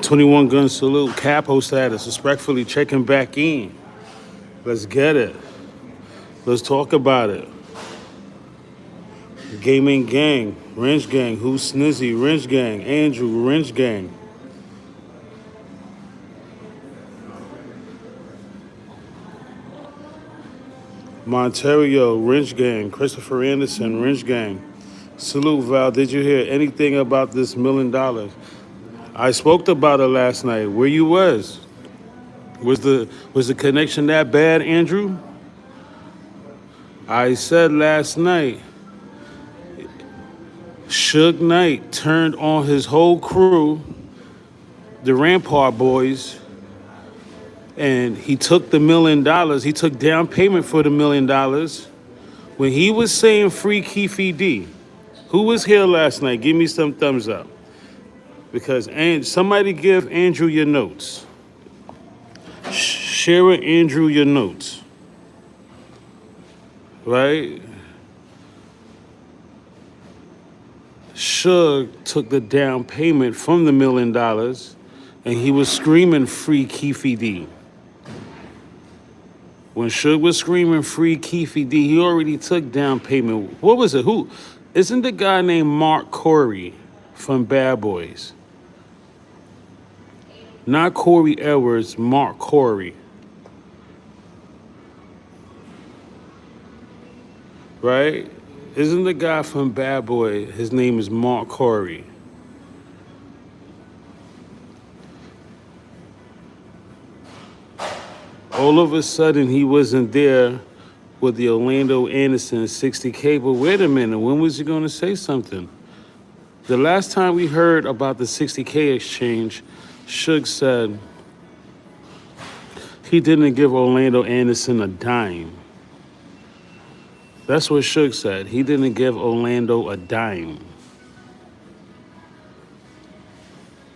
21 gun salute, capo status, respectfully checking back in. Let's get it. Let's talk about it. Gaming gang, Wrench gang, who's Snizzy, Wrench gang, Andrew, Wrench gang. Monterio, Wrench gang, Christopher Anderson, Wrench gang. Salute, Val. Did you hear anything about this $1 million? I spoke about it last night. Where you was? Was the connection that bad, Andrew? I said last night, Suge Knight turned on his whole crew, the Rampart Boys, and he took the $1 million. He took down payment for the $1 million when he was saying free Keefe D. Who was here last night? Give me some thumbs up. Because somebody give Andrew your notes. Share with Andrew your notes. Right? Suge took the down payment from the $1 million and he was screaming free Keefe D. When Suge was screaming free Keefe D, he already took down payment. What was it? Who? Isn't the guy named Mark Corey from Bad Boys? Not Corey Edwards, Mark Corey. Right? Isn't the guy from Bad Boy, his name is Mark Corey. All of a sudden, he wasn't there with the Orlando Anderson 60K, but wait a minute, when was he gonna say something? The last time we heard about the 60K exchange, Suge said he didn't give Orlando Anderson a dime. That's what Suge said. He didn't give Orlando a dime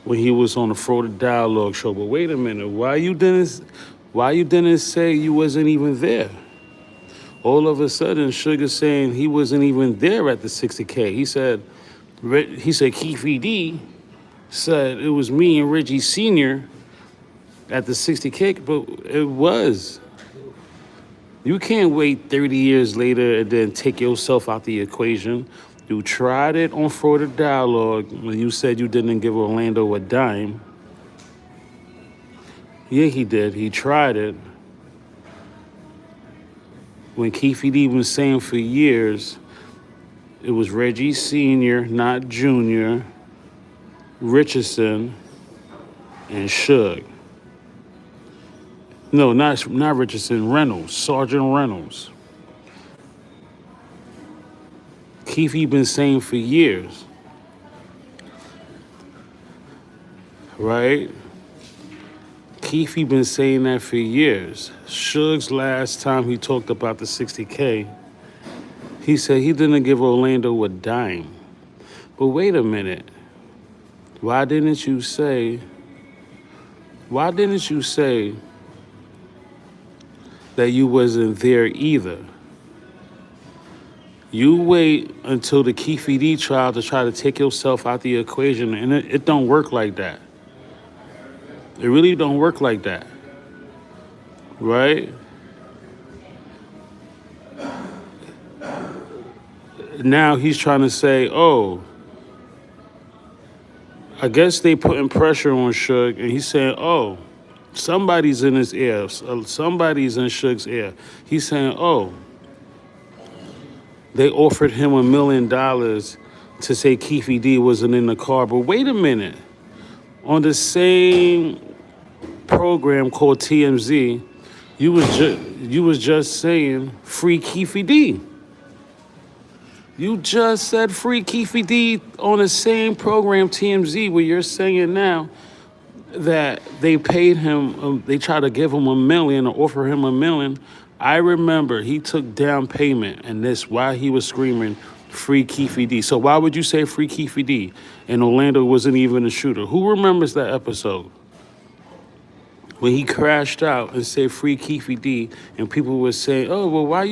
when he was on the Florida Dialogue show. But wait a minute, why you didn't say you wasn't even there? All of a sudden, Suge is saying he wasn't even there at the 60K. He said Keefe D said it was me and Reggie Sr. at the 60K, but it was. You can't wait 30 years later and then take yourself out the equation. You tried it on Florida Dialogue when you said you didn't give Orlando a dime. Yeah, he did. He tried it. When Keefe D was saying for years, it was Reggie Sr., not Jr., Richardson, and Suge. No, not Richardson, Reynolds, Sergeant Reynolds. Keefe been saying for years, right? Keefe been saying that for years. Suge's last time he talked about the 60K, he said he didn't give Orlando a dime. But wait a minute. Why didn't you say that you wasn't there either? You wait until the Keefe D trial to try to take yourself out the equation, and it don't work like that. It really don't work like that, right? Now he's trying to say, oh, I guess they putting pressure on Suge, and he's saying, oh, somebody's in his ear. Somebody's in Suge's ear. He's saying, oh, they offered him $1 million to say Keefe D wasn't in the car. But wait a minute. On the same program called TMZ, you was just saying free Keefe D. You just said free Keefe D on the same program TMZ where you're saying now that they paid him, they tried to give him $1 million or offer him $1 million. I remember he took down payment, and that's why he was screaming free Keefe D. So why would you say free Keefe D? And Orlando wasn't even a shooter. Who remembers that episode? When he crashed out and said free Keefe D, and people were saying, oh, well, why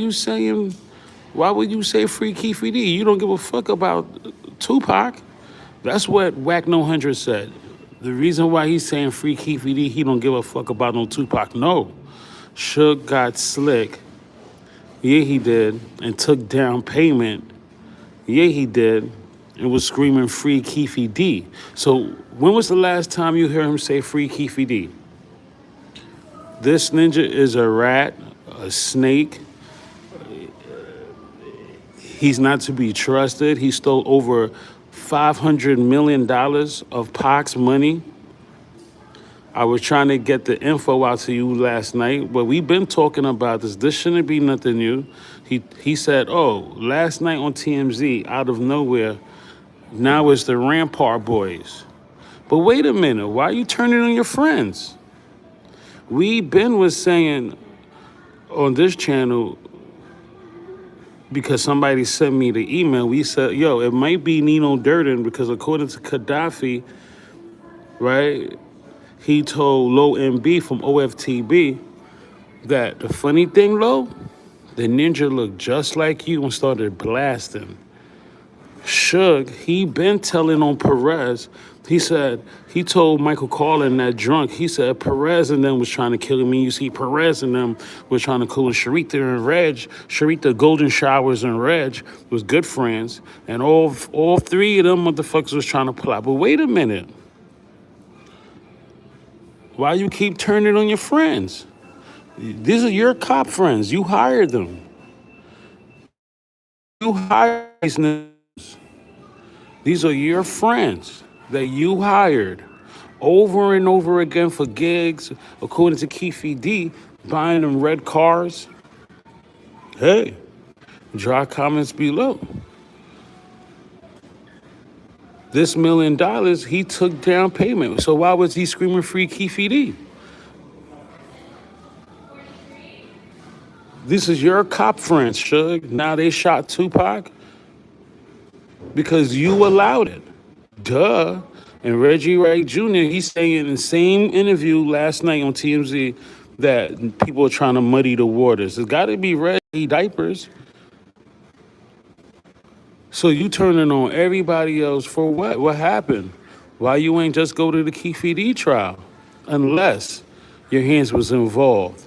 would you say free Keefe D? You don't give a fuck about Tupac. That's what Whack No 100 said. The reason why he's saying free Keefe D, he don't give a fuck about no Tupac. No. Suge got slick. Yeah, he did. And took down payment. Yeah, he did. And was screaming free Keefe D. So when was the last time you heard him say free Keefe D? This ninja is a rat, a snake. He's not to be trusted. He stole over $500 million of Pac's money. I was trying to get the info out to you last night, but we've been talking about this. This shouldn't be nothing new. He said, oh, last night on TMZ, out of nowhere, now it's the Rampart Boys. But wait a minute, why are you turning on your friends? We been was saying on this channel, because somebody sent me the email, we said, yo, it might be Nino Durden, because according to Gaddafi, right, he told Low MB from OFTB that the funny thing, Low, the ninja looked just like you and started blasting. Suge, he been telling on Perez. He said, he told Michael Carlin that drunk, he said Perez and them was trying to kill him. And you see Perez and them was trying to kill him. Sharita and Reg, Sharita Golden Showers and Reg was good friends. And all three of them motherfuckers was trying to pull out. But wait a minute. Why you keep turning on your friends? These are your cop friends. You hired them. You hired these niggas. These are your friends that you hired over and over again for gigs, according to Keefe D, buying them red cars. Hey, drop comments below. This $1 million, he took down payment. So why was he screaming free Keefe D? This is your cop friends, Suge. Now they shot Tupac because you allowed it. Duh. And Reggie Wright Jr., he's saying in the same interview last night on TMZ that people are trying to muddy the waters. It's got to be Reggie diapers. So you turning on everybody else for what? What happened? Why you ain't just go to the Keefe D trial? Unless your hands was involved.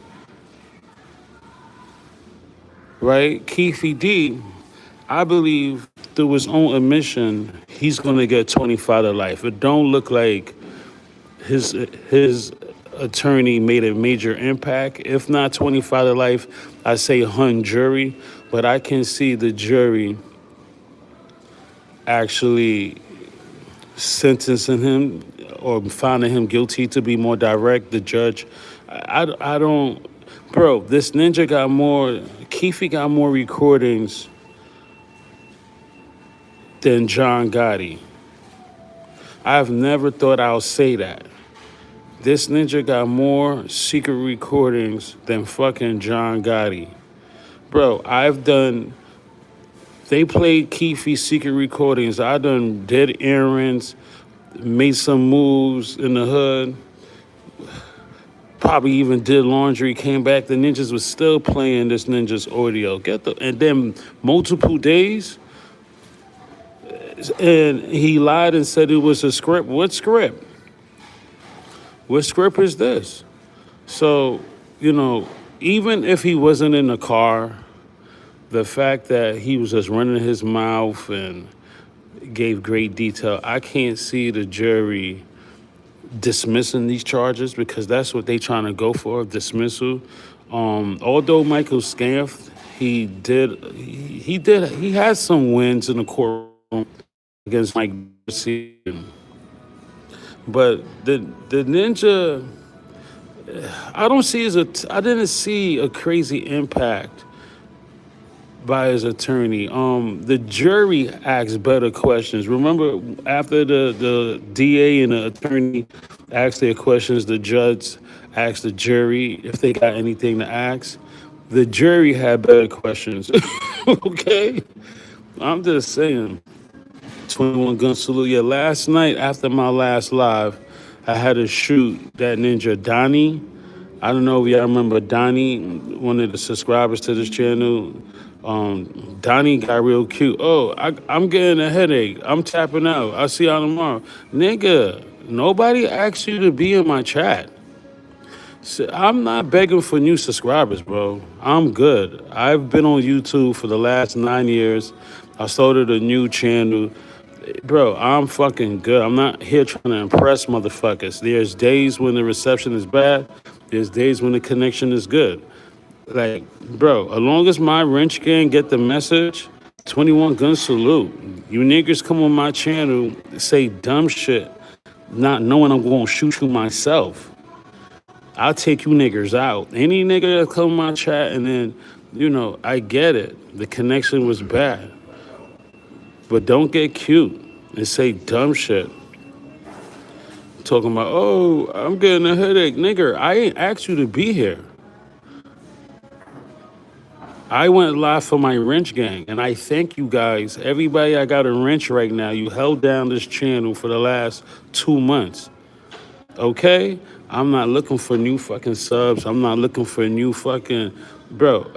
Right? Keefe D, I believe through his own admission, he's going to get 25 to life. It don't look like his attorney made a major impact. If not 25 to life, I say hung jury. But I can see the jury actually sentencing him or finding him guilty, to be more direct. The judge, I don't, bro, this ninja got more, Keefe got more recordings than John Gotti. I've never thought I'll say that. This ninja got more secret recordings than fucking John Gotti. Bro, they played Keefe's secret recordings. I done did errands, made some moves in the hood, probably even did laundry, came back, the ninjas was still playing this ninja's audio. And then multiple days, and he lied and said it was a script. What script? What script is this? So, even if he wasn't in the car, the fact that he was just running his mouth and gave great detail, I can't see the jury dismissing these charges, because that's what they trying to go for, dismissal. Although Michael Scamph, he had some wins in the courtroom against Mike Garcia. But the ninja, I didn't see a crazy impact by his attorney. The jury asked better questions. Remember, after the DA and the attorney asked their questions, the judge asked the jury if they got anything to ask. The jury had better questions. Okay? I'm just saying. 21 gun salute. Yeah, last night after my last live, I had to shoot that ninja Donnie. I don't know if y'all remember Donnie, one of the subscribers to this channel. Donnie got real cute. Oh, I'm getting a headache. I'm tapping out. I'll see y'all tomorrow. Nigga, nobody asked you to be in my chat. So I'm not begging for new subscribers, bro. I'm good. I've been on YouTube for the last 9 years. I started a new channel. Bro, I'm fucking good. I'm not here trying to impress motherfuckers. There's days when the reception is bad. There's days when the connection is good. Like, bro, as long as my wrench gang get the message, 21 gun salute. You niggas come on my channel, say dumb shit, not knowing I'm gonna shoot you myself. I'll take you niggers out. Any nigga that come in my chat and then, I get it. The connection was bad. But don't get cute and say dumb shit. Talking about, oh, I'm getting a headache. Nigger, I ain't asked you to be here. I went live for my wrench gang, and I thank you guys. Everybody I got a wrench right now, you held down this channel for the last 2 months. Okay? I'm not looking for new fucking subs. I'm not looking for new fucking... Bro,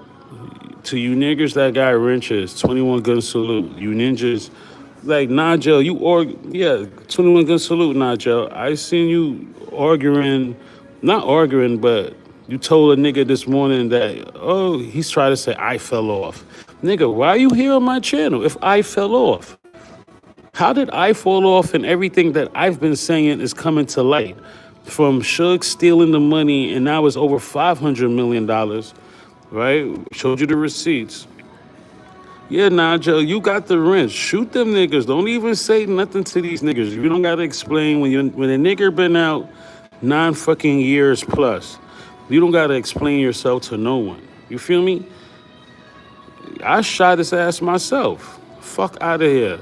to you niggers that got wrenches, 21 gun salute. You ninjas... Like, Nigel, 21 gun salute, Nigel. I seen you arguing... Not arguing, but... You told a nigga this morning that, oh, he's trying to say I fell off. Nigga, why are you here on my channel if I fell off? How did I fall off and everything that I've been saying is coming to light? From Suge stealing the money and now it's over $500 million, right? Showed you the receipts. Yeah, Nigel, you got the wrench. Shoot them niggas. Don't even say nothing to these niggas. You don't got to explain when a nigger been out 9 fucking years plus. You don't got to explain yourself to no one. You feel me? I shot his ass myself. Fuck out of here.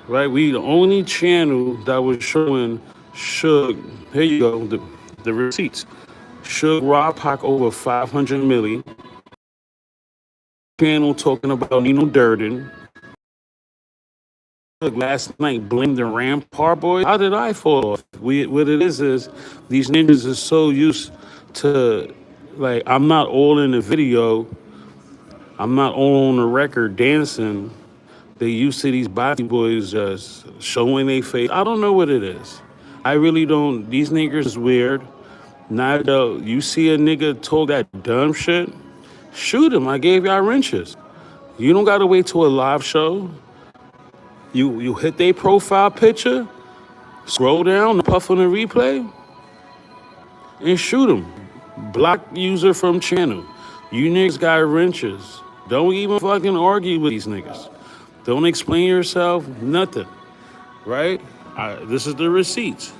Right? We the only channel that was showing Suge. Here you go, the receipts. Suge robbed Pac over 500 million. Channel talking about Nino Durden. Last night blamed the Rampart Boys. How did I fall off? What it is these ninjas are so used to, like, I'm not all in the video. I'm not all on the record dancing. They used to these body boys just showing their face. I don't know what it is. I really don't. These niggas is weird. Now, you see a nigga talk that dumb shit, shoot him. I gave y'all wrenches. You don't gotta wait till a live show. You hit their profile picture, scroll down, puff on the replay, and shoot them. Block user from channel. You niggas got wrenches. Don't even fucking argue with these niggas. Don't explain yourself, nothing. Right? This is the receipts.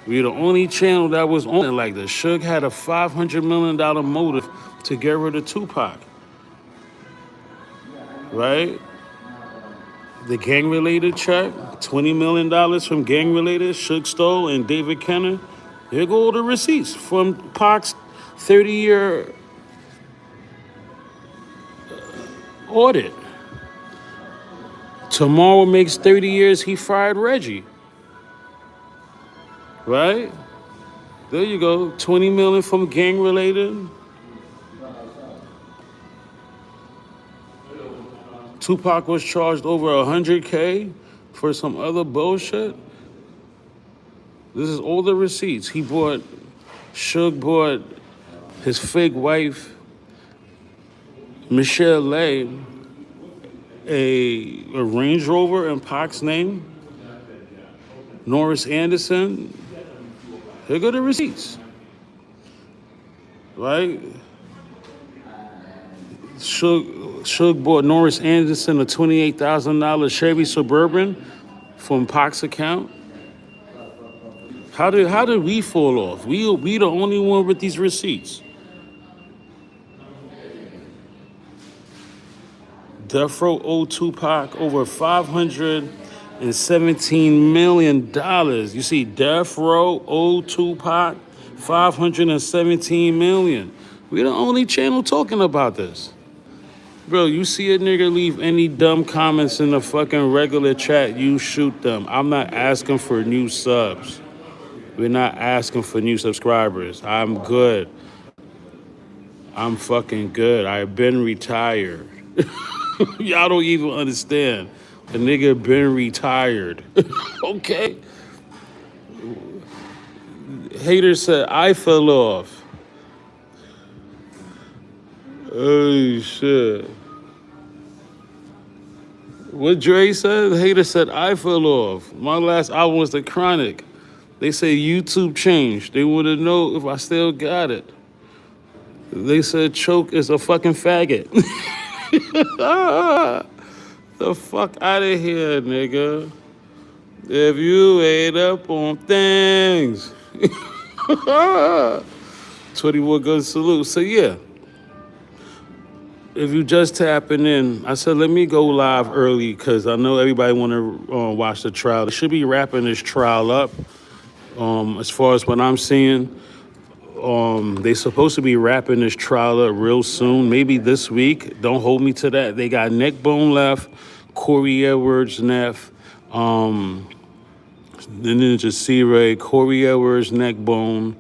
We're the only channel that was on it like this. Suge had a $500 million motive to get rid of Tupac. Right? The gang-related check, $20 million from gang-related, Suge stole, and David Kenner. Here go all the receipts from Pac's 30-year audit. Tomorrow makes 30 years he fired Reggie. Right? There you go, 20 million from gang-related. Tupac was charged over 100K for some other bullshit. This is all the receipts. Suge bought his fake wife, Michelle Lay, a Range Rover in Pac's name. Norris Anderson. Here go the receipts. Right? Suge bought Norris Anderson a $28,000 Chevy Suburban from Pac's account. How did we fall off? We the only one with these receipts. Death Row owed Tupac over $517 million. You see, Death Row owed Tupac $517 million. We the only channel talking about this. Bro, you see a nigga leave any dumb comments in the fucking regular chat, you shoot them. I'm not asking for new subs. We're not asking for new subscribers. I'm good. I'm fucking good. I've been retired. Y'all don't even understand. The nigga been retired. Okay. Hater said I fell off. Oh shit. What Dre said? Hater said I fell off. My last album was The Chronic. They say YouTube changed. They want to know if I still got it. They said Choke is a fucking faggot. The fuck out of here, nigga. If you ate up on things. 21 gun salute. So yeah, if you just tapping in, I said let me go live early because I know everybody want to watch the trial. They should be wrapping this trial up. As far as what I'm seeing, they supposed to be wrapping this trial up real soon, maybe this week. Don't hold me to that. They got Neckbone left, Corey Edwards left, the Ninja C-Ray, Corey Edwards, Neckbone,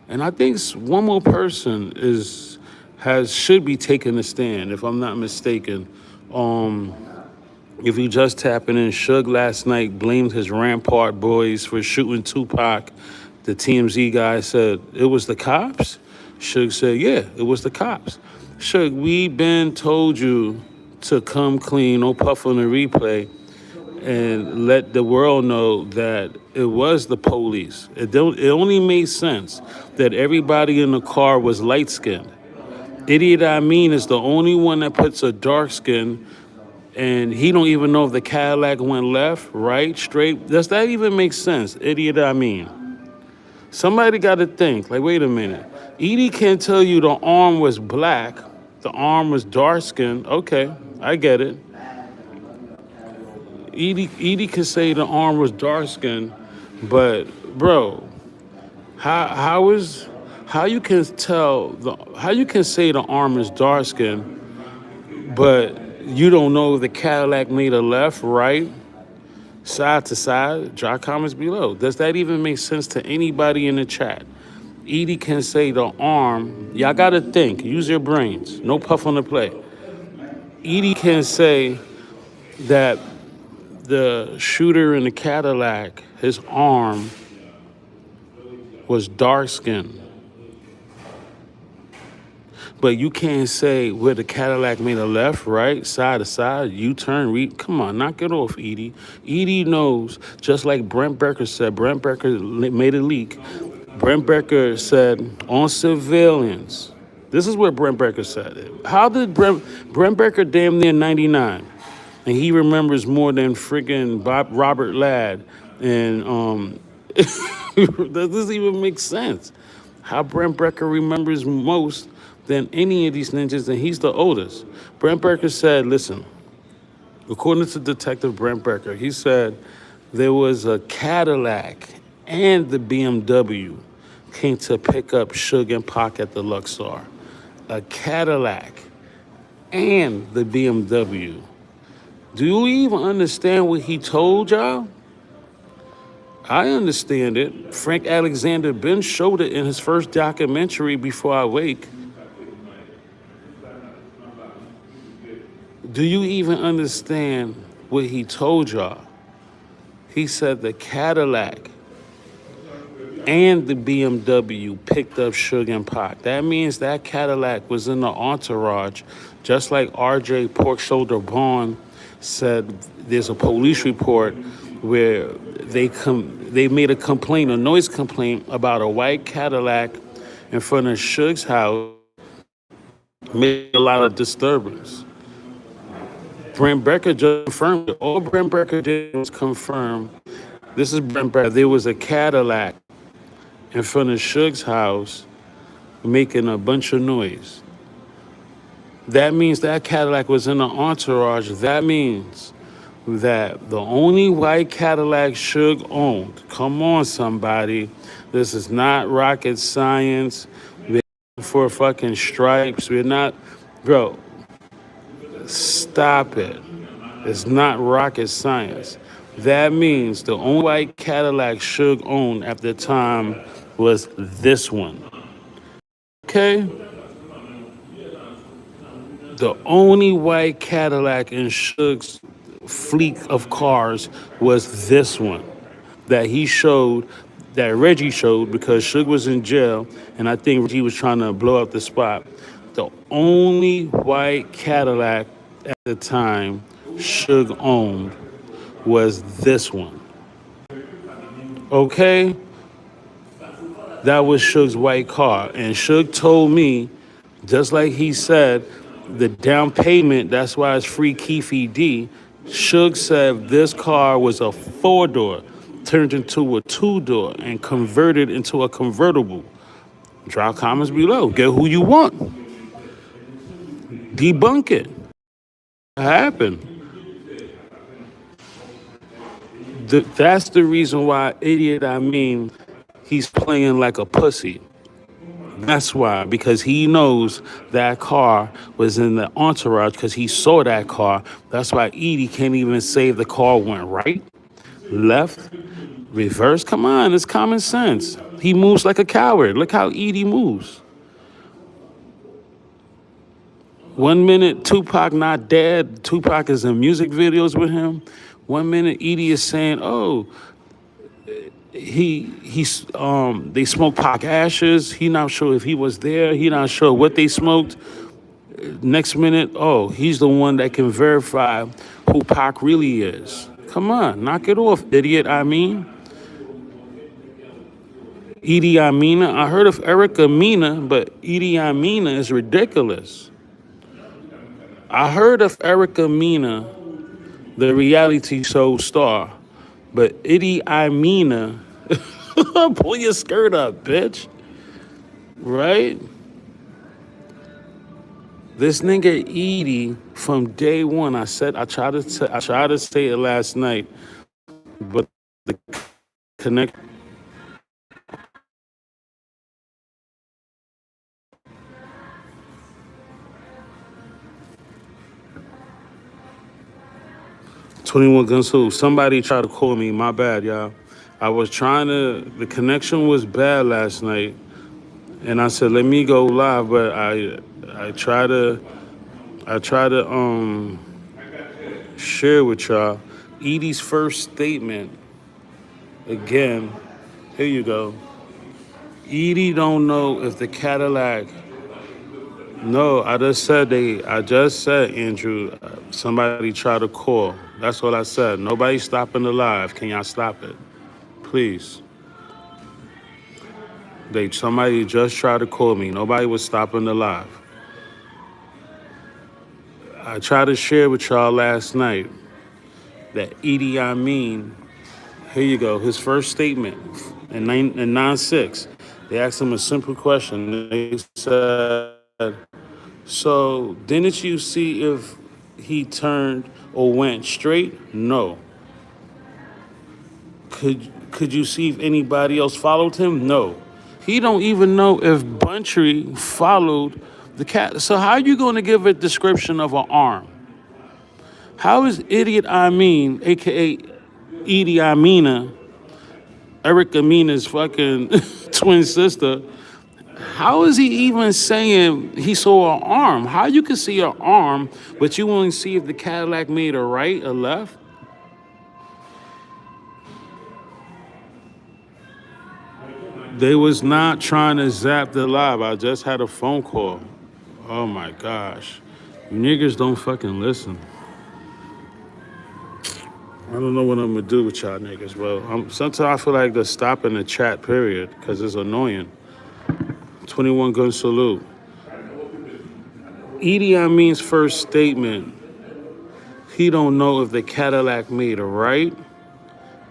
and I think one more person should be taking a stand, if I'm not mistaken. If you just tapping in, Suge last night blamed his Rampart Boys for shooting Tupac. The TMZ guy said, it was the cops? Suge said, yeah, it was the cops. Suge, we been told you to come clean, no puff on the replay, and let the world know that it was the police. It only made sense that everybody in the car was light-skinned. Idiot I Mean is the only one that puts a dark skin, and he don't even know if the Cadillac went left, right, straight. Does that even make sense? Idiot I Mean. Somebody got to think, like, wait a minute. Edie can't tell you the arm was black, the arm was dark skinned. Okay, I get it. Edie can say the arm was dark skinned, but bro, how you can say the arm is dark skinned, but you don't know if the Cadillac made a left, right, side to side? Drop comments below. Does that even make sense to anybody in the chat? Edie can say the arm. Y'all gotta think. Use your brains. No puff on the play. Edie can say that the shooter in the Cadillac, his arm was dark skinned. But you can't say where the Cadillac made a left, right, side to side, U-turn, come on, knock it off, Edie. Edie knows, just like Brent Becker said. Brent Becker made a leak. Brent Becker said, on surveillance. This is what Brent Becker said. How did Brent Becker damn near 99? And he remembers more than freaking Robert Ladd. And does this even make sense? How Brent Becker remembers most than any of these ninjas, and he's the oldest. Brent Becker said, listen, according to Detective Brent Becker, he said there was a Cadillac and the BMW came to pick up Suge and Pac at the Luxor. A Cadillac and the BMW. Do you even understand what he told y'all? I understand it. Frank Alexander Ben showed it in his first documentary, Before I Wake. Do you even understand what he told y'all? He said the Cadillac and the BMW picked up Suge and Pac. That means that Cadillac was in the entourage, just like RJ Pork Shoulder Bond said. There's a police report where they made a noise complaint about a white Cadillac in front of Suge's house, made a lot of disturbance. Brent Becker just confirmed it. All Brent Becker did was confirm, this is Brent Becker, there was a Cadillac in front of Suge's house making a bunch of noise. That means that Cadillac was in the entourage. That means that the only white Cadillac Suge owned, come on somebody, this is not rocket science. We're for fucking stripes. We're not, bro, stop it. It's not rocket science. That means the only white Cadillac Suge owned at the time was this one. Okay? The only white Cadillac in Suge's fleet of cars was this one that he showed, that Reggie showed because Suge was in jail, and I think Reggie was trying to blow up the spot. The only white Cadillac at the time Suge owned was this one. Okay? That was Suge's white car. And Suge told me, just like he said, the down payment, that's why it's free Keefe D. Suge said this car was a four-door, turned into a two-door, and converted into a convertible. Drop comments below. Get who you want. Debunk it. What happened? That's the reason why, idiot, I mean, he's playing like a pussy. That's why, because he knows that car was in the entourage because he saw that car. That's why Edie can't even say if the car went right, left, reverse. Come on, it's common sense. He moves like a coward. Look how Edie moves. 1 minute, Tupac not dead. Tupac is in music videos with him. 1 minute, Edie is saying, "Oh, they smoked Pac ashes. He not sure if he was there. He not sure what they smoked." Next minute, oh, he's the one that can verify who Pac really is. Come on, knock it off, idiot. I mean, Edie Amina. I heard of Erica Mina, but Edie Amina is ridiculous. I heard of Erica Mina, the reality show star, but Edie Amina, pull your skirt up, bitch. Right? This nigga Edie from day one, I tried to say it last night, but the connect. $21 Gun. Somebody tried to call me. My bad, y'all. I was trying to. The connection was bad last night, and I said, "Let me go live," but I try to share with y'all Edie's first statement. Again, here you go. Edie don't know if the Cadillac. No, I just said Andrew. Somebody tried to call. That's what I said. Nobody stopping the live. Can y'all stop it, please? Somebody just tried to call me. Nobody was stopping the live. I tried to share with y'all last night that Edie Amin. Here you go. His first statement in 9/6. They asked him a simple question. They said, "So didn't you see if he turned or went straight?" No. Could you see if anybody else followed him? No. He don't even know if Buntry followed the cat. So how are you going to give a description of an arm? How is Idiot Amin, a.k.a. Edie Amina, Eric Amina's fucking twin sister, how is he even saying he saw an arm? How you can see an arm, but you only see if the Cadillac made a right or left? They was not trying to zap the live. I just had a phone call. Oh my gosh. You niggas don't fucking listen. I don't know what I'm gonna do with y'all niggas, bro. Sometimes I feel like they're stopping the chat, period, because it's annoying. 21 Gun Salute. Edie Amin's first statement, he don't know if the Cadillac made a right,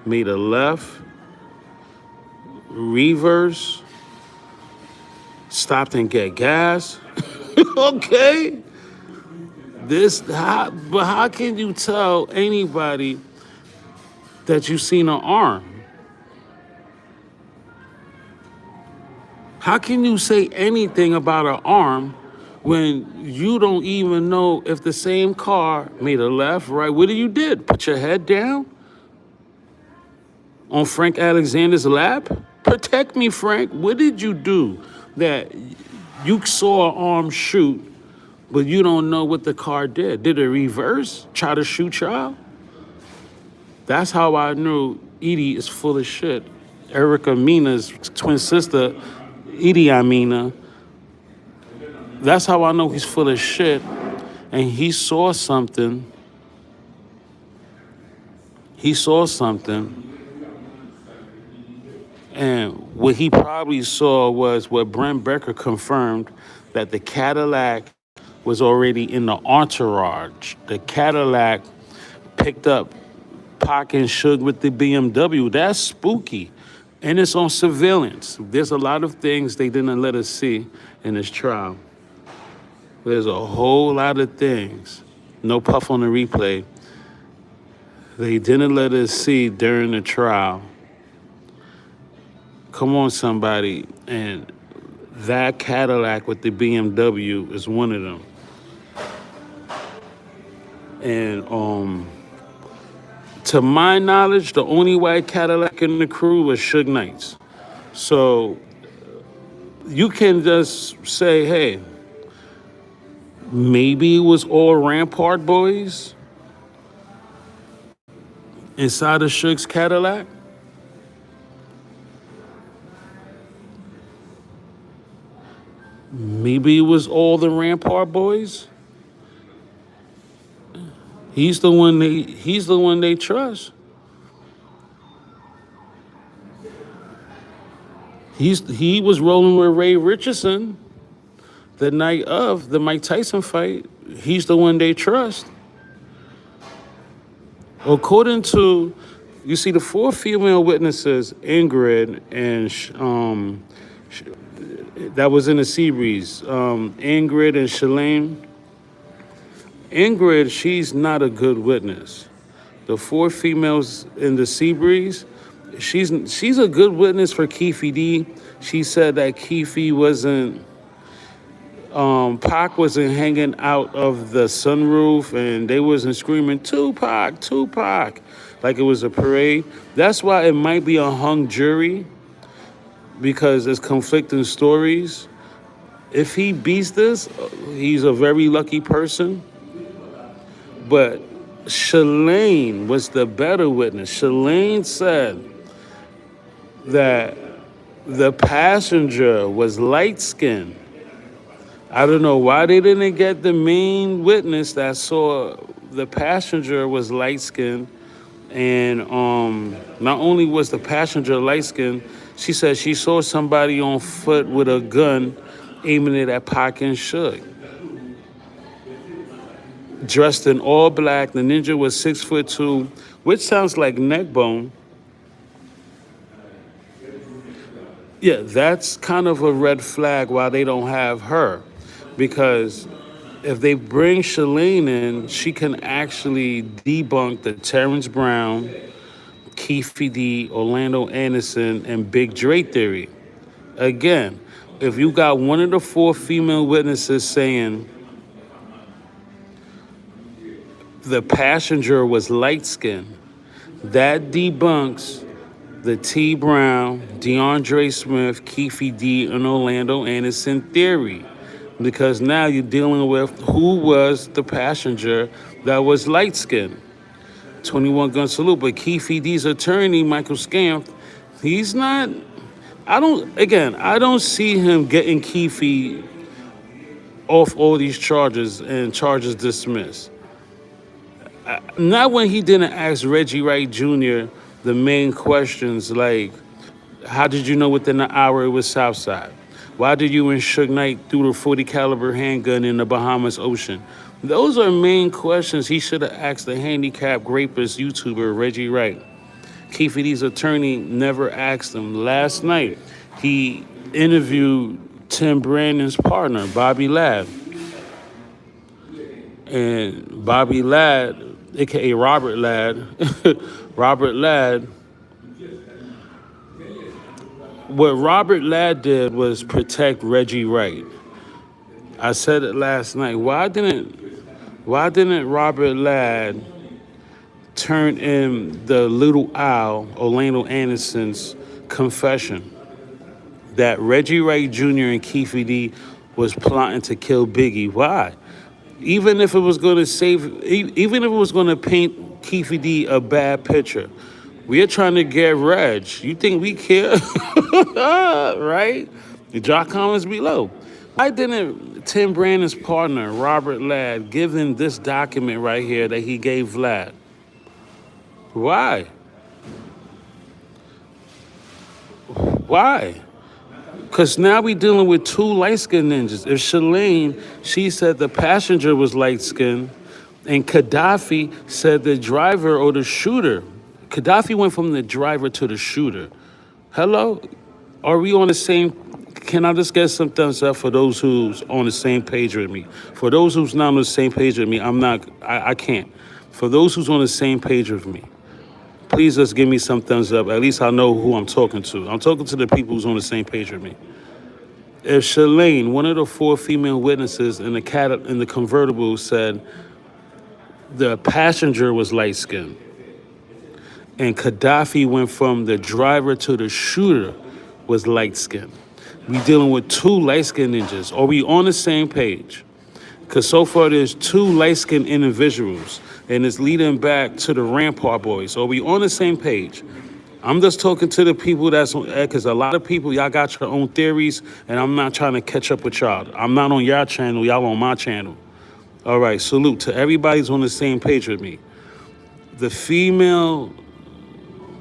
made a left, reverse, stopped and get gas. Okay. But how can you tell anybody that you seen an arm? How can you say anything about an arm when you don't even know if the same car made a left, right? What did? Put your head down on Frank Alexander's lap? Protect me, Frank. What did you do that you saw an arm shoot But you don't know what the car did. Did it reverse? Try to shoot y'all? That's how I knew Edie is full of shit. Erica Mina's twin sister, Edie Amina. That's how I know he's full of shit. And he saw something. He saw something. And what he probably saw was what Brent Becker confirmed, that the Cadillac was already in the entourage. The Cadillac picked up Pac and Suge with the BMW. That's spooky. And it's on surveillance. There's a lot of things they didn't let us see in this trial. There's a whole lot of things. No puff on the replay. They didn't let us see during the trial. Come on, somebody. And that Cadillac with the BMW is one of them. And to my knowledge, the only white Cadillac in the crew was Suge Knight's. So you can just say, hey, maybe it was all Rampart Boys inside of Suge's Cadillac. Maybe it was all the Rampart Boys. He's the one they trust. He was rolling with Ray Richardson the night of the Mike Tyson fight. He's the one they trust. According to, you see, the four female witnesses, Ingrid and that was in the Seabreeze, Ingrid and Shalane. Ingrid, she's not a good witness. The four females in the Seabreeze, she's a good witness for Keefe D. She said that Keefe wasn't, Pac wasn't hanging out of the sunroof and they wasn't screaming, Tupac, Tupac, like it was a parade. That's why it might be a hung jury, because it's conflicting stories. If he beats this, he's a very lucky person. But Shalane was the better witness. Shalane said that the passenger was light-skinned. I don't know why they didn't get the main witness that saw the passenger was light-skinned. And not only was the passenger light-skinned, she said she saw somebody on foot with a gun aiming it at Pac and Suge. Dressed in all black, the ninja was 6'2", which sounds like neck bone. Yeah, that's kind of a red flag why they don't have her. Because if they bring Shalane in, she can actually debunk the Terrence Brown, Keefe D, Orlando Anderson, and Big Dre theory. Again, if you got one of the four female witnesses saying the passenger was light-skinned, that debunks the T. Brown, DeAndre Smith, Keefe D, and Orlando Anderson theory. Because now you're dealing with who was the passenger that was light-skinned. 21 gun salute, but Keefe D's attorney, Michael Scamp, he's not, I don't see him getting Keefe off all these charges and charges dismissed. Not when he didn't ask Reggie Wright Jr. the main questions like, how did you know within an hour it was Southside? Why did you and Suge Knight throw the 40 caliber handgun in the Bahamas Ocean? Those are main questions he should have asked the handicapped rapist YouTuber Reggie Wright. Keefe D's attorney never asked him. Last night, he interviewed Tim Brandon's partner, Bobby Ladd. And Bobby Ladd, aka Robert Ladd, what Robert Ladd did was protect Reggie Wright. I said it last night. Why didn't Robert Ladd turn in the Little Owl, Orlando Anderson's confession that Reggie Wright Jr. and Keefe D was plotting to kill Biggie? Why? Even if it was going to even if it was going to paint Keefe D a bad picture, we're trying to get Reg. You think we care? Right? Drop comments below. Why didn't Tim Brandon's partner, Robert Ladd, give him this document right here that he gave Vlad? Why? Why? Because now we dealing with two light-skinned ninjas. If Shalane, she said the passenger was light-skinned, and Gaddafi said the driver or the shooter. Gaddafi went from the driver to the shooter. Hello? Are we on the same? Can I just get some thumbs up for those who's on the same page with me? For those who's not on the same page with me, I can't. For those who's on the same page with me, please just give me some thumbs up. At least I know who I'm talking to. I'm talking to the people who's on the same page with me. If Shalane, one of the four female witnesses in the convertible, said the passenger was light-skinned, and Gaddafi went from the driver to the shooter was light-skinned, we dealing with two light-skinned ninjas. Are we on the same page? Because so far there's two light-skinned individuals, and it's leading back to the Rampart Boys. Are we on the same page? I'm just talking to the people because a lot of people, y'all got your own theories, and I'm not trying to catch up with y'all. I'm not on your channel, y'all on my channel. All right, salute to everybody's on the same page with me.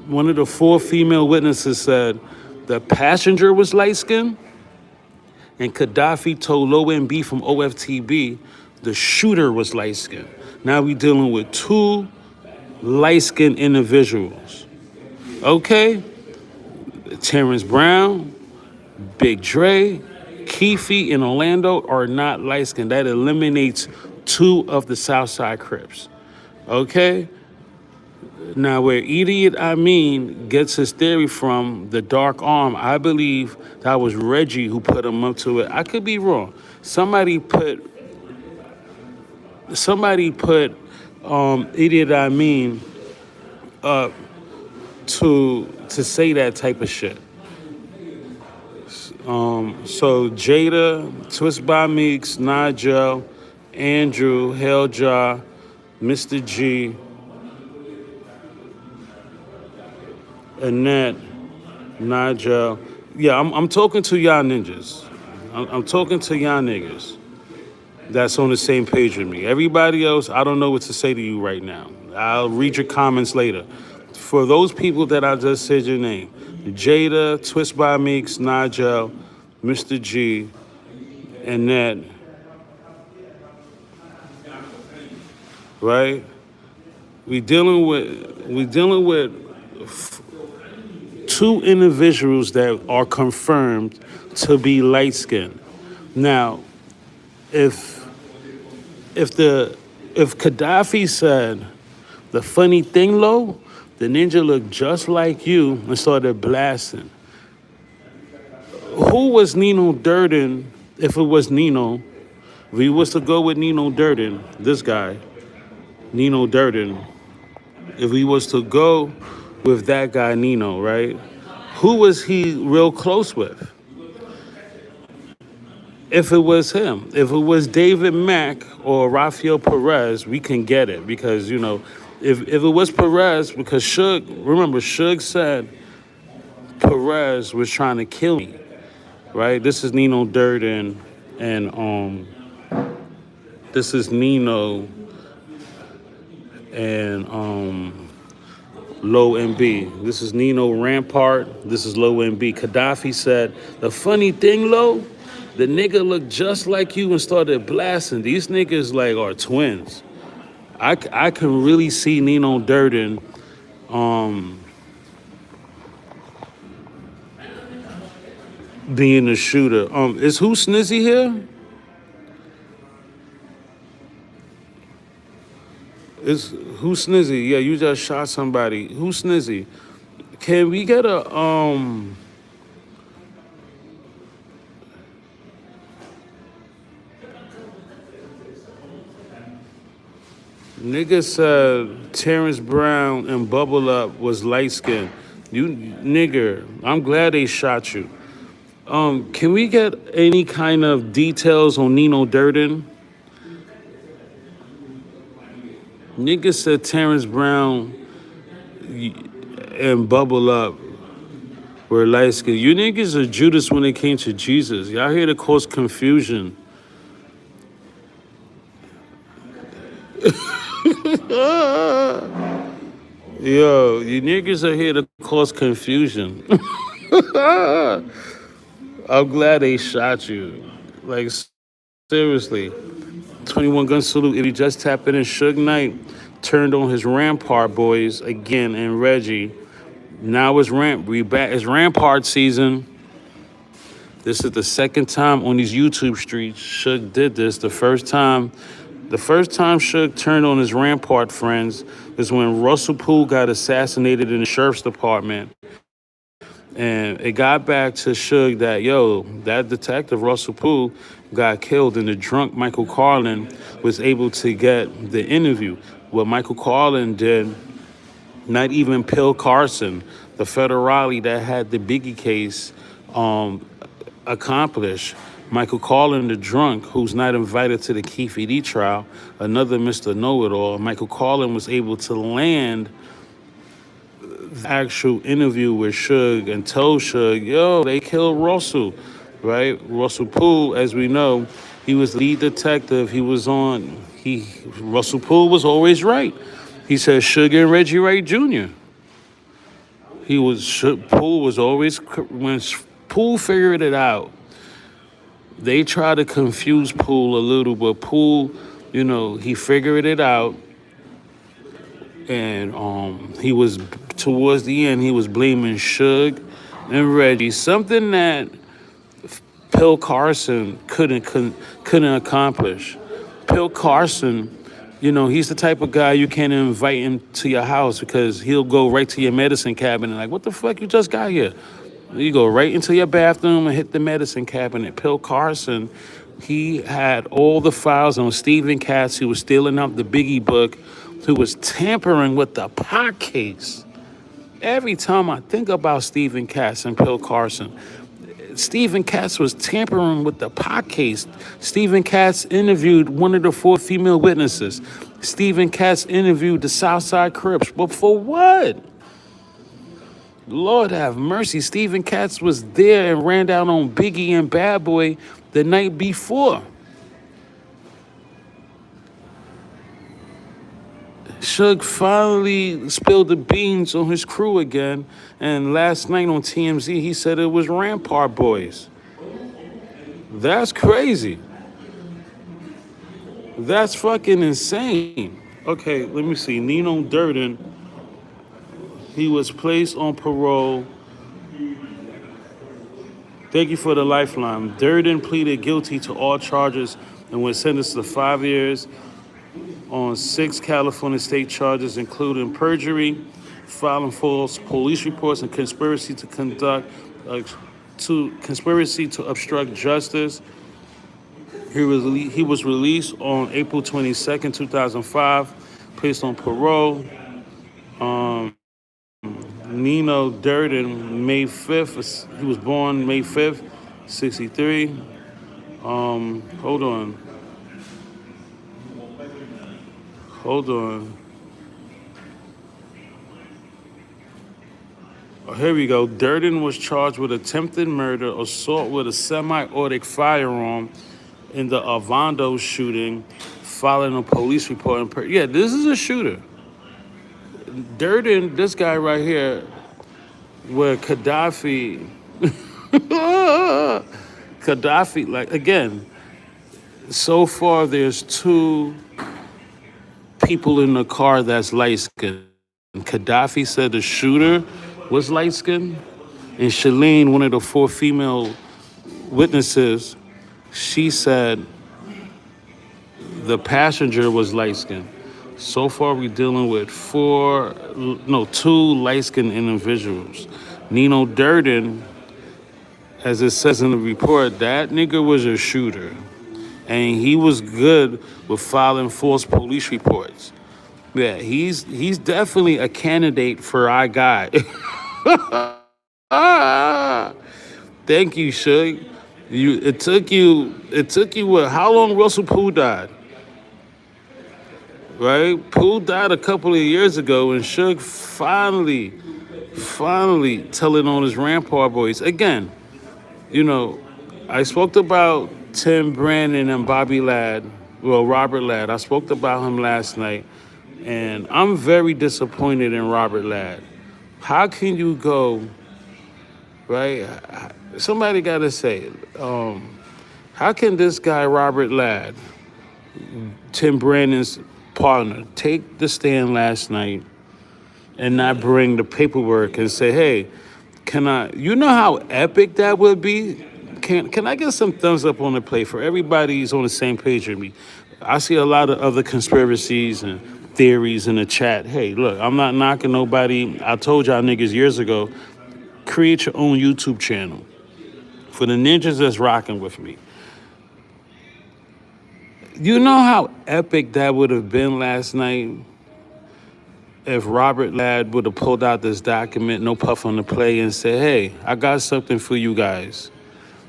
One of the four female witnesses said the passenger was light-skinned, and Gaddafi told Low MB from OFTB the shooter was light-skinned. Now we dealing with two light-skinned individuals. Okay? Terrence Brown, Big Dre, Keefe, and Orlando are not light-skinned. That eliminates two of the Southside Crips. Okay? Now, where Idiot Amin gets his theory from, the dark arm, I believe that was Reggie who put him up to it. I could be wrong. Somebody put Idiot Amin up to say that type of shit. So Jada, Twist by Meeks, Nigel, Andrew, Helljaw, Mr. G, Annette, Nigel. Yeah, I'm talking to y'all ninjas. I'm talking to y'all niggas that's on the same page with me. Everybody else, I don't know what to say to you right now. I'll read your comments later. For those people that I just said your name, Jada, Twist by Meeks, Nigel, Mr. G, Annette, right? We dealing with two individuals that are confirmed to be light-skinned. Now, if Gaddafi said the funny thing, Lo, the ninja looked just like you and started blasting. Who was Nino Durden? If it was Nino, if he was to go with Nino Durden, this guy, Nino Durden, if he was to go with that guy Nino, right? Who was he real close with? If it was him, if it was David Mack or Rafael Perez, we can get it because, you know, if it was Perez, because Suge said Perez was trying to kill me, right? This is Nino Durden and this is Nino and Low MB. This is Nino Rampart. This is Low MB. Gaddafi said, the funny thing, Low, the nigga looked just like you and started blasting. These niggas like are twins. I can really see Nino Durden being the shooter. Is who Snizzy here? Is who Snizzy? Yeah, you just shot somebody. Who Snizzy? Can we get a nigga said Terrence Brown and Bubble Up was light skinned. You nigga, I'm glad they shot you. Can we get any kind of details on Nino Durden? Niggas said Terrence Brown and Bubble Up were light skinned. You niggas are Judas when it came to Jesus. Y'all here to cause confusion. Yo, you niggas are here to cause confusion. I'm glad they shot you. Like, seriously. 21 gun salute. If you just tap in, Suge Knight turned on his Rampart Boys again and Reggie. Now it's Rampart season. This is the second time on these YouTube streets Suge did this. The first time Suge turned on his Rampart friends is when Russell Poole got assassinated in the sheriff's department. And it got back to Suge that, yo, that detective, Russell Poole, got killed, and the drunk Michael Carlin was able to get the interview. What Michael Carlin did, not even Bill Carson, the federale that had the Biggie case, accomplish. Michael Carlin, the drunk, who's not invited to the Keefe D trial, another Mr. Know-It-All, Michael Carlin was able to land the actual interview with Suge and told Suge, yo, they killed Russell, right? Russell Poole, as we know, he was the lead detective. Russell Poole was always right. He said Suge and Reggie Wright Jr. Poole was always, when Poole figured it out, they tried to confuse Poole a little, but Poole, he figured it out. And he was, towards the end, he was blaming Suge and Reggie, something that Bill Carson couldn't accomplish. Bill Carson, he's the type of guy you can't invite him to your house because he'll go right to your medicine cabinet like, what the fuck you just got here? You go right into your bathroom and hit the medicine cabinet. Bill Carson, he had all the files on Stephen Katz, who was stealing out the Biggie book, who was tampering with the pot case. Every time I think about Stephen Katz and Bill Carson, Stephen Katz was tampering with the pot case. Stephen Katz interviewed one of the 4 female witnesses. Stephen Katz interviewed the Southside Crips. But for what? Lord have mercy. Stephen Katz was there and ran down on Biggie and Bad Boy the night before. Suge finally spilled the beans on his crew again, and last night on TMZ he said it was Rampart Boys. That's crazy. That's fucking insane. Okay, let me see. Nino Durden, he was placed on parole. Thank you for the lifeline. Durden pleaded guilty to all charges and was sentenced to 5 years on 6 California state charges, including perjury, filing false police reports, and conspiracy to obstruct justice. He was released on April 22nd, 2005, placed on parole. Nino Durden, May 5th. He was born May 5th, 63. Hold on. Oh, here we go. Durden was charged with attempted murder, assault with a semi-automatic firearm in the Ovando shooting, filing a police report. Yeah, this is a shooter. Durden, this guy right here, where Gaddafi, like, again, so far there's 2 people in the car that's light-skinned. Gaddafi said the shooter was light-skinned, and Shalene, one of the 4 female witnesses, she said the passenger was light-skinned. So far, we're dealing with 2 light-skinned individuals. Nino Durden, as it says in the report, that nigga was a shooter. And he was good with filing false police reports. Yeah, he's definitely a candidate for our guy. Thank you, Suge. It took you what, how long Russell Poole died? right? Pooh died a couple of years ago, and Suge finally telling on his Rampart Boys. Again, you know, I spoke about Tim Brandon and Bobby Ladd, well, Robert Ladd. I spoke about him last night, and I'm very disappointed in Robert Ladd. How can you go, right? Somebody got to say it. How can this guy, Robert Ladd, Tim Brandon's partner, take the stand last night and not bring the paperwork and say, hey, can I, you know how epic that would be? Can I get some thumbs up on the play for everybody who's on the same page with me? I see a lot of other conspiracies and theories in the chat. Hey, look, I'm not knocking nobody. I told y'all niggas years ago, create your own YouTube channel. For the ninjas that's rocking with me. You know how epic that would have been last night if Robert Ladd would have pulled out this document, no puff on the play, and said, hey, I got something for you guys.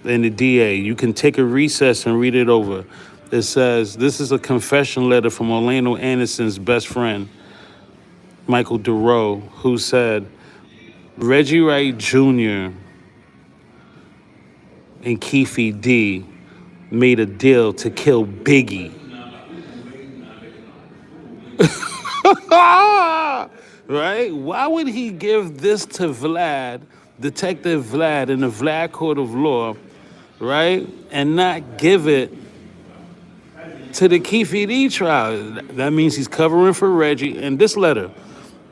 And the DA, you can take a recess and read it over. It says, this is a confession letter from Orlando Anderson's best friend, Michael DeRoe, who said, Reggie Wright Jr. and Keefe D made a deal to kill Biggie. Right? Why would he give this to Vlad, Detective Vlad, in the Vlad Court of Law, right? And not give it to the Keefe D trial? That means he's covering for Reggie. And this letter,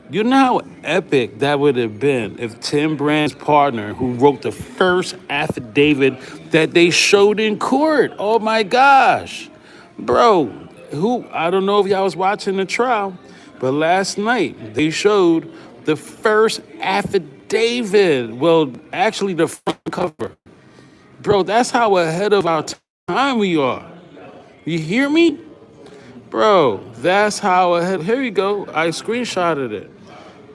you know how epic that would have been if Tim Brand's partner, who wrote the first affidavit that they showed in court. Oh my gosh. Bro, I don't know if y'all was watching the trial, but last night they showed the first affidavit. Well, actually the front cover. Bro, that's how ahead of our time we are. You hear me? Bro, that's how ahead. Here you go. I screenshotted it.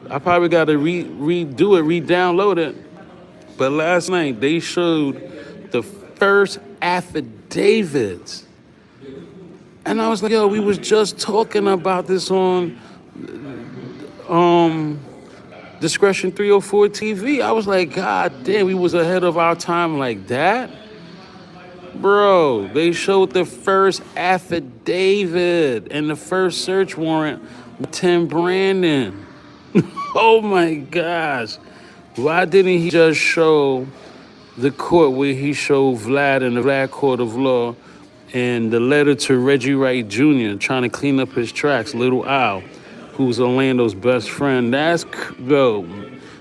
I probably got to redo it, re-download it. But last night, they showed the first affidavits. And I was like, yo, we was just talking about this on Discretion 304 TV. I was like, God damn, we was ahead of our time like that. Bro, they showed the first affidavit and the first search warrant with Tim Brandon. Oh my gosh. Why didn't he just show the court where he showed Vlad in the Vlad Court of Law and the letter to Reggie Wright Jr. trying to clean up his tracks, Little Al, who's Orlando's best friend? Bro.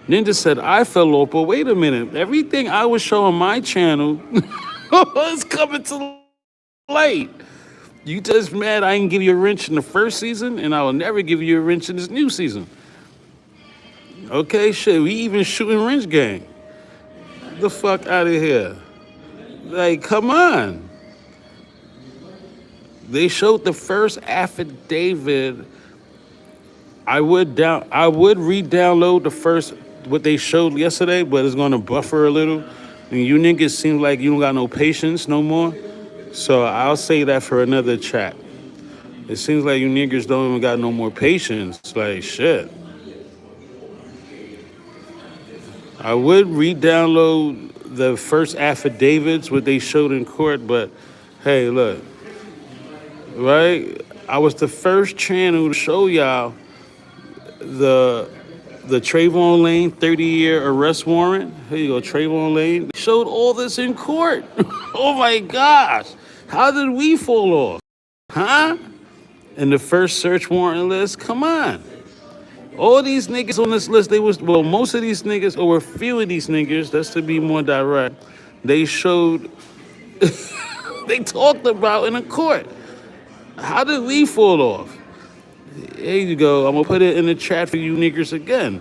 Ninja said, I fell off, but wait a minute. Everything I was showing my channel is coming to light. You just mad I didn't give you a wrench in the first season, and I will never give you a wrench in this new season. Okay, shit, we even shooting wrench gang. Get the fuck out of here. Like, come on. They showed the first affidavit. I would re-download the first, what they showed yesterday, but it's gonna buffer a little. And you niggas seem like you don't got no patience no more. So I'll say that for another chat. It seems like you niggas don't even got no more patience. Like, shit. I would re-download the first affidavits, what they showed in court, but hey, look, right? I was the first channel to show y'all the Trayvon Lane 30-year arrest warrant. Here you go, Trayvon Lane. They showed all this in court. Oh my gosh. How did we fall off? Huh? And the first search warrant list? Come on. All these niggas on this list, most of these niggas, or a few of these niggas, that's to be more direct, they showed, they talked about in a court. How did we fall off? Here you go. I'm going to put it in the chat for you niggas again.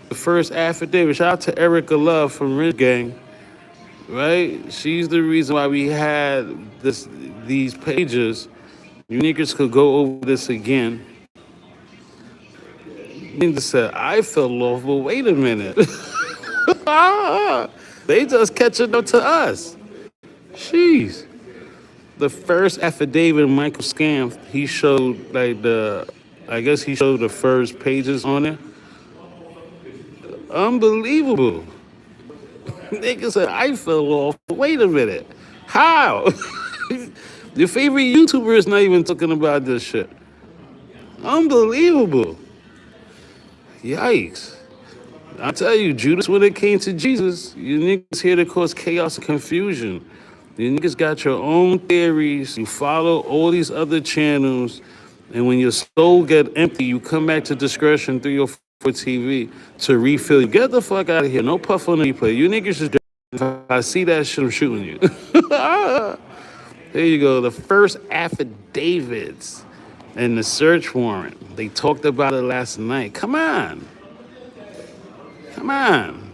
The first affidavit. Shout out to Erica Love from Rich Gang. Right? She's the reason why we had these pages. You niggas could go over this again. Nigga said, I fell off, but wait a minute. They just catching up to us. Jeez. The first affidavit Michael Scamp, he showed like I guess he showed the first pages on it. Unbelievable. Nigga said, I fell off. Wait a minute. How? Your favorite YouTuber is not even talking about this shit. Unbelievable. Yikes. I tell you, Judas, when it came to Jesus, you niggas here to cause chaos and confusion. You niggas got your own theories. You follow all these other channels. And when your soul get empty, you come back to Discretion 304 TV to refill you. Get the fuck out of here. No puff on the replay. You niggas just... If I see that shit, I'm shooting you. There you go. The first affidavits and the search warrant. They talked about it last night. Come on. Come on.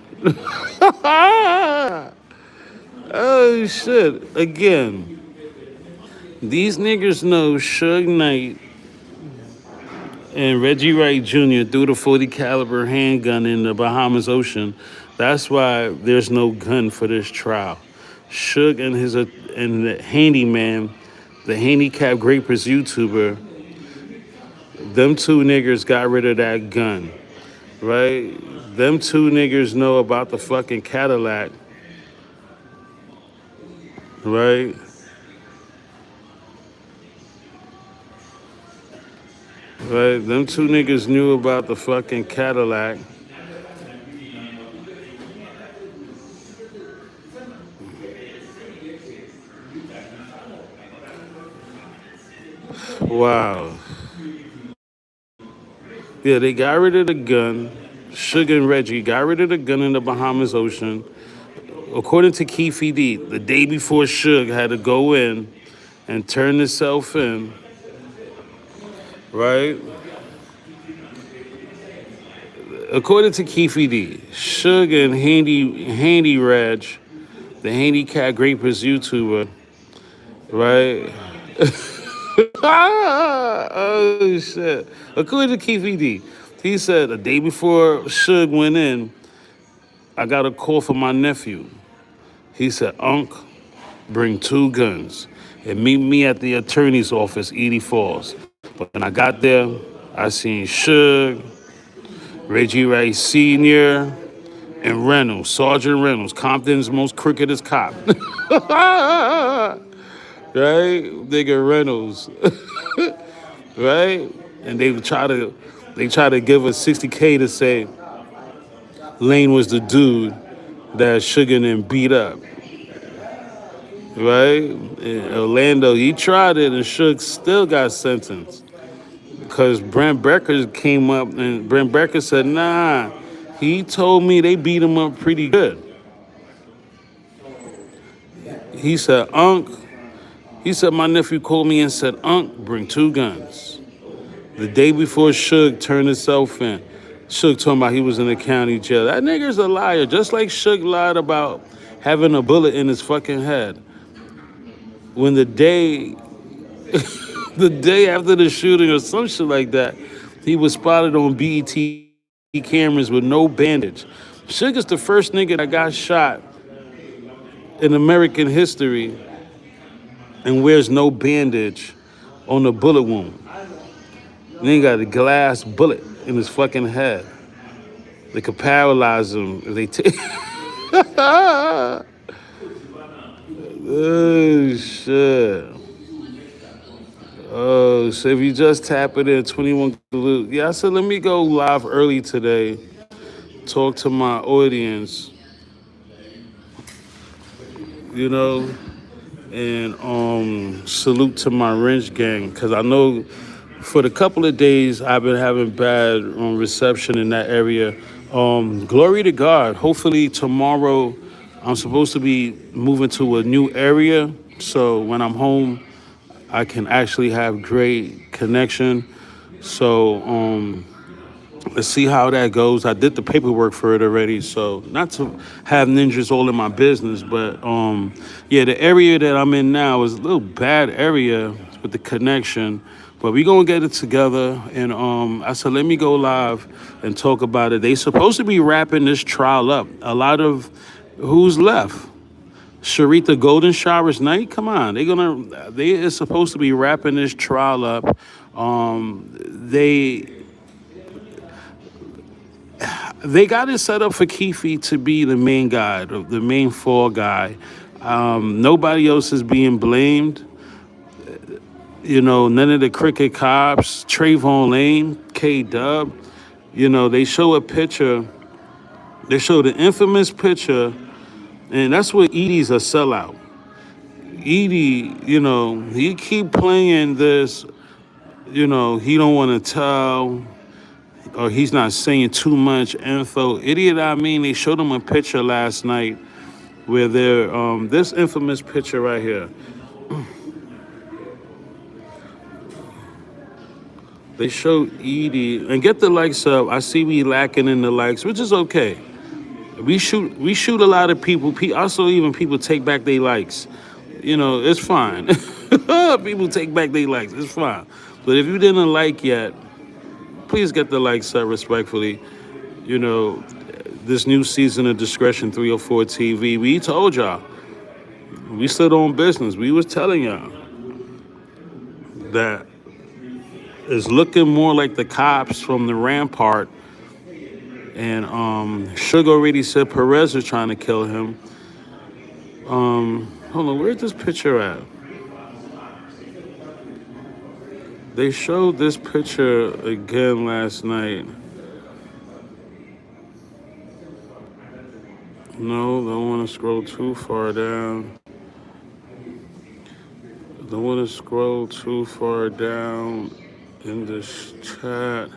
Oh, shit. Again, these niggas know Suge Knight and Reggie Wright Jr. threw the 40 caliber handgun in the Bahamas Ocean. That's why there's no gun for this trial. Suge and the handyman, the handicapped grapers YouTuber, them two niggers got rid of that gun, right? Them two niggers know about the fucking Cadillac, right? Right? Them two niggas knew about the fucking Cadillac. Wow. Yeah, they got rid of the gun. Suge and Reggie got rid of the gun in the Bahamas Ocean. According to Keefe D, the day before Suge had to go in and turn himself in, right? According to Keefe D, Suge and Handy Reg, the handicapped grapers YouTuber, right? Oh shit! According to Keefe D, he said the day before Suge went in, I got a call from my nephew. He said, "Unc, bring 2 guns and meet me at the attorney's office, Edie Falls." But when I got there, I seen Suge, Reggie Wright Sr., and Reynolds, Sergeant Reynolds, Compton's most crookedest cop. Right? Nigga Reynolds. Right? And they try to give us 60K to say Lane was the dude that Suge and them beat up. Right? In Orlando, he tried it and Suge still got sentenced. Because Brent Becker came up and Brent Becker said, nah, he told me they beat him up pretty good. He said, my nephew called me and said, Unc, bring 2 guns. The day before Suge turned himself in, Suge talking about he was in the county jail. That nigga's a liar, just like Suge lied about having a bullet in his fucking head. When the day after the shooting or some shit like that, he was spotted on BET cameras with no bandage. Suge is the first nigga that got shot in American history and wears no bandage on the bullet wound. And then he got a glass bullet in his fucking head. They could paralyze him if they take. Oh, shit. Oh, so if you just tap it in, 21 Glue. Yeah, I said, let me go live early today, talk to my audience, you know, and salute to my wrench gang, because I know for the couple of days I've been having bad reception in that area. Glory to God. Hopefully tomorrow I'm supposed to be moving to a new area, so when I'm home, I can actually have great connection. So let's see how that goes. I did the paperwork for it already, so not to have ninjas all in my business, but yeah, the area that I'm in now is a little bad area with the connection, but we gonna get it together. And I said, let me go live and talk about it. They supposed to be wrapping this trial up. A lot of who's left. Sharita Golden Showers night. Come on, they is supposed to be wrapping this trial up. They got it set up for Keefe to be the main guy, the main fall guy. Nobody else is being blamed. None of the cricket cops, Trayvon Lane, K Dub. They show a picture. They show the infamous picture, and that's what Edie's a sellout. Edie, he keep playing this. He don't want to tell, or he's not saying too much info. Idiot, I mean, they showed him a picture last night where they're, this infamous picture right here. They show Edie, and get the likes up. I see we lacking in the likes, which is okay. We shoot a lot of people. Also, even people take back their likes. It's fine. People take back their likes. It's fine. But if you didn't like yet, please get the likes up respectfully. This new season of Discretion 304 TV, we told y'all. We stood on business. We was telling y'all that it's looking more like the cops from the Rampart. And Suge already said Perez is trying to kill him. Hold on, where's this picture at? They showed this picture again last night. No, don't want to scroll too far down. Don't want to scroll too far down in this chat.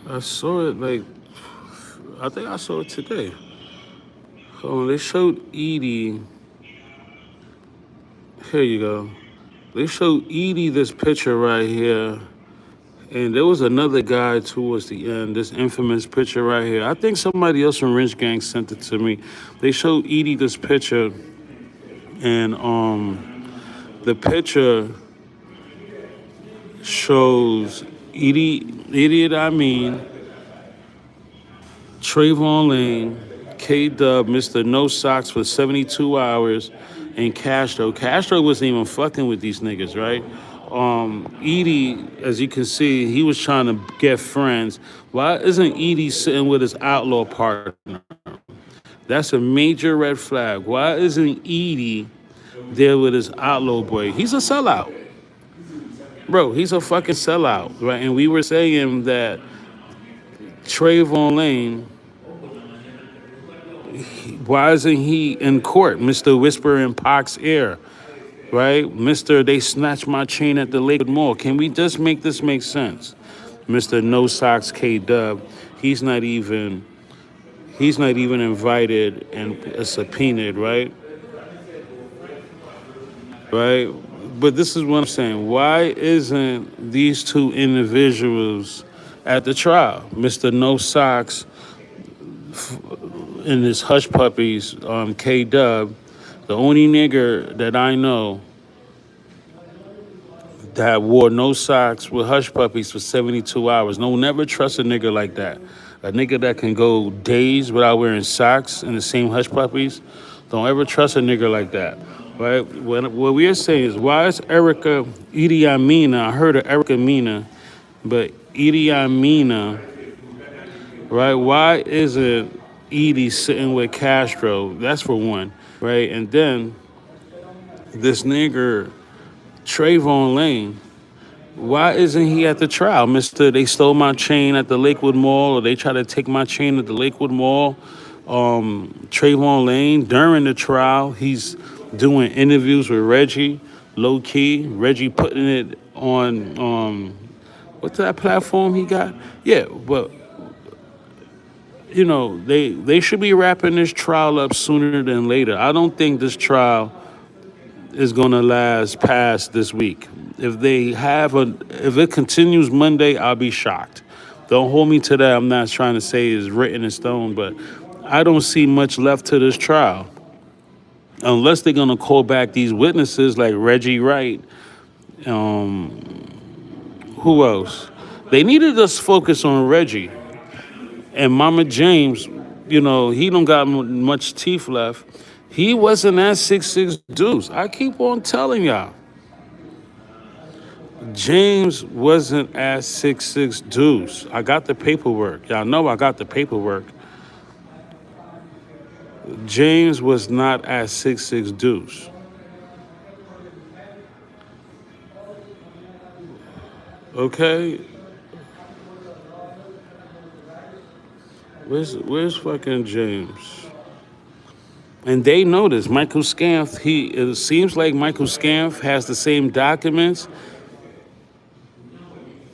I saw it I think I saw it today. Oh, they showed Edie. Here you go. They showed Edie this picture right here. And there was another guy towards the end, this infamous picture right here. I think somebody else from Rich Gang sent it to me. They showed Edie this picture. And the picture shows Idiot I mean, Trayvon Lane, K-Dub, Mr. No Socks for 72 hours, and Castro. Castro wasn't even fucking with these niggas, right? Edie, as you can see, he was trying to get friends. Why isn't Edie sitting with his outlaw partner? That's a major red flag. Why isn't Edie there with his outlaw boy? He's a sellout. Bro, he's a fucking sellout, right? And we were saying that Trayvon Lane, why isn't he in court? Mr. Whisper in Pac's ear, right? Mr. They snatched my chain at the Lakewood Mall. Can we just make this make sense? Mr. No Socks K-Dub, he's not even invited and subpoenaed, right? Right? But this is what I'm saying. Why isn't these two individuals at the trial? Mr. No Socks and his Hush Puppies, K-Dub, the only nigger that I know that wore no socks with Hush Puppies for 72 hours. No, never trust a nigga like that. A nigga that can go days without wearing socks and the same Hush Puppies. Don't ever trust a nigga like that. Right? What we are saying is, why is Edie Amina, I heard of Erica Mina, but Edie Amina, right? Why isn't Edie sitting with Castro? That's for one, right? And then this nigger, Trayvon Lane, why isn't he at the trial? Mr. They stole my chain at the Lakewood Mall, or they tried to take my chain at the Lakewood Mall. Trayvon Lane, during the trial, he's doing interviews with Reggie, low key. Reggie putting it on, what's that platform he got? Yeah, but, they should be wrapping this trial up sooner than later. I don't think this trial is going to last past this week. If it continues Monday, I'll be shocked. Don't hold me to that. I'm not trying to say it's written in stone, but I don't see much left to this trial. Unless they're going to call back these witnesses like Reggie Wright. Who else? They needed us focus on Reggie. And Mama James, he don't got much teeth left. He wasn't at 6'6" Deuce. I keep on telling y'all. James wasn't at 6'6" Deuce. I got the paperwork. Y'all know I got the paperwork. James was not at 6'6" Deuce. Okay? Where's fucking James? And they know this. Michael Scamph, it seems like Michael Scamph has the same documents.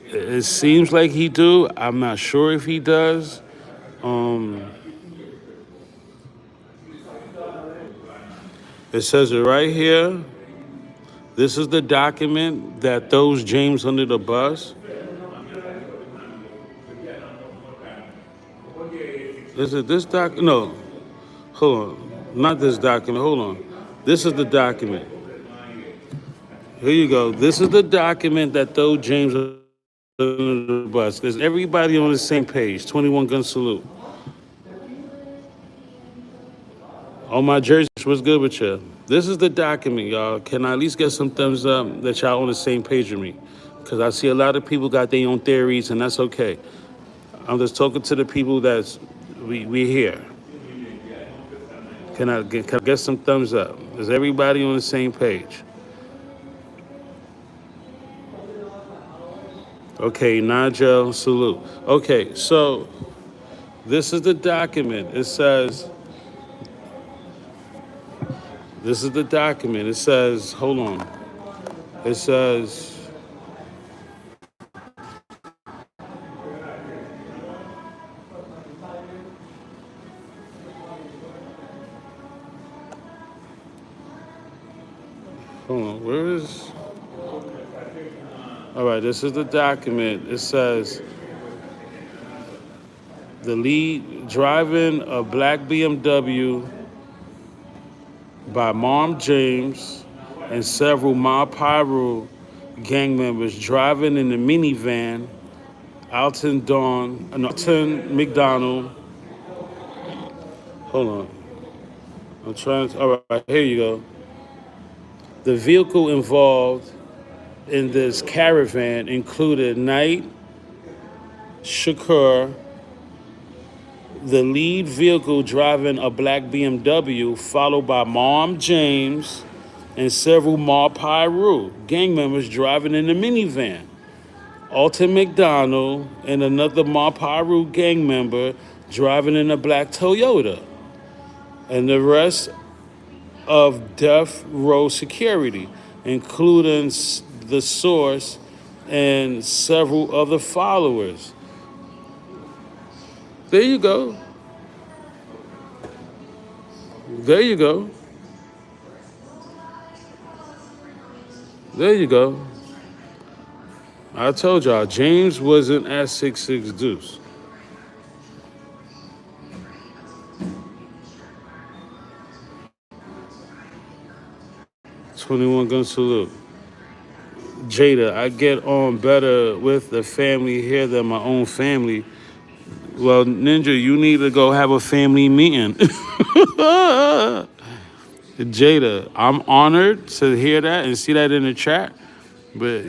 It seems like he do. I'm not sure if he does. It says it right here. This is the document that throws James under the bus. Is it this doc? No. Hold on. Not this document. Hold on. This is the document. Here you go. This is the document that throws James under the bus. Because everybody on the same page. 21 gun salute. All my jerseys, what's good with you? This is the document, y'all. Can I at least get some thumbs up that y'all on the same page with me? Because I see a lot of people got their own theories, and that's okay. I'm just talking to the people we here. Can I get some thumbs up? Is everybody on the same page? Okay, Nigel, salute. Okay, so this is the document. It says, this is the document. It says, hold on. It says, hold on, where is? All right, this is the document. It says, the lead driving a black BMW by Mom James and several Mob Pyro gang members driving in the minivan, Alton McDonald. Hold on. I'm trying to, all right, here you go. The vehicle involved in this caravan included Knight, Shakur, the lead vehicle driving a black BMW, followed by Mom James and several Mob Pyro gang members driving in the minivan. Alton McDonald and another Mob Pyro gang member driving in a black Toyota. And the rest of Death Row security, including the source and several other followers. There you go. There you go. There you go. I told y'all, James wasn't at 6'6" Deuce. "21 gun salute." Jada, I get on better with the family here than my own family. Well, Ninja, you need to go have a family meeting. Jada, I'm honored to hear that and see that in the chat, but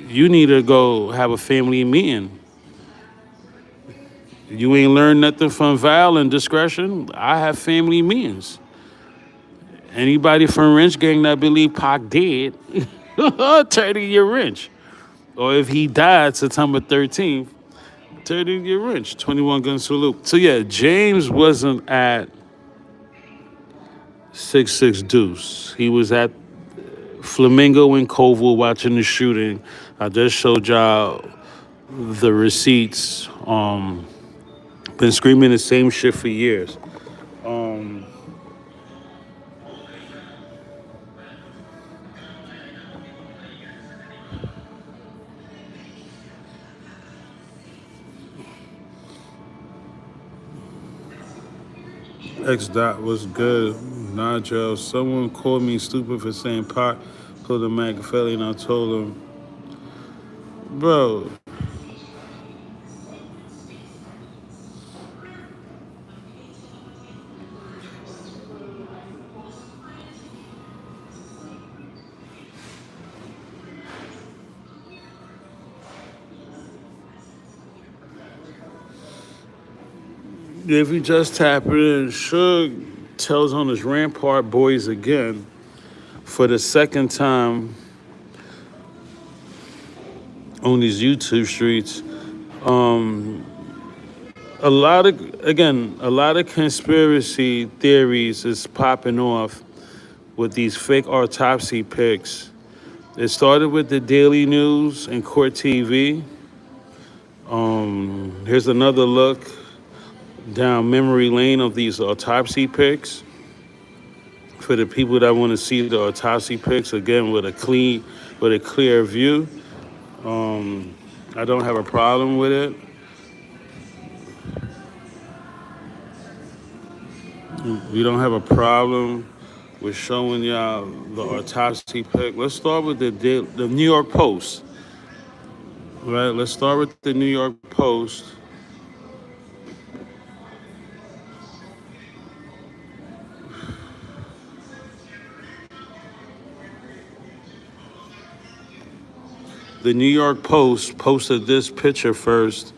you need to go have a family meeting. You ain't learned nothing from Val and discretion. I have family meetings. Anybody from Wrench Gang that believe Pac dead, turn in your wrench. Or if he died September 13th, turn in your wrench. 21 gun salute. So yeah, James wasn't at 6'6" Deuce. He was at Flamingo and Koval watching the shooting. I just showed y'all the receipts. Been screaming the same shit for years. X Dot was good. Nigel, someone called me stupid for saying Pac pulled a Machiavelli, and I told him, bro, If you just tap it in, Suge tells on his Rampart Boys again for the second time on these YouTube streets. A lot of conspiracy theories is popping off with these fake autopsy pics. It started with the Daily News and Court TV. Here's another look down memory lane of these autopsy pics. For the people that want to see the autopsy pics again with a clear view, I don't have a problem with it. We don't have a problem with showing y'all the autopsy pic. Let's start with the New York Post. Right, let's start with the New York Post. The New York Post posted this picture first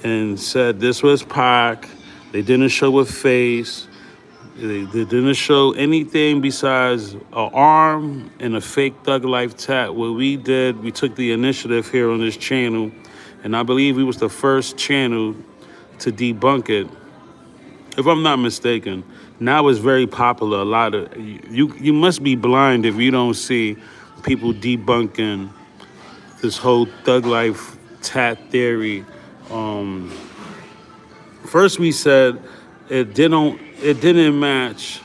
and said this was Pac. They didn't show a face. They didn't show anything besides an arm and a fake Thug Life tat. What we did, we took the initiative here on this channel, and I believe we was the first channel to debunk it, if I'm not mistaken. Now it's very popular. A lot of you must be blind if you don't see people debunking this whole Thug Life tat theory. First we said it didn't match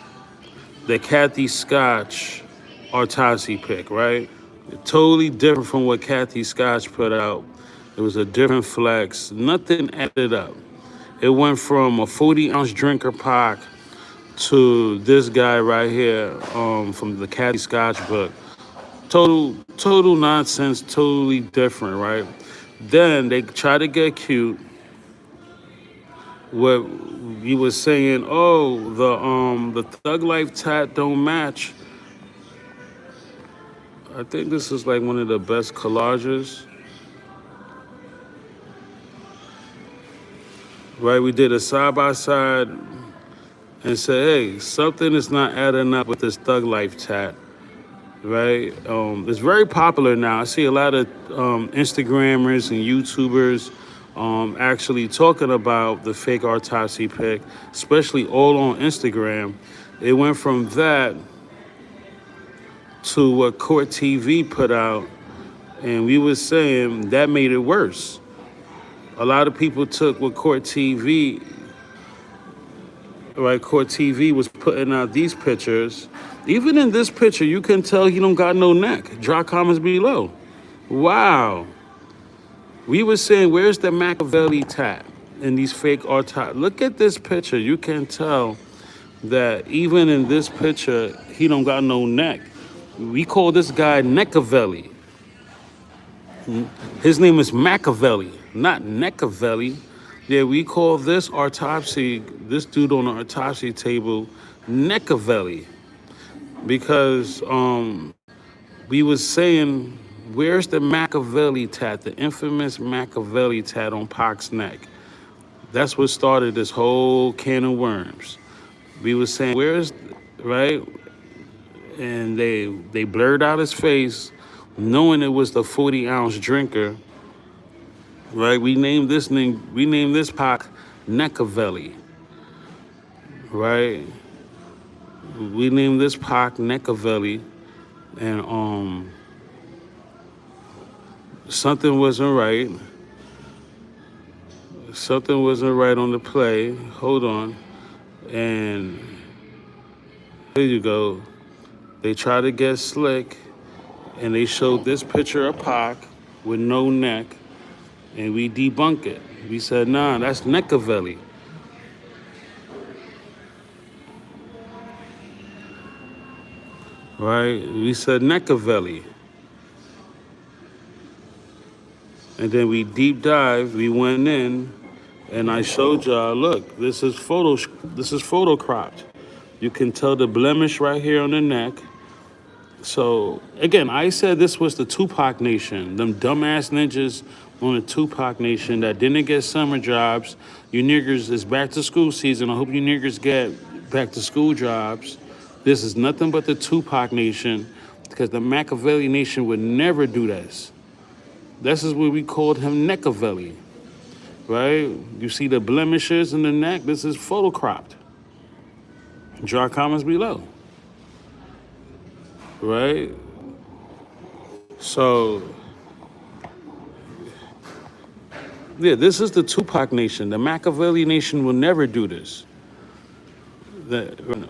the Kathy Scotch autopsy pic, right? Totally different from what Kathy Scotch put out. It was a different flex. Nothing added up. It went from a 40-ounce drinker Pac to this guy right here from the Kathy Scotch book. Total nonsense, totally different, right? Then they try to get cute. What he was saying, oh, the Thug Life tat don't match. I think this is like one of the best collages. Right, we did a side by side and said, hey, something is not adding up with this Thug Life tat. Right, it's very popular now. I see a lot of Instagrammers and YouTubers actually talking about the fake autopsy pic, especially all on Instagram. It went from that to what Court TV put out, and we was saying that made it worse. A lot of people took what Court TV, right? Court TV was putting out these pictures. Even in this picture, you can tell he don't got no neck. Drop comments below. Wow. We were saying, where's the Machiavelli tat in these fake autopsies? Look at this picture. You can tell that even in this picture, he don't got no neck. We call this guy Neckavelli. His name is Machiavelli, not Neckavelli. Yeah, we call this dude on the autopsy table, Neckavelli. Because we was saying, where's the Machiavelli tat, the infamous Machiavelli tat on Pac's neck? That's what started this whole can of worms. We was saying, right? And they blurred out his face, knowing it was the 40-ounce drinker. Right? We named this Pac Neckavelli. Right? We named this Pac Neckavelli, and something wasn't right. Something wasn't right on the play. Hold on. And here you go. They tried to get slick, and they showed this picture of Pac with no neck, and we debunked it. We said, nah, that's Neckavelli. Right? We said Neckavelli. And then we deep dived, we went in, and I showed y'all, look, this is photo cropped. You can tell the blemish right here on the neck. So again, I said this was the Tupac nation. Them dumbass ninjas on the Tupac Nation that didn't get summer jobs. You niggers, it's back to school season. I hope you niggers get back to school jobs. This is nothing but the Tupac Nation because the Machiavelli Nation would never do this. This is what we called him Neckavelli, right? You see the blemishes in the neck? This is photo cropped. Draw comments below, right? So, yeah, this is the Tupac Nation. The Machiavelli Nation will never do this.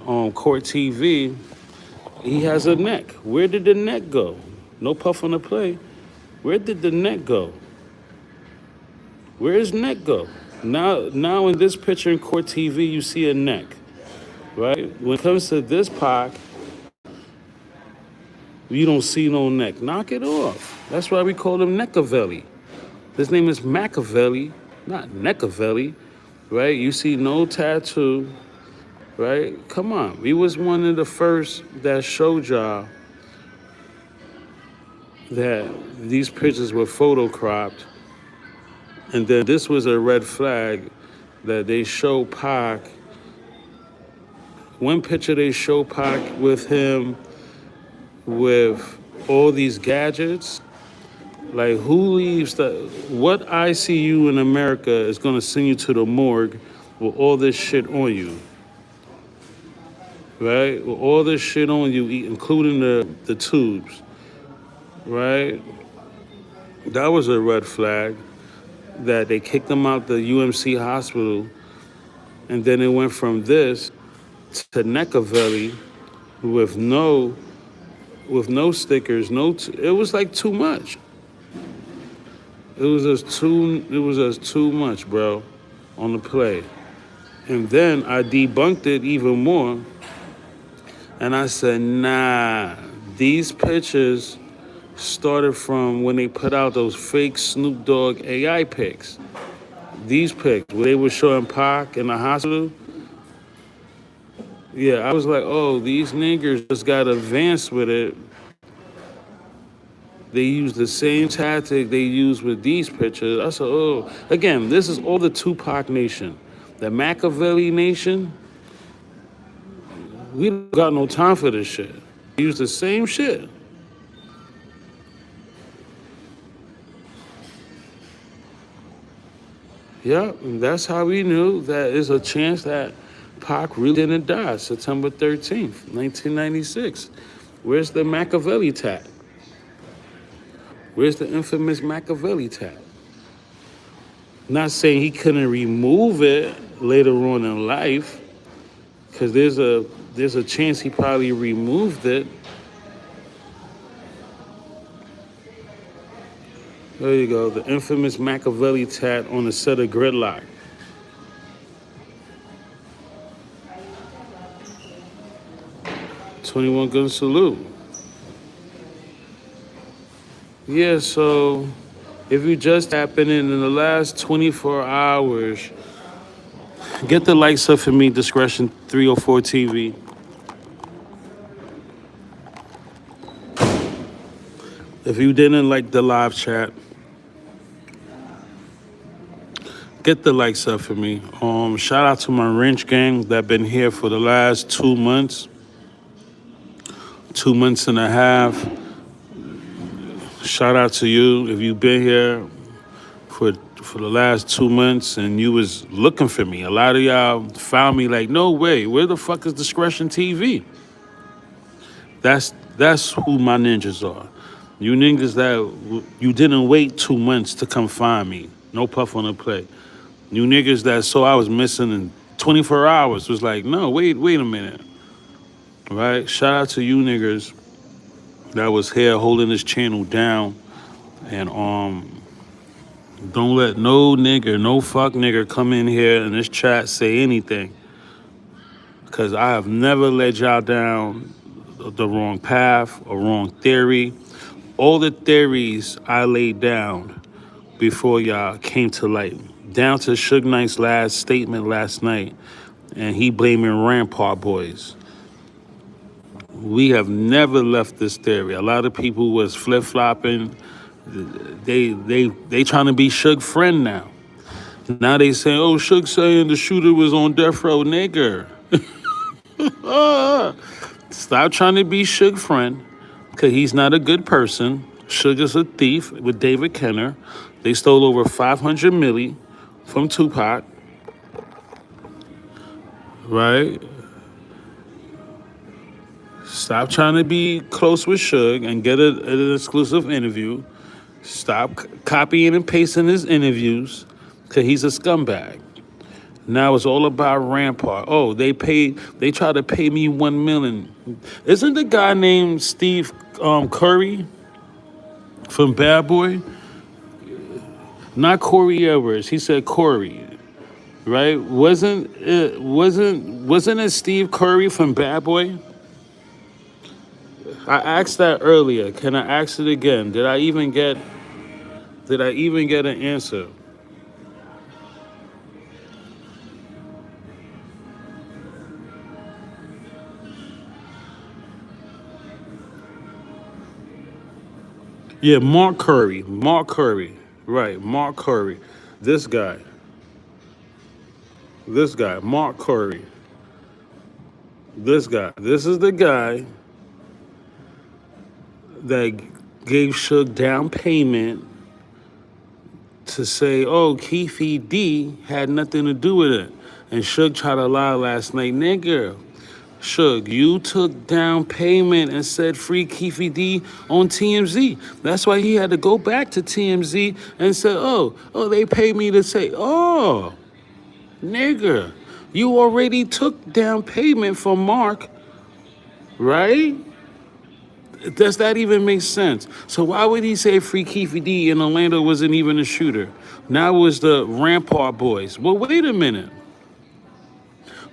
On Court TV, he has a neck. Where did the neck go? No puff on the play. Where did the neck go? Where is neck go? Now in this picture in Court TV, you see a neck, right? When it comes to this Pac, you don't see no neck. Knock it off. That's why we call him Neckavelli. His name is Machiavelli, not Neckavelli, right? You see no tattoo, right? Come on. We was one of the first that showed y'all that these pictures were photo cropped. And then this was a red flag that they show Pac. One picture they show Pac with him with all these gadgets. Like, who leaves what ICU in America is gonna send you to the morgue with all this shit on you? Right? With all this shit on you, including the tubes. Right? That was a red flag that they kicked him out the UMC hospital. And then it went from this to Neckavelli with no stickers, it was like too much. It was just too much, bro, on the play. And then I debunked it even more. And I said, nah, these pictures started from when they put out those fake Snoop Dogg AI pics. These pics, where they were showing Pac in the hospital. Yeah, I was like, oh, these niggers just got advanced with it. They use the same tactic they use with these pictures. I said, oh, again, this is all the Tupac Nation. The Machiavelli Nation, we don't got no time for this shit. They use the same shit. Yeah, and that's how we knew that there's a chance that Pac really didn't die September 13th, 1996. Where's the Machiavelli tat? Where's the infamous Machiavelli tat? Not saying he couldn't remove it later on in life, because there's a chance he probably removed it. There you go, the infamous Machiavelli tat on the set of Gridlock. "21 Gun Salute." Yeah, so if you just happened in the last 24 hours, get the likes up for me, Discretion 304 TV. If you didn't like the live chat, get the likes up for me. Shout out to my wrench gang that been here for the last 2 months, 2 months and a half. Shout out to you if you've been here for the last 2 months and you was looking for me. A lot of y'all found me like, no way, where the fuck is Discretion TV? That's who my ninjas are. You niggas that you didn't wait 2 months to come find me. No puff on the play. You niggas that saw I was missing in 24 hours was like, no, wait a minute. Right? Shout out to you niggas that was here holding this channel down. And don't let no nigger, no fuck nigger come in here in this chat say anything. Because I have never led y'all down the wrong path or wrong theory. All the theories I laid down before y'all came to light. Down to Suge Knight's last statement last night, and he blaming Rampart Boys. We have never left this theory. A lot of people was flip-flopping They trying to be Suge friend now. Now they saying, oh, Suge saying the shooter was on death row, nigger. Stop trying to be Suge friend, because he's not a good person. Suge is a thief with David Kenner. They stole over 500 milli from Tupac, right? Stop trying to be close with Suge and get an exclusive interview. Stop copying and pasting his interviews, because he's a scumbag. Now it's all about Rampart. Oh, they tried to pay me $1 million. Isn't the guy named Steve Curry from Bad Boy? Not Corey Edwards. He said Corey, right? Wasn't it Steve Curry from Bad Boy? I asked that earlier. Can I ask it again? Did I even get an answer? Yeah, Mark Curry. Mark Curry. Right, Mark Curry. This guy. This guy, Mark Curry. This guy. This is the guy that gave Suge down payment to say, oh, Keefe D had nothing to do with it. And Suge tried to lie last night. Nigga, Suge, you took down payment and said free Keefe D on TMZ. That's why he had to go back to TMZ and say, oh, they paid me to say, oh, nigga, you already took down payment from Mark, right? Does that even make sense? So why would he say free Keefe D and Orlando wasn't even a shooter? Now it was the Rampart Boys. Well, wait a minute.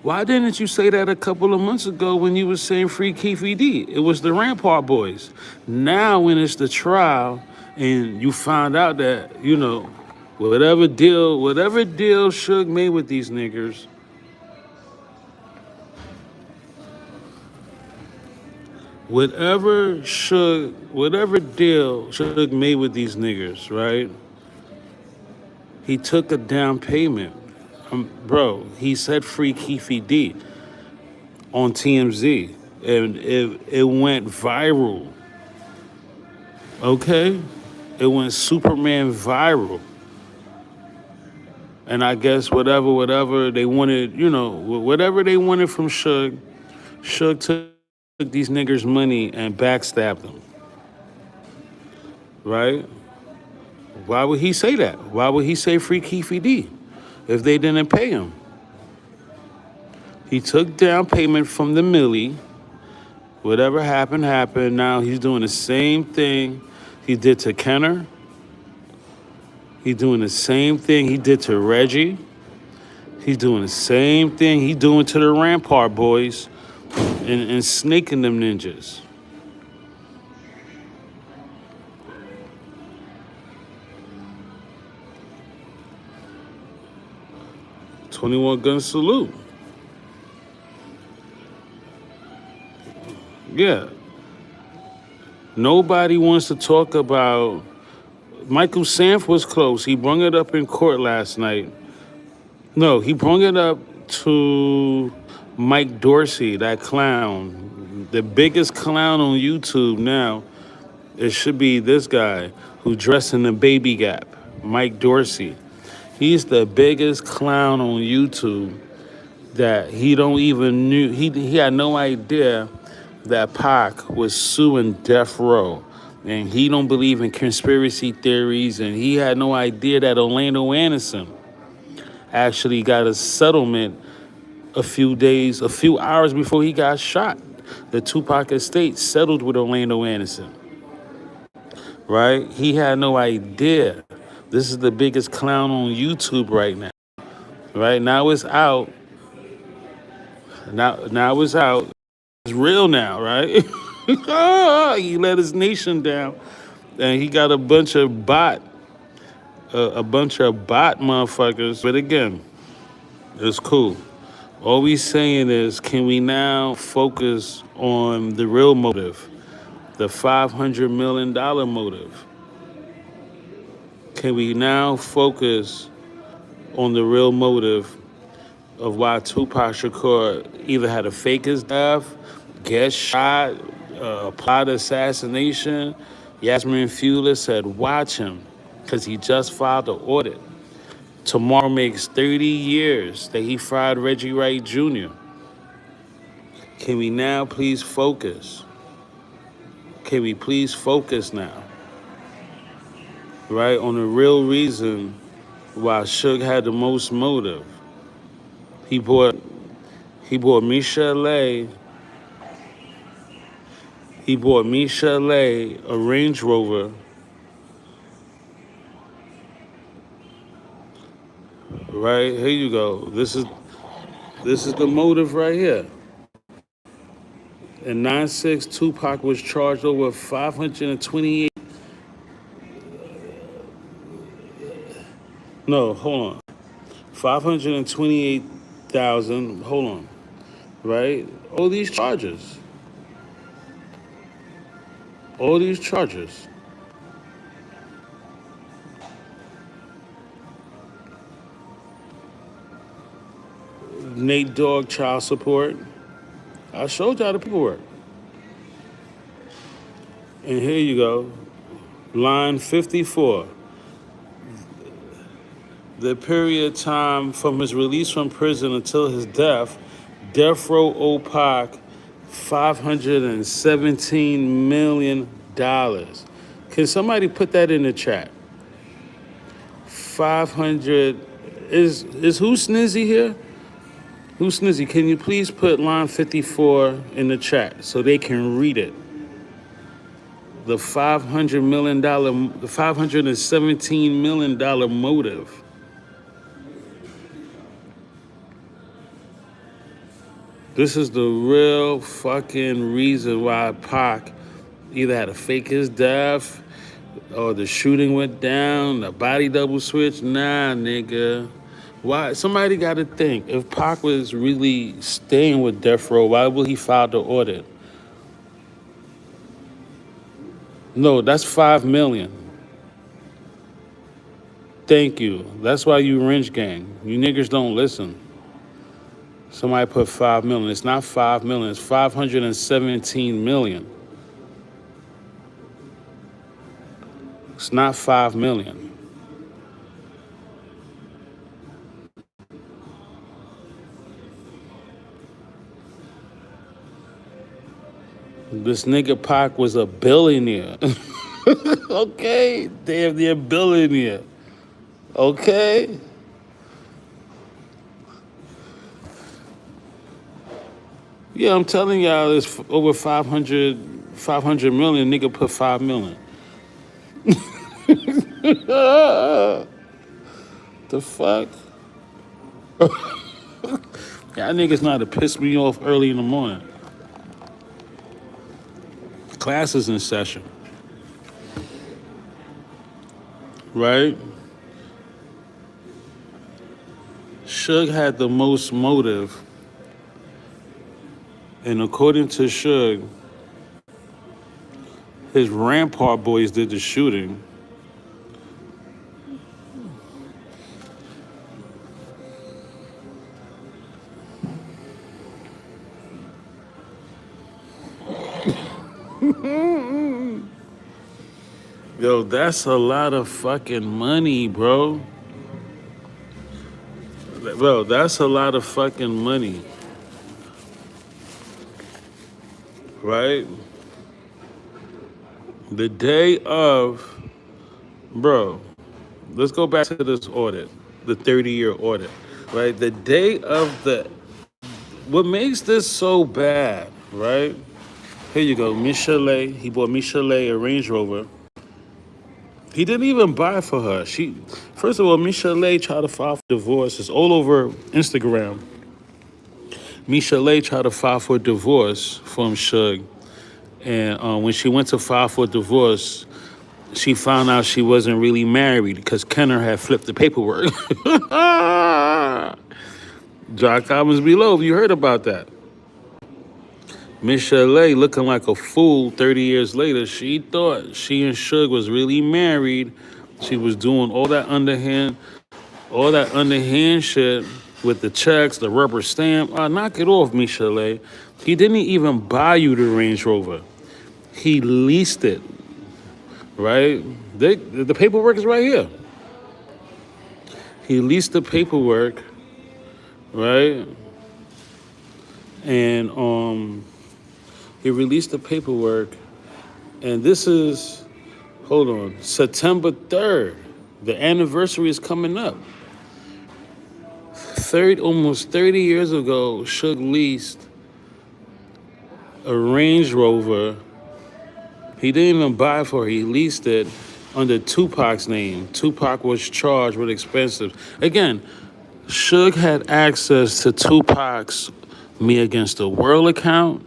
Why didn't you say that a couple of months ago when you was saying free Keefe D? It was the Rampart Boys. Now when it's the trial and you found out that, whatever deal Suge made with these niggers, whatever deal Suge made with these niggers, right? He took a down payment. Bro, he said free Keefe D on TMZ, and it went viral. Okay? It went Superman viral. And I guess whatever they wanted, whatever they wanted from Suge took these niggers' money and backstabbed them. Right? Why would he say that? Why would he say free Keefe D if they didn't pay him? He took down payment from the Millie. Whatever happened, happened. Now he's doing the same thing he did to Kenner. He's doing the same thing he did to Reggie. He's doing the same thing he doing to the Rampart Boys and snaking them ninjas. .21 gun salute. Yeah. Nobody wants to talk about. Michael Sanf was close. He brought it up in court last night. No, he brought it up to Mike Dorsey, that clown. The biggest clown on YouTube now. It should be this guy who dressed in the baby gap, Mike Dorsey. He's the biggest clown on YouTube that he don't even knew. He had no idea that Pac was suing Death Row. And he don't believe in conspiracy theories. And he had no idea that Orlando Anderson actually got a settlement a few hours before he got shot. The Tupac estate settled with Orlando Anderson. Right? He had no idea. This is the biggest clown on YouTube right now. Right? Now it's out. Now it's out. It's real now, right? He let his nation down. And he got a bunch of bot motherfuckers. But again, it's cool. All we saying is, can we now focus on the real motive? The $500 million motive. Can we now focus on the real motive of why Tupac Shakur either had to fake his death, get shot, plot assassination? Yasmin Fuller said, watch him, because he just filed an audit. Tomorrow makes 30 years that he fried Reggie Wright Jr. Can we now please focus? Can we please focus now? Right? On the real reason why Suge had the most motive. He bought Michelle. He bought Michelle a Range Rover. Right? Here you go. This is the motive right here. In 96, Tupac was charged over 528. No, hold on. 528,000. Hold on. Right? All these charges. All these charges. Nate Dogg child support. I showed y'all the paperwork. And here you go. Line 54. The period of time from his release from prison until his death, Death Row owed Pac $517 million. Can somebody put that in the chat? 500. Is who Snizzy here? Who Snizzy? Can you please put line 54 in the chat so they can read it? The $500 million, the $517 million motive. This is the real fucking reason why Pac either had to fake his death or the shooting went down, the body double switch. Nah, nigga. Why? Somebody got to think. If Pac was really staying with Death Row, why would he file the audit? No, that's $5 million. Thank you. That's why you wrench gang. You niggas don't listen. Somebody put $5 million. It's not $5 million. It's $517 million. It's not $5 million. This nigga Pac was a billionaire. Okay? They're a billionaire. Okay? Yeah, I'm telling y'all, it's over 500 million. Nigga put $5 million. The fuck? Y'all niggas know how to piss me off early in the morning. Class is in session. Right? Suge had the most motive. And according to Suge, his Rampart Boys did the shooting. Yo, that's a lot of fucking money, bro. Bro, that's a lot of fucking money. Right? The day of, bro, let's go back to this audit, the 30-year audit, right? The day of what makes this so bad, right? Here you go, Michelle, he bought Michelle a Range Rover. He didn't even buy it for her. First of all, Michelle tried to file for divorce. It's all over Instagram. Michelle tried to file for divorce from Suge. And when she went to file for divorce, she found out she wasn't really married because Kenner had flipped the paperwork. Drop comments below if you heard about that. Michelle looking like a fool 30 years later. She thought she and Suge was really married. She was doing all that underhand shit with the checks, the rubber stamp. Knock it off, Michelle. He didn't even buy you the Range Rover. He leased it, right? The paperwork is right here. He leased the paperwork, right? And he released the paperwork, and this is, hold on, September 3rd. The anniversary is coming up. Almost 30 years ago, Suge leased a Range Rover. He didn't even buy it for it. He leased it under Tupac's name. Tupac was charged with expenses. Again, Suge had access to Tupac's Me Against the World account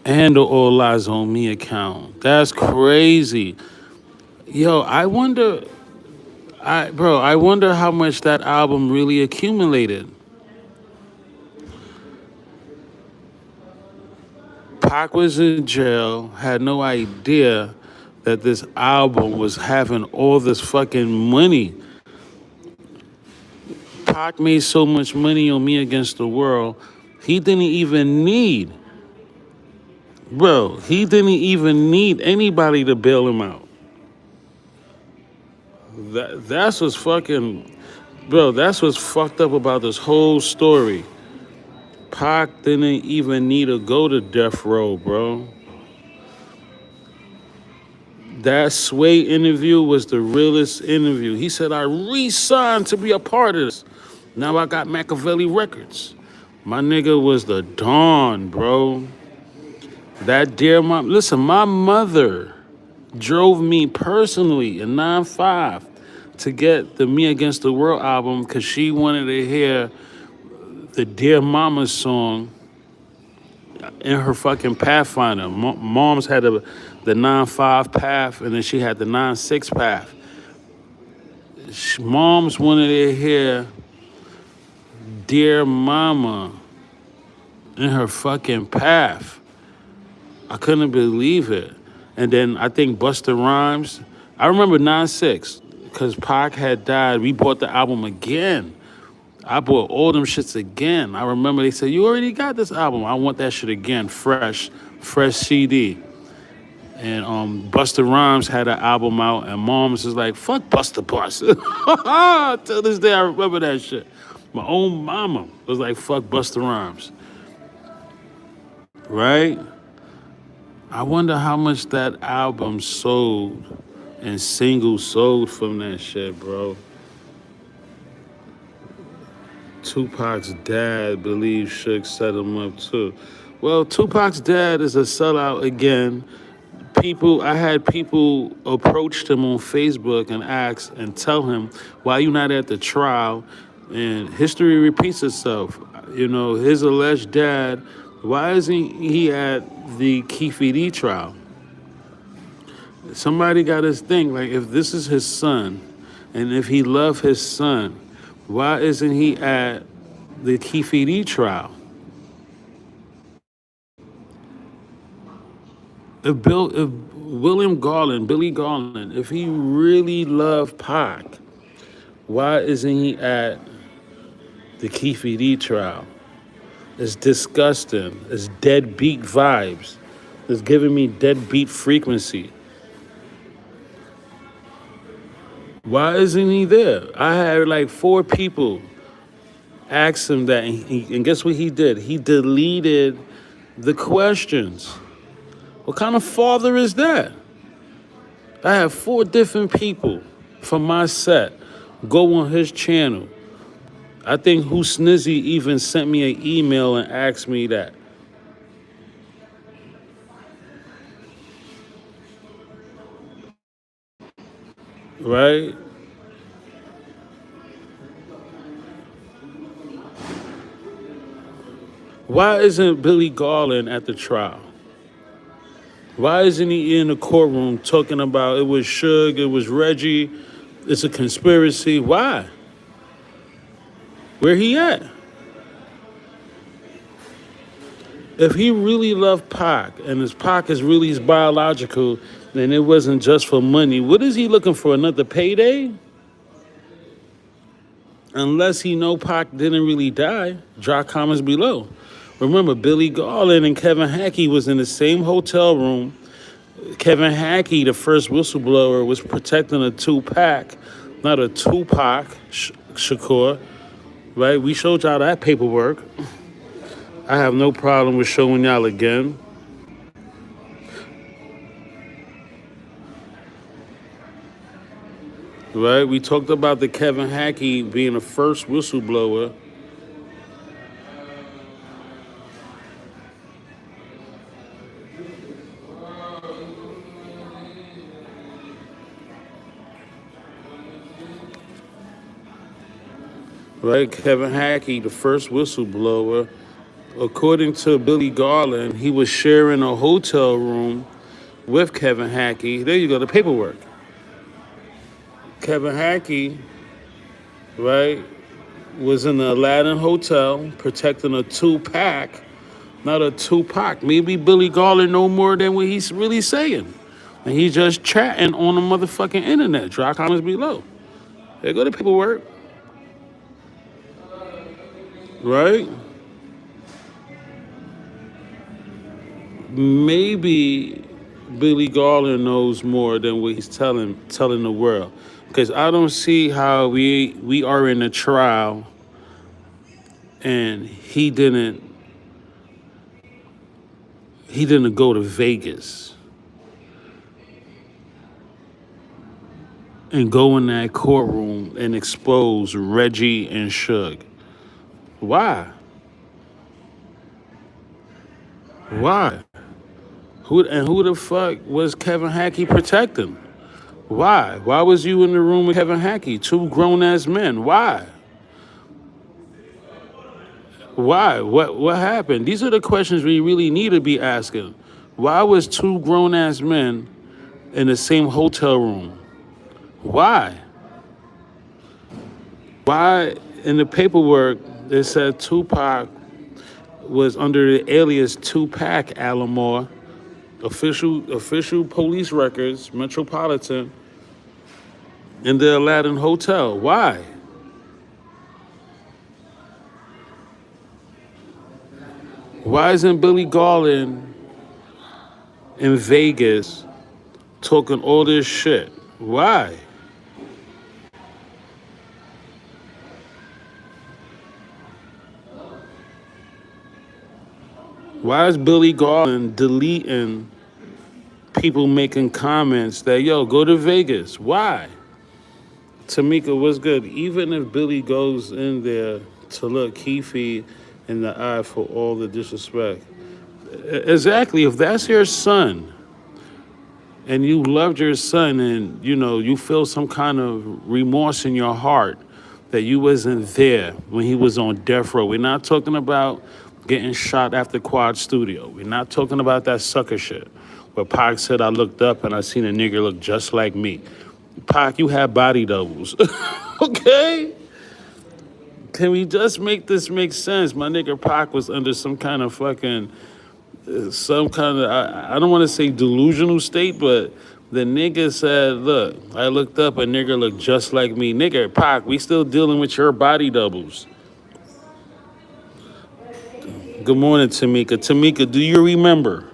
and the All Eyes on Me account. That's crazy. Yo, I wonder how much that album really accumulated. Pac was in jail, had no idea that this album was having all this fucking money. Pac made so much money on Me Against the World, he didn't even need anybody to bail him out. That's what's fucking, that's what's fucked up about this whole story. Pac didn't even need to go to death row, bro. That Sway interview was the realest interview. He said, I re-signed to be a part of this. Now I got Machiavelli Records. My nigga was the Dawn, bro. That dear mom. Listen, my mother drove me personally in 9-5 to get the Me Against the World album because she wanted to hear the Dear Mama song in her fucking Pathfinder. Mom's had the 9-5 path, and then she had the 9-6 path. Moms wanted to hear Dear Mama in her fucking path. I couldn't believe it. And then I think Busta Rhymes, I remember 9-6, because Pac had died. We bought the album again. I bought all them shits again. I remember they said, you already got this album. I want that shit again, fresh CD. And Busta Rhymes had an album out, and Moms was like, fuck Busta Bus. Till this day, I remember that shit. My own mama was like, fuck Busta Rhymes. Right? I wonder how much that album sold and singles sold from that shit, bro. Tupac's dad believes Suge set him up too. Well, Tupac's dad is a sellout again. I had people approach him on Facebook and ask and tell him, why you not at the trial? And history repeats itself. You know, his alleged dad, why isn't he at the Keefe D trial? Somebody got to think, like, if this is his son, and if he loved his son, why isn't he at the Keefe D trial? If Billy Garland, if he really loved Pac, why isn't he at the Keefe D trial? It's disgusting. It's deadbeat vibes. It's giving me deadbeat frequency. Why isn't he there? I had like 4 people ask him that, and guess what he did? He deleted the questions. What kind of father is that? I have 4 different people from my set go on his channel. I think Who Snizzy even sent me an email and asked me that. Right? Why isn't Billy Garland at the trial? Why isn't he in the courtroom talking about it was Suge, it was Reggie, it's a conspiracy? Why? Where he at? If he really loved Pac, and his Pac is really his biological, And it wasn't just for money. What is he looking for? Another payday? Unless he know Pac didn't really die. Drop comments below. Remember, Billy Garland and Kevin Hackey was in the same hotel room. Kevin Hackey, the first whistleblower, was protecting a Tupac, not a Tupac, Shakur, right? We showed y'all that paperwork. I have no problem with showing y'all again. Right? We talked about the Kevin Hackey being the first whistleblower. Right? Kevin Hackey, the first whistleblower. According to Billy Garland, he was sharing a hotel room with Kevin Hackey. There you go, the paperwork. Kevin Hackey, right, was in the Aladdin Hotel protecting a Tupac, not a Tupac. Maybe Billy Garland know more than what he's really saying. And he's just chatting on the motherfucking internet. Drop comments below. There go the paperwork. Right? Maybe Billy Garland knows more than what he's telling the world. Because I don't see how we are in a trial and he didn't go to Vegas and go in that courtroom and expose Reggie and Suge. Why? Why? Who the fuck was Kevin Hackey protecting? Why? Why was you in the room with Kevin Hackey? Two grown-ass men. Why? Why? What happened? These are the questions we really need to be asking. Why was two grown-ass men in the same hotel room? Why? Why in the paperwork it said Tupac was under the alias Tupac Alomar, official police records, Metropolitan, in the Aladdin Hotel? Why? Why isn't Billy Garland in Vegas talking all this shit? Why? Why is Billy Garland deleting people making comments that, yo, go to Vegas? Why? Tamika, what's good? Even if Billy goes in there to look Keefe in the eye for all the disrespect. Exactly. If that's your son and you loved your son and, you feel some kind of remorse in your heart that you wasn't there when he was on death row. We're not talking about getting shot after Quad Studio. We're not talking about that sucker shit where Pac said, I looked up and I seen a nigga look just like me. Pac, you have body doubles. Okay? Can we just make this make sense? My nigga Pac was under some kind of fucking, I don't want to say delusional state, but the nigga said, look, I looked up, a nigga looked just like me. Nigga, Pac, we still dealing with your body doubles. Good morning, Tamika. Tamika, do you remember?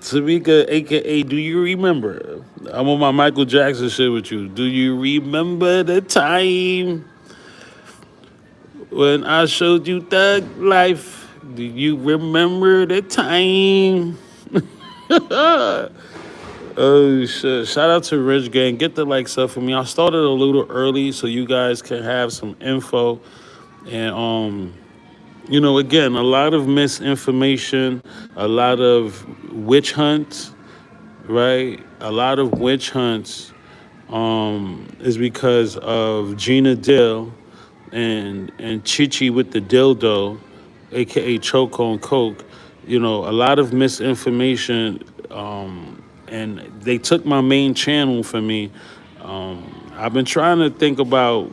Tamika, a.k.a. do you remember? I'm on my Michael Jackson shit with you. Do you remember the time when I showed you Thug Life? Do you remember the time? Oh, shit. Shout out to Rich Gang. Get the likes up for me. I started a little early so you guys can have some info. And, again, a lot of misinformation, a lot of witch hunts, right? A lot of witch hunts is because of Gina Dill and Chichi with the dildo, aka Choke on Coke. A lot of misinformation, and they took my main channel from me. I've been trying to think about,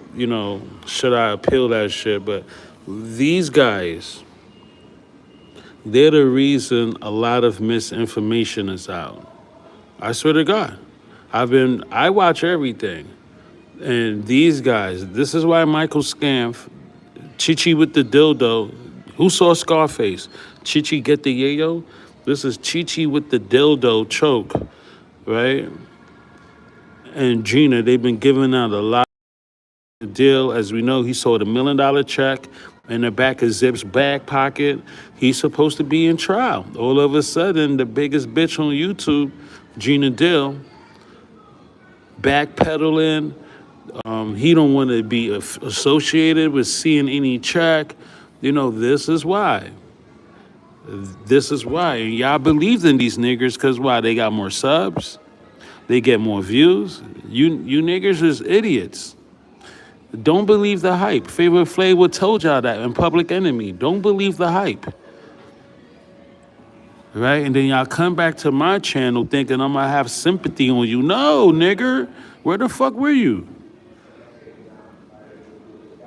should I appeal that shit, but these guys They're the reason a lot of misinformation is out. I swear to God. I watch everything. And these guys, this is why Michael Scamp, Chichi with the dildo, who saw Scarface? Chichi get the yayo? This is Chichi with the dildo choke, right? And Gina, they've been giving out a lot of deal. As we know, he sold $1 million check in the back of Zip's back pocket. He's supposed to be in trial. All of a sudden, the biggest bitch on YouTube, Gina Dill, backpedaling. He don't want to be associated with seeing any check. You know, this is why. This is why. And y'all believed in these niggers because why? They got more subs. They get more views. You niggers is idiots. Don't believe the hype. Favorite Flavor told y'all that in Public Enemy. Don't believe the hype. Right? And then y'all come back to my channel thinking I'm going to have sympathy on you. No, nigger. Where the fuck were you?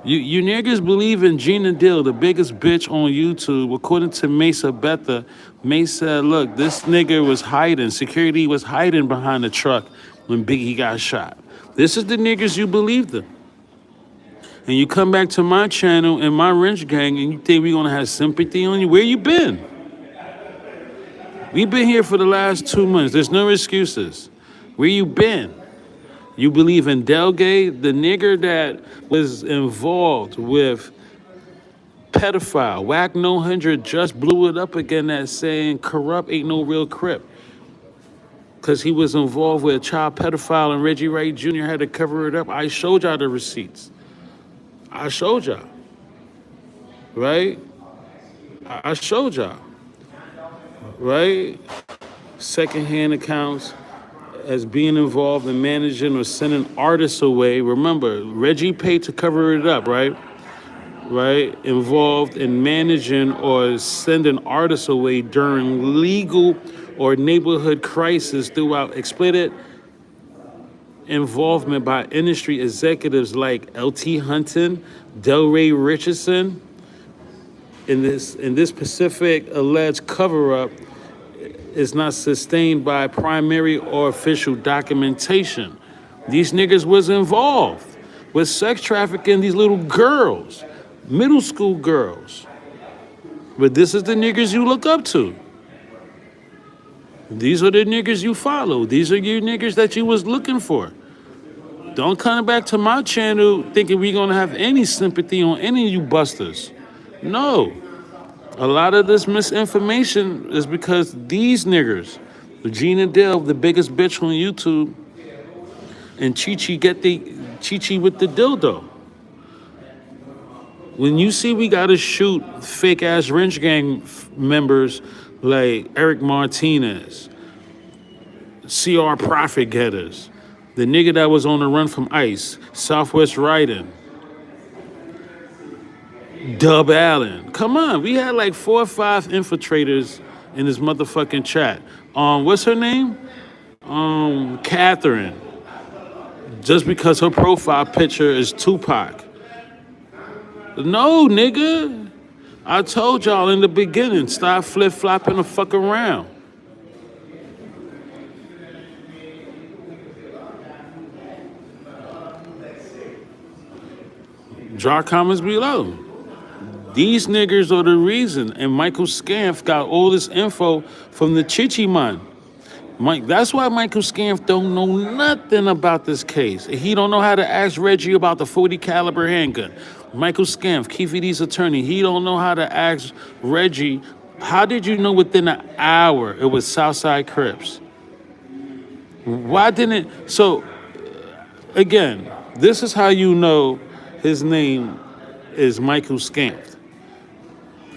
You niggas believe in Gina Dill, the biggest bitch on YouTube. According to Mesa Betha, Mesa said, look, this nigga was hiding. Security was hiding behind the truck when Biggie got shot. This is the niggas you believed in. And you come back to my channel and my wrench gang and you think we gonna have sympathy on you? Where you been? We been here for the last 2 months. There's no excuses. Where you been? You believe in Delgate, the nigger that was involved with pedophile. Whack No 100 just blew it up again that saying corrupt ain't no real crip. Because he was involved with a child pedophile and Reggie Wright Jr. had to cover it up. I showed y'all the receipts. I showed y'all. Right? I showed y'all. Right? Secondhand accounts as being involved in managing or sending artists away. Remember, Reggie paid to cover it up, right? Right? Involved in managing or sending artists away during legal or neighborhood crisis throughout explicit involvement by industry executives like L.T. Hunton, Delray Richardson. In this specific alleged cover-up, is not sustained by primary or official documentation. These niggas was involved with sex trafficking these little girls, middle school girls. But this is the niggas you look up to. These are the niggas you follow. These are your niggas that you was looking for. Don't come back to my channel thinking we gonna have any sympathy on any of you busters. No. A lot of this misinformation is because these niggers, Gina Dill, the biggest bitch on YouTube, and Chichi with the dildo. When you see we gotta shoot fake ass wrench gang members like Eric Martinez, CR Profit Getters, the nigga that was on the run from ICE, Southwest Riding, Dub Allen. Come on, we had like 4 or 5 infiltrators in this motherfucking chat. What's her name? Catherine. Just because her profile picture is Tupac. No, nigga. I told y'all in the beginning, stop flip-flopping the fuck around. Drop comments below. These niggers are the reason, and Michael Scamp got all this info from the Chichi man. That's why Michael Scamp don't know nothing about this case. He don't know how to ask Reggie about the 40 caliber handgun. Michael Scamp, Keefe D's attorney, he don't know how to ask Reggie, how did you know within an hour it was Southside Crips? Why didn't it? So, again, this is how you know his name is Michael Scamp.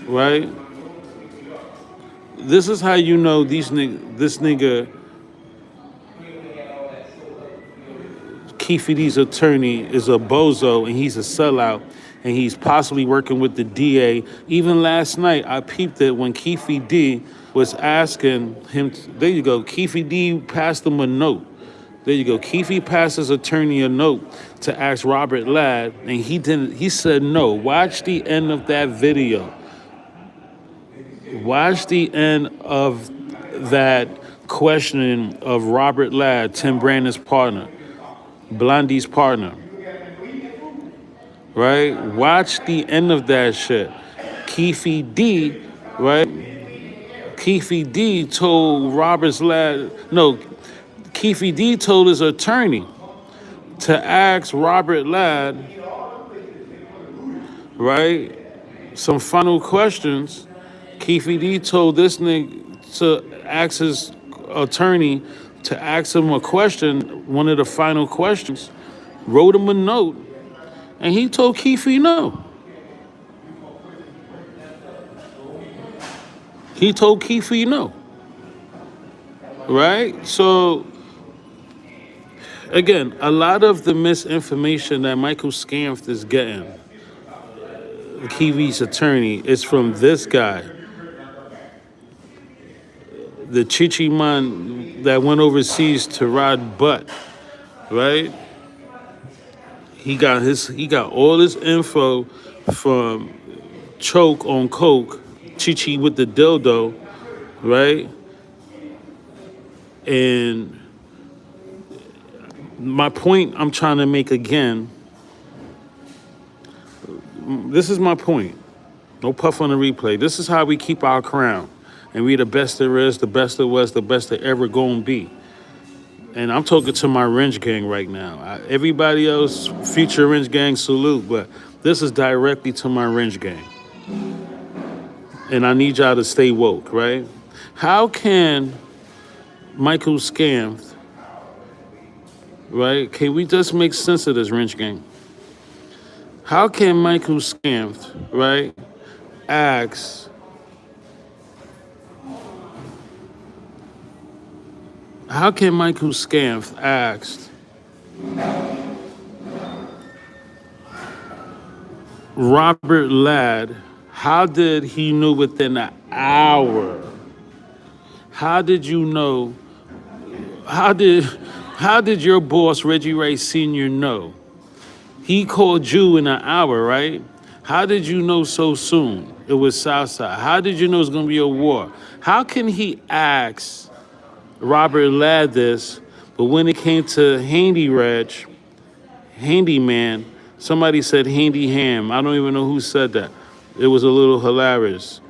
Right? This is how you know this nigga, Keefe D's attorney, is a bozo and he's a sellout and he's possibly working with the DA. Even last night, I peeped it when Keefe D was asking him, there you go, Keefe D passed him a note. There you go, Keefe passed his attorney a note to ask Robert Ladd and he didn't, he said no. Watch the end of that video. Watch the end of that questioning of Robert Ladd, Tim Brandon's partner, Blondie's partner, right? Watch the end of that shit. Keefe D, right? Keefe D told Robert's Ladd, no, Keefe D told his attorney to ask Robert Ladd, right, some final questions. Keefe D told this nigga to ask his attorney to ask him a question, one of the final questions, wrote him a note, and he told Keefe no. He told Keefe no. Right? So, again, a lot of the misinformation that Michael Scamph is getting, Keefe's attorney, is from this guy, the Chichi man that went overseas to ride butt, right? He got all his info from Choke on Coke, Chichi with the dildo, right? And my point I'm trying to make again, this is my point. No puff on the replay. This is how we keep our crown. And we the best there is, the best there was, the best there ever gonna be. And I'm talking to my Wrench Gang right now. Everybody else, future Wrench Gang, salute, but this is directly to my Wrench Gang. And I need y'all to stay woke, right? How can Michael Scamph, right? Can we just make sense of this, Wrench Gang? How can Michael Scamph, right, ask Robert Ladd, how did he know within an hour? How did you know? How did your boss, Reggie Wright Sr., know? He called you in an hour, right? How did you know so soon it was Southside? How did you know it was going to be a war? How can he ask Robert Ladd this, but when it came to Handyman, somebody said Handy Ham. I don't even know who said that. It was a little hilarious,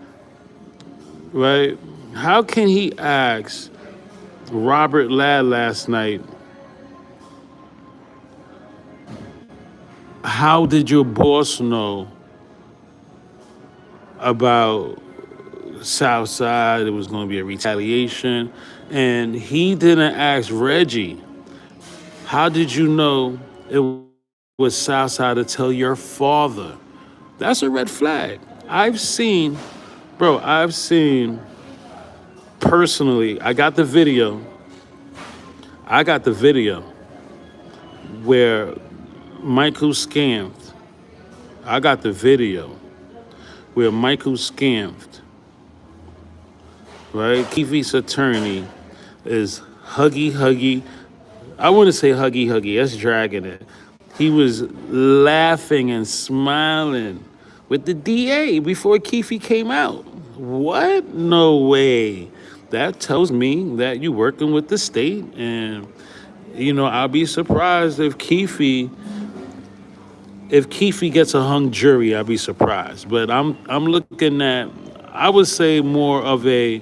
right? How can he ask Robert Ladd last night, how did your boss know about Southside? It was going to be a retaliation. And he didn't ask Reggie, how did you know it was Southside to tell your father? That's a red flag. I've seen personally, I got the video where Michael Scamph, right? Keefe's attorney is huggy. I want to say huggy. That's dragging it. He was laughing and smiling with the DA before Keefe came out. What? No way. That tells me that you're working with the state, and I'll be surprised if Keefe gets a hung jury. I'll be surprised. But I'm looking at, I would say, more of a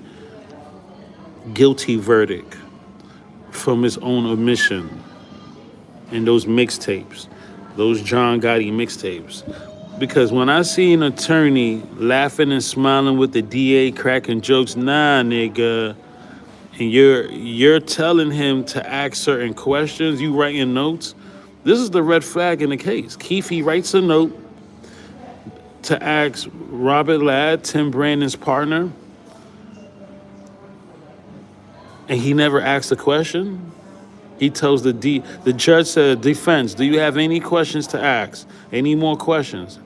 guilty verdict from his own admission in those mixtapes, those John Gotti mixtapes. Because when I see an attorney laughing and smiling with the DA cracking jokes, nah, nigga, and you're telling him to ask certain questions, you writing notes, this is the red flag in the case. Keefe writes a note to ask Robert Ladd, Tim Brandon's partner, and he never asked a question. He tells the judge said, defense, do you have any questions to ask? Any more questions?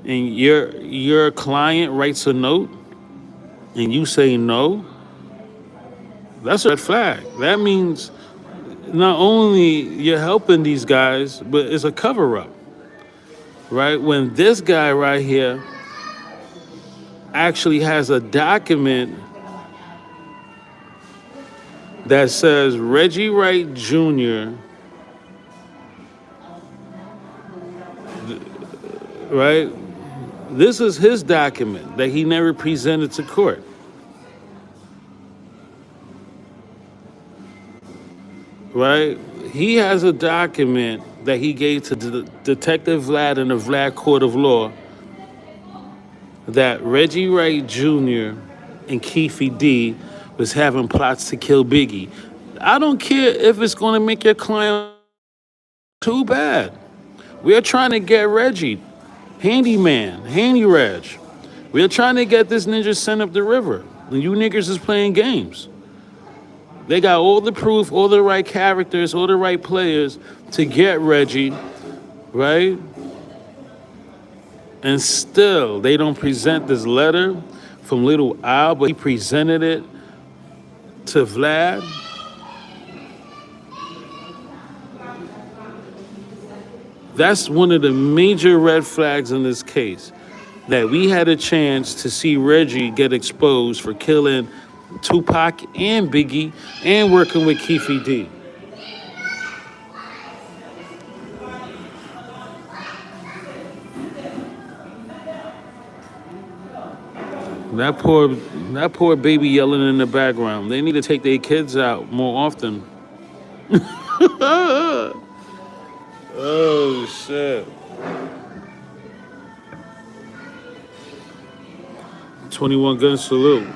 And your client writes a note and you say no, that's a red flag. That means not only you're helping these guys, but it's a cover-up, right? When this guy right here actually has a document that says Reggie Wright Jr., right? This is his document that he never presented to court, right? He has a document that he gave to Detective Vlad in the Vlad Court of Law that Reggie Wright Jr. and Keefe D was having plots to kill Biggie. I don't care if it's going to make your client too bad. We're trying to get Reggie, handyman, handy Reg. We're trying to get this ninja sent up the river. And you niggas is playing games. They got all the proof, all the right characters, all the right players to get Reggie, right? And still, they don't present this letter from Little Al, but he presented it to Vlad. That's one of the major red flags in this case. That we had a chance to see Reggie get exposed for killing Tupac and Biggie and working with Keefe D. That poor baby yelling in the background. They need to take their kids out more often. Oh shit. 21 gun salute.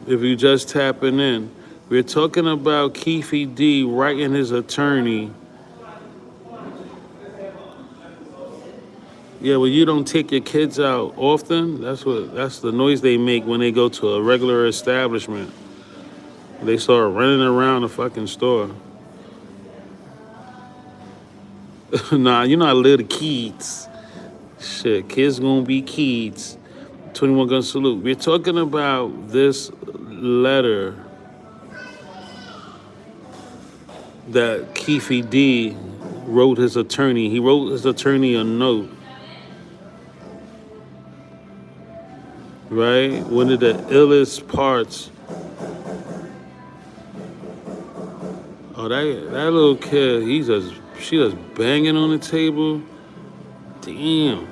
If you just tapping in, we're talking about Keefe D writing his attorney. Yeah, well, you don't take your kids out often. That's the noise they make when they go to a regular establishment. They start running around the fucking store. Nah, you're not little kids. Shit, kids gonna be kids. 21 gun salute. We're talking about this letter that Keefe D wrote his attorney. He wrote his attorney a note. Right? One of the illest parts. Oh, that little kid, she just banging on the table. Damn.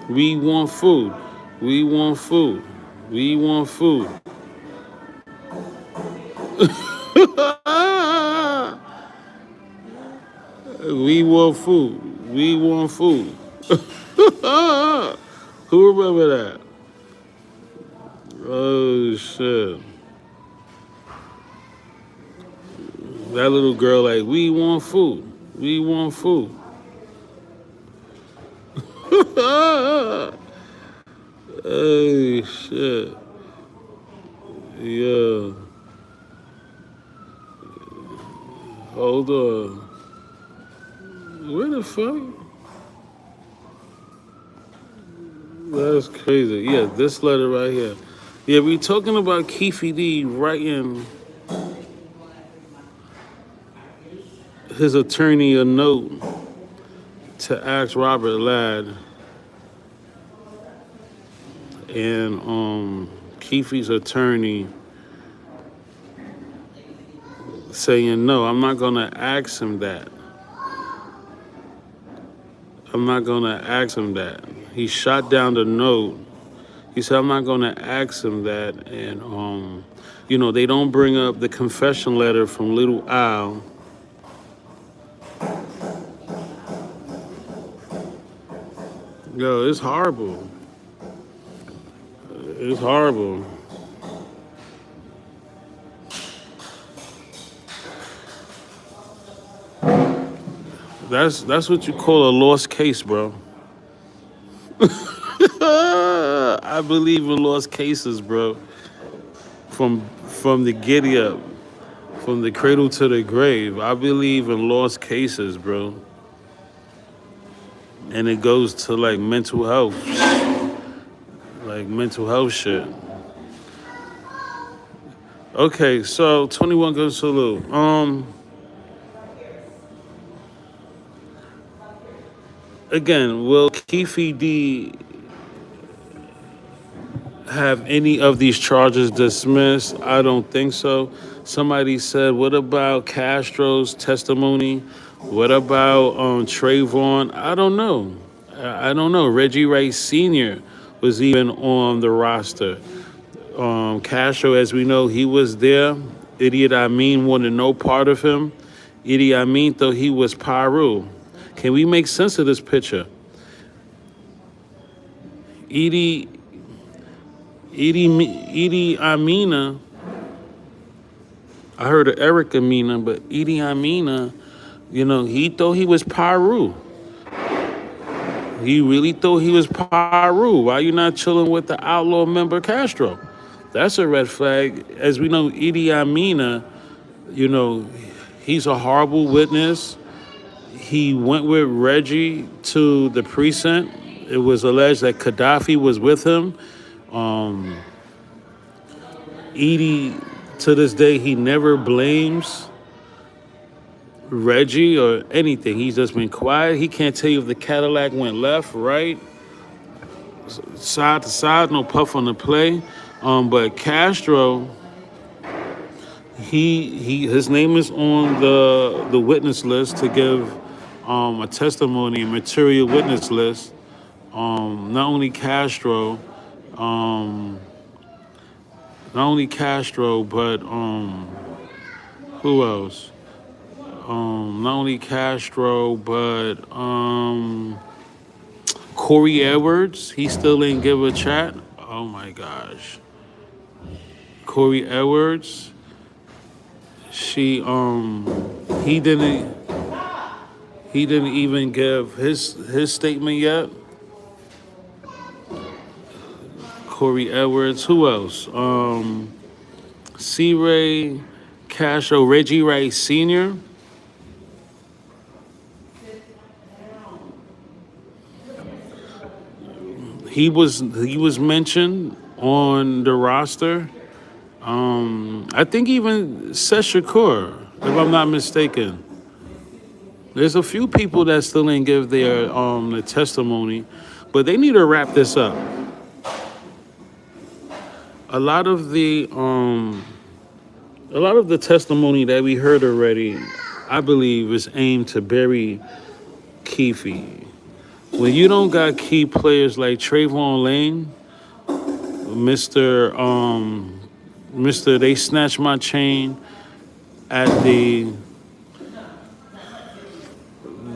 We want food. We want food. We want food. We want food. We want food. Who remember that? Oh shit. That little girl like, we want food. We want food. Oh shit. Yeah. Hold on. Where the fuck? That's crazy. Yeah, this letter right here. Yeah, we talking about Keefe D writing his attorney a note to ask Robert Ladd, and Keefe's attorney saying, no, I'm not gonna ask him that. I'm not gonna ask him that. He shot down the note. He said, I'm not gonna ask him that. And they don't bring up the confession letter from Little Al. Yo, it's horrible. It's horrible. That's what you call a lost case, bro. I believe in lost cases, bro. From the giddy up, from the cradle to the grave. I believe in lost cases, bro. And it goes to like mental health shit. Okay, so 21 gun salute. again, will Keefe D have any of these charges dismissed? I don't think so. Somebody said, what about Castro's testimony? What about Trayvon? I don't know. I don't know. Reggie Wright Sr. was even on the roster. Castro, as we know, he was there. Idiot Amin wanted no part of him. Idi Amin thought he was Paru. Can we make sense of this picture? Idi Idi Amina, I heard of Eric Amina, but Idi Amina, he thought he was Paru. He really thought he was Paru. Why you not chilling with the outlaw member Castro? That's a red flag. As we know, Idi Amina, he's a horrible witness. He went with Reggie to the precinct. It was alleged that Gaddafi was with him. Edie, to this day, he never blames Reggie or anything. He's just been quiet. He can't tell you if the Cadillac went left, right, side to side, no puff on the play. But Castro, his name is on the witness list to give a testimony, a material witness list. Not only Castro, but who else? Not only Castro, but Corey Edwards. He still didn't give a chat. Oh my gosh. Corey Edwards. He didn't even give his statement yet. Corey Edwards. Who else? C. Ray, Castro, Reggie Wright Sr. He was mentioned on the roster. I think even Seth Shakur, if I'm not mistaken. There's a few people that still didn't give their testimony, but they need to wrap this up. A lot of the testimony that we heard already, I believe, is aimed to bury Keefe. When you don't got key players like Trayvon Lane, Mr. They snatched my chain at the.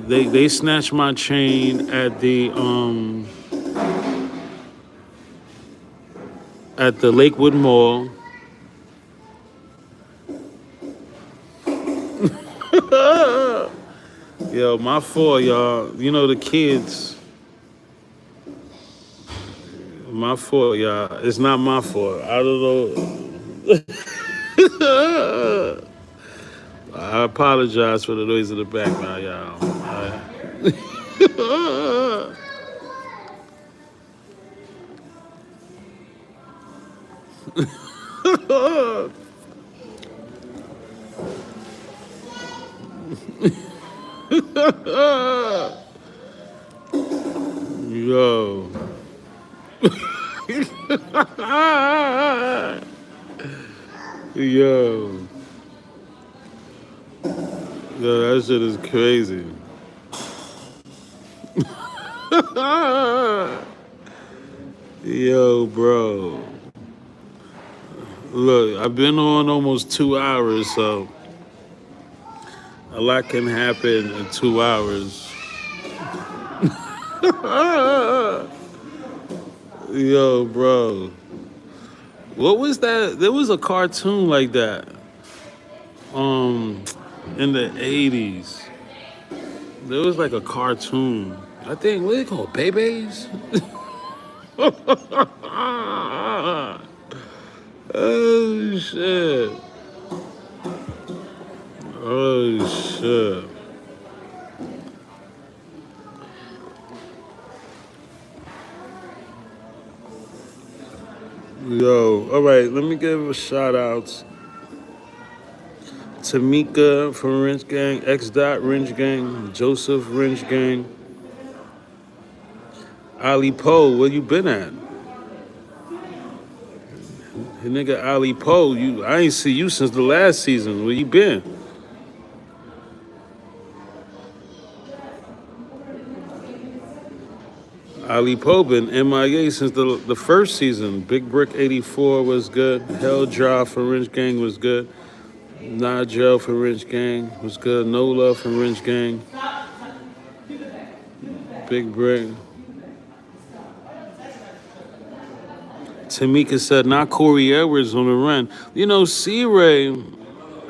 They snatched my chain at the Lakewood Mall. Yo, my fault, y'all. The kids. My fault, y'all. It's not my fault. I don't know. I apologize for the noise in the background, y'all. Yo. Yo. Yo, that shit is crazy. Yo, bro. Look, I've been on almost 2 hours, so a lot can happen in 2 hours. Yo, bro. What was that? There was a cartoon like that. In the 80s. There was like a cartoon. I think, what they call Babies? Oh, shit. Oh, shit. Yo, all right, let me give a shout out to Mika from Wrench Gang, X. Dot Wrench Gang, Joseph Wrench Gang, Ali Poe, where you been at? The nigga Ali Poe, I ain't see you since the last season. Where you been? Ali Poe been MIA since the first season. Big Brick 84 was good. Hell Drive for Rich Gang was good. Nah Jail for Rich Gang was good. No Love for Rich Gang. Big Brick. Tamika said, not Corey Edwards on the run. You know, C-Ray,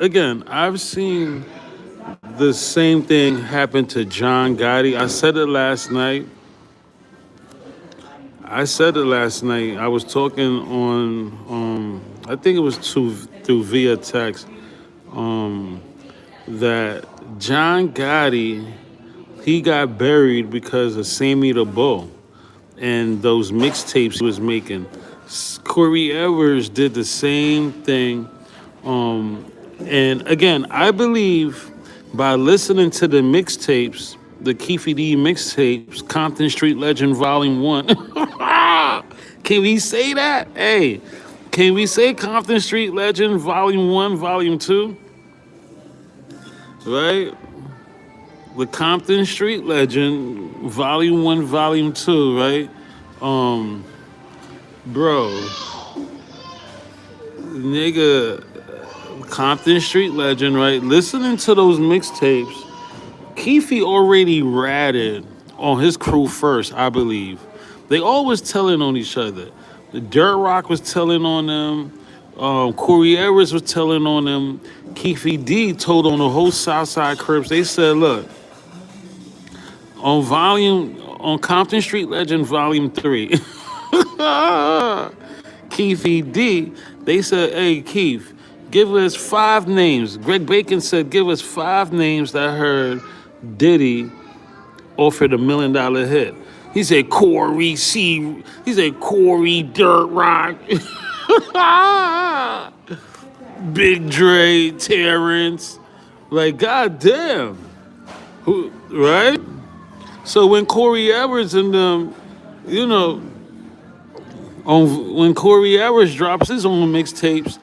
again, I've seen the same thing happen to John Gotti. I said it last night. I was talking on, I think it was through via text, that John Gotti, he got buried because of Sammy the Bull and those mixtapes he was making. Corey Edwards did the same thing. And again, I believe by listening to the mixtapes, the Keefe D mixtapes, Compton Street Legend Volume 1. Can we say that? Hey, can we say Compton Street Legend Volume 1, Volume 2? Right? The Compton Street Legend Volume 1, Volume 2, right? Bro, nigga, Compton Street Legend, right? Listening to those mixtapes, Keefe already ratted on his crew first, I believe. They always telling on each other. The Dirt Rock was telling on them. Corey Edwards was telling on them. Keefe D told on the whole Southside Crips. They said, look, on Compton Street Legend Volume 3, Keefe D, they said, hey, Keith, give us 5 names. Greg Bacon said, give us 5 names that heard Diddy offered $1 million hit. He said, Corey C. He said, Corey Dirt Rock. Big Dre, Terrence. Like, goddamn. Who, right? So when Corey Edwards and them, you know, when Corey Edwards drops his own mixtapes,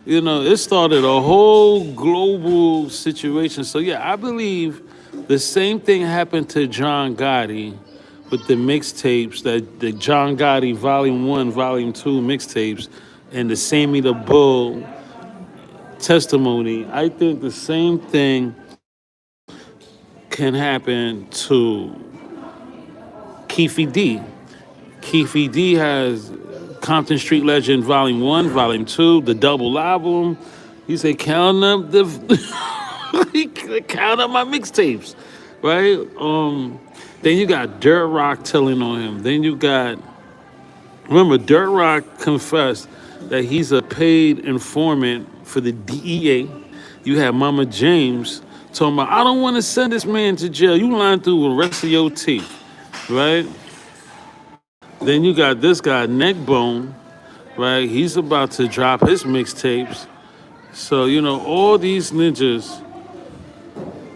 you know, it started a whole global situation. So yeah, I believe the same thing happened to John Gotti with the mixtapes, that the John Gotti Volume 1, Volume 2 mixtapes, and the Sammy the Bull testimony. I think the same thing can happen to Keefe D. Keefe D has Compton Street Legend Volume 1, Volume 2, the double album. He said, count up count up my mixtapes, right? Then you got Dirt Rock telling on him. Then you got, remember, Dirt Rock confessed that he's a paid informant for the DEA. You have Mama James talking about, I don't want to send this man to jail. You lying through the rest of your teeth, right? Then you got this guy, Neckbone, right? He's about to drop his mixtapes. So, you know, all these niggas,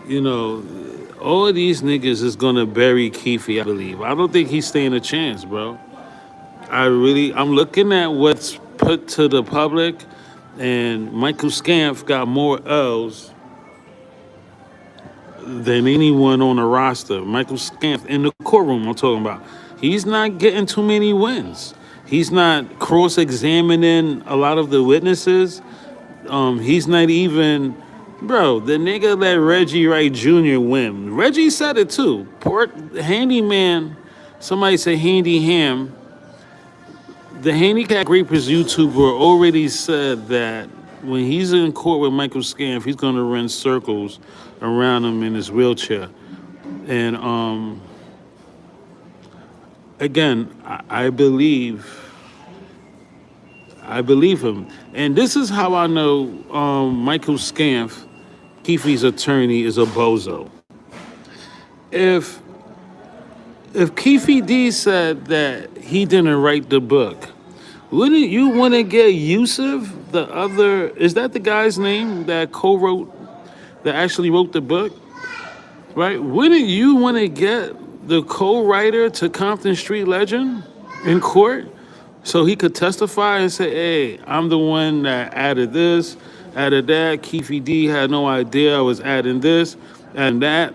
you know, all of these niggas is gonna bury Keefe, I believe. I don't think he's staying a chance, bro. I'm looking at what's put to the public, and Michael Scamph got more L's than anyone on the roster. Michael Scamph in the courtroom, I'm talking about. He's not getting too many wins. He's not cross-examining a lot of the witnesses. He's not even, bro, the nigga let Reggie Wright Jr. win. Reggie said it too. Handyman, somebody said Handy Ham. The Handicap Rapers YouTuber already said that when he's in court with Michael Scamph, he's gonna run circles around him in his wheelchair. And again, I believe him. And this is how I know Michael Scamph, Keefe's attorney, is a bozo. If Keefe D said that he didn't write the book, wouldn't you want to get Yusuf, the other, is that the guy's name that that actually wrote the book? Right? Wouldn't you want to get the co-writer to Compton Street Legend in court so he could testify and say, hey, I'm the one that added this, added that. Keefe D had no idea I was adding this and that.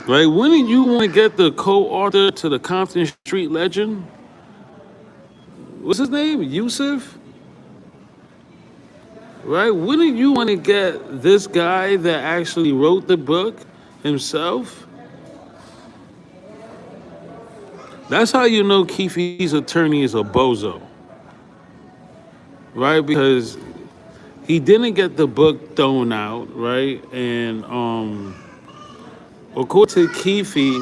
Right? Wouldn't you want to get the co-author to the Compton Street Legend? What's his name? Yusuf? Right? Wouldn't you want to get this guy that actually wrote the book himself? That's how you know Keefe's attorney is a bozo, right? Because he didn't get the book thrown out, right? And according to Keefe,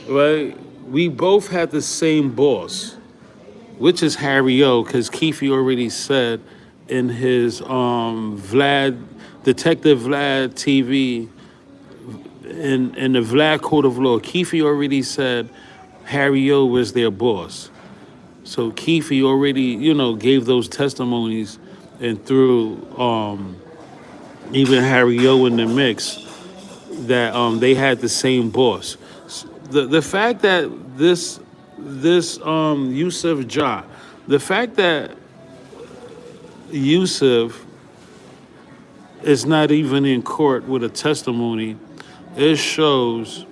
right, we both had the same boss, which is Harry O, because Keefe already said in his Detective Vlad TV, in the Vlad Court of Law, Keefe already said Harry O was their boss. So Keefe already, gave those testimonies and threw even Harry O in the mix that they had the same boss. The fact that this Yusuf Jah, the fact that Yusuf is not even in court with a testimony, it shows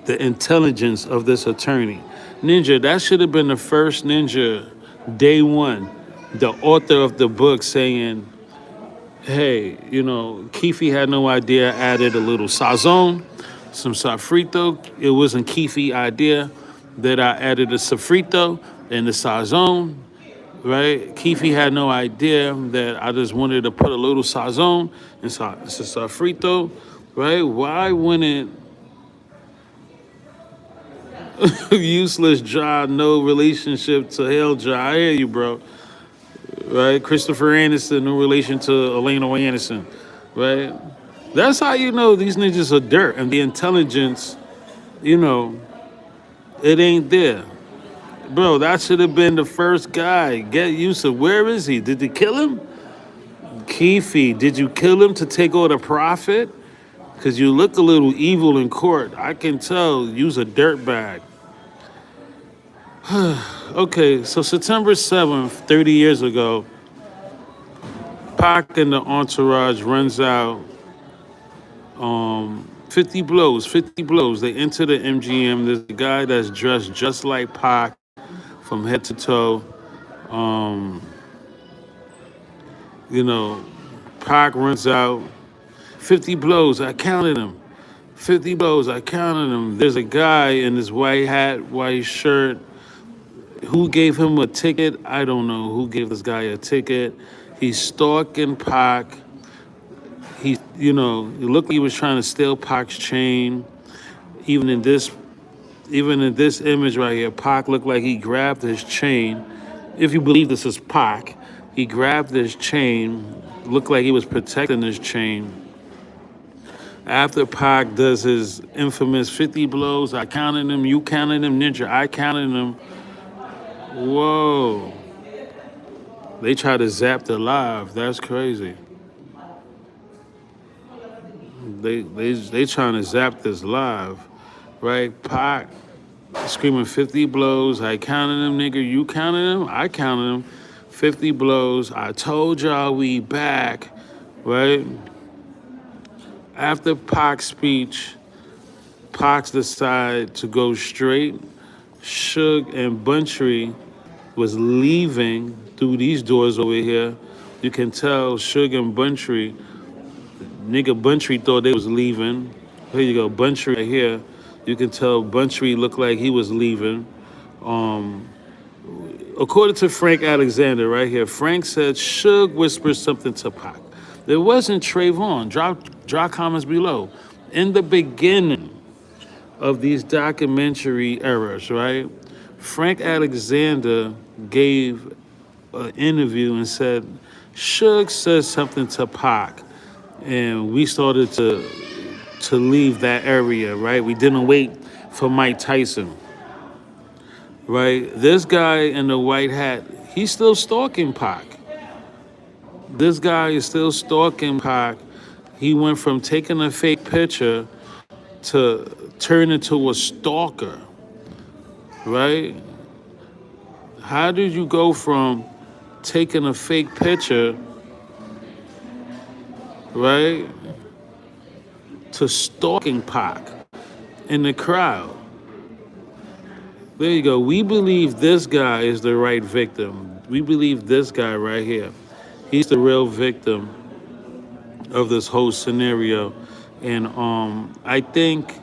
the intelligence of this attorney. Ninja, that should have been the first Ninja, day one, the author of the book saying, hey, Keefe had no idea, added a little sazon, some sofrito. It wasn't Keefe idea that I added a sofrito and the sazon, right? Keefe had no idea that I just wanted to put a little sazon and sofrito, right? Why wouldn't useless Jah, no relationship to Hell Jah? I hear you, bro. Right? Christopher Anderson, no relation to Elena Anderson. Right? That's how you know these ninjas are dirt and the intelligence, it ain't there. Bro, that should have been the first guy. Get used to where is he? Did they kill him? Keefe, did you kill him to take all the profit? Because you look a little evil in court. I can tell you's a dirtbag. Okay, so September 7th, 30 years ago, Pac and the entourage runs out 50 blows, 50 blows. They enter the MGM. There's a guy that's dressed just like Pac from head to toe. Pac runs out. 50 blows, I counted them. 50 blows, I counted them. There's a guy in his white hat, white shirt. Who gave him a ticket? I don't know who gave this guy a ticket. He's stalking Pac. It looked like he was trying to steal Pac's chain. Even in this image right here, Pac looked like he grabbed his chain. If you believe this is Pac, he grabbed his chain, looked like he was protecting his chain. After Pac does his infamous 50 blows, I counted them, you counted them, Ninja, I counted them. Whoa. They try to zap the live. That's crazy. They trying to zap this live, right? Pac screaming 50 blows. I counted them, nigga. You counted them? I counted them. 50 blows. I told y'all we back, right? After Pac's speech, Pac decided to go straight. Suge and Buntry was leaving through these doors over here. You can tell Suge and Buntry, nigga Buntry thought they was leaving. Here you go, Buntry right here. You can tell Buntry looked like he was leaving. According to Frank Alexander right here, Frank said Suge whispered something to Pac. It wasn't Trayvon. Drop comments below. In the beginning of these documentary eras, right? Frank Alexander gave an interview and said, Suge said something to Pac, and we started to leave that area, right? We didn't wait for Mike Tyson, right? This guy in the white hat, he's still stalking Pac. This guy is still stalking Pac. He went from taking a fake picture to turn into a stalker, right? How did you go from taking a fake picture, right, to stalking Pac in the crowd? There you go. We believe this guy is the right victim. We believe this guy right here. He's the real victim of this whole scenario. And I think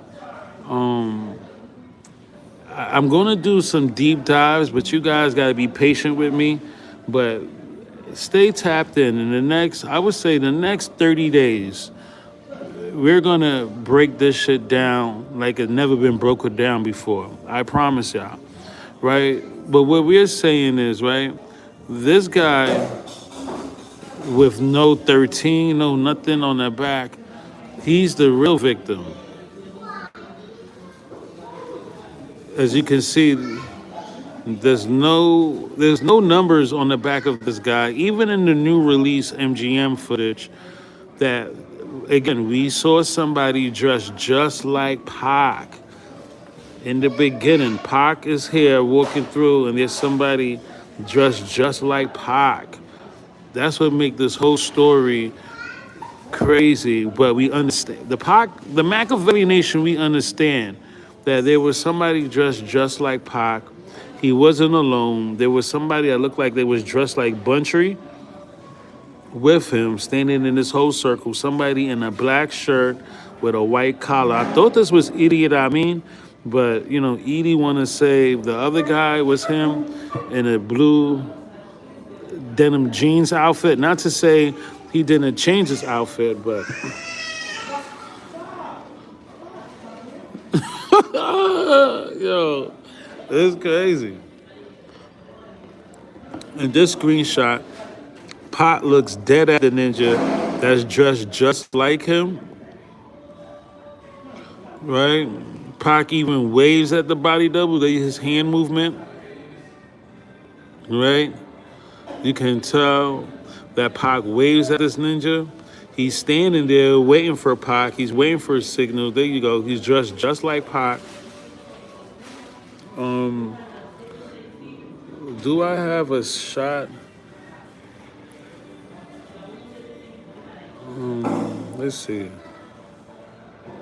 I'm gonna do some deep dives, but you guys gotta be patient with me. But stay tapped in the next, I would say the next 30 days, we're gonna break this shit down like it's never been broken down before. I promise y'all, right? But what we're saying is, right, this guy with no 13, no nothing on the back, he's the real victim. As you can see, there's no numbers on the back of this guy. Even in the new release MGM footage, that again we saw somebody dressed just like Pac. In the beginning, Pac is here walking through, and there's somebody dressed just like Pac. That's what makes this whole story crazy. But we understand the Machiavelli Nation. We understand that there was somebody dressed just like Pac. He wasn't alone. There was somebody that looked like they was dressed like Buntry with him, standing in this whole circle. Somebody in a black shirt with a white collar. I thought this was Idiot Amin, but you know, Edie want to say the other guy was him in a blue denim jeans outfit. Not to say he didn't change his outfit, but yo, it's crazy. In this screenshot, Pot looks dead at the ninja that's dressed just like him, right? Pac even waves at the body double, his hand movement, right? You can tell that Pac waves at this ninja. He's standing there waiting for Pac. He's waiting for a signal. There you go. He's dressed just like Pac. Do I have a shot? Let's see.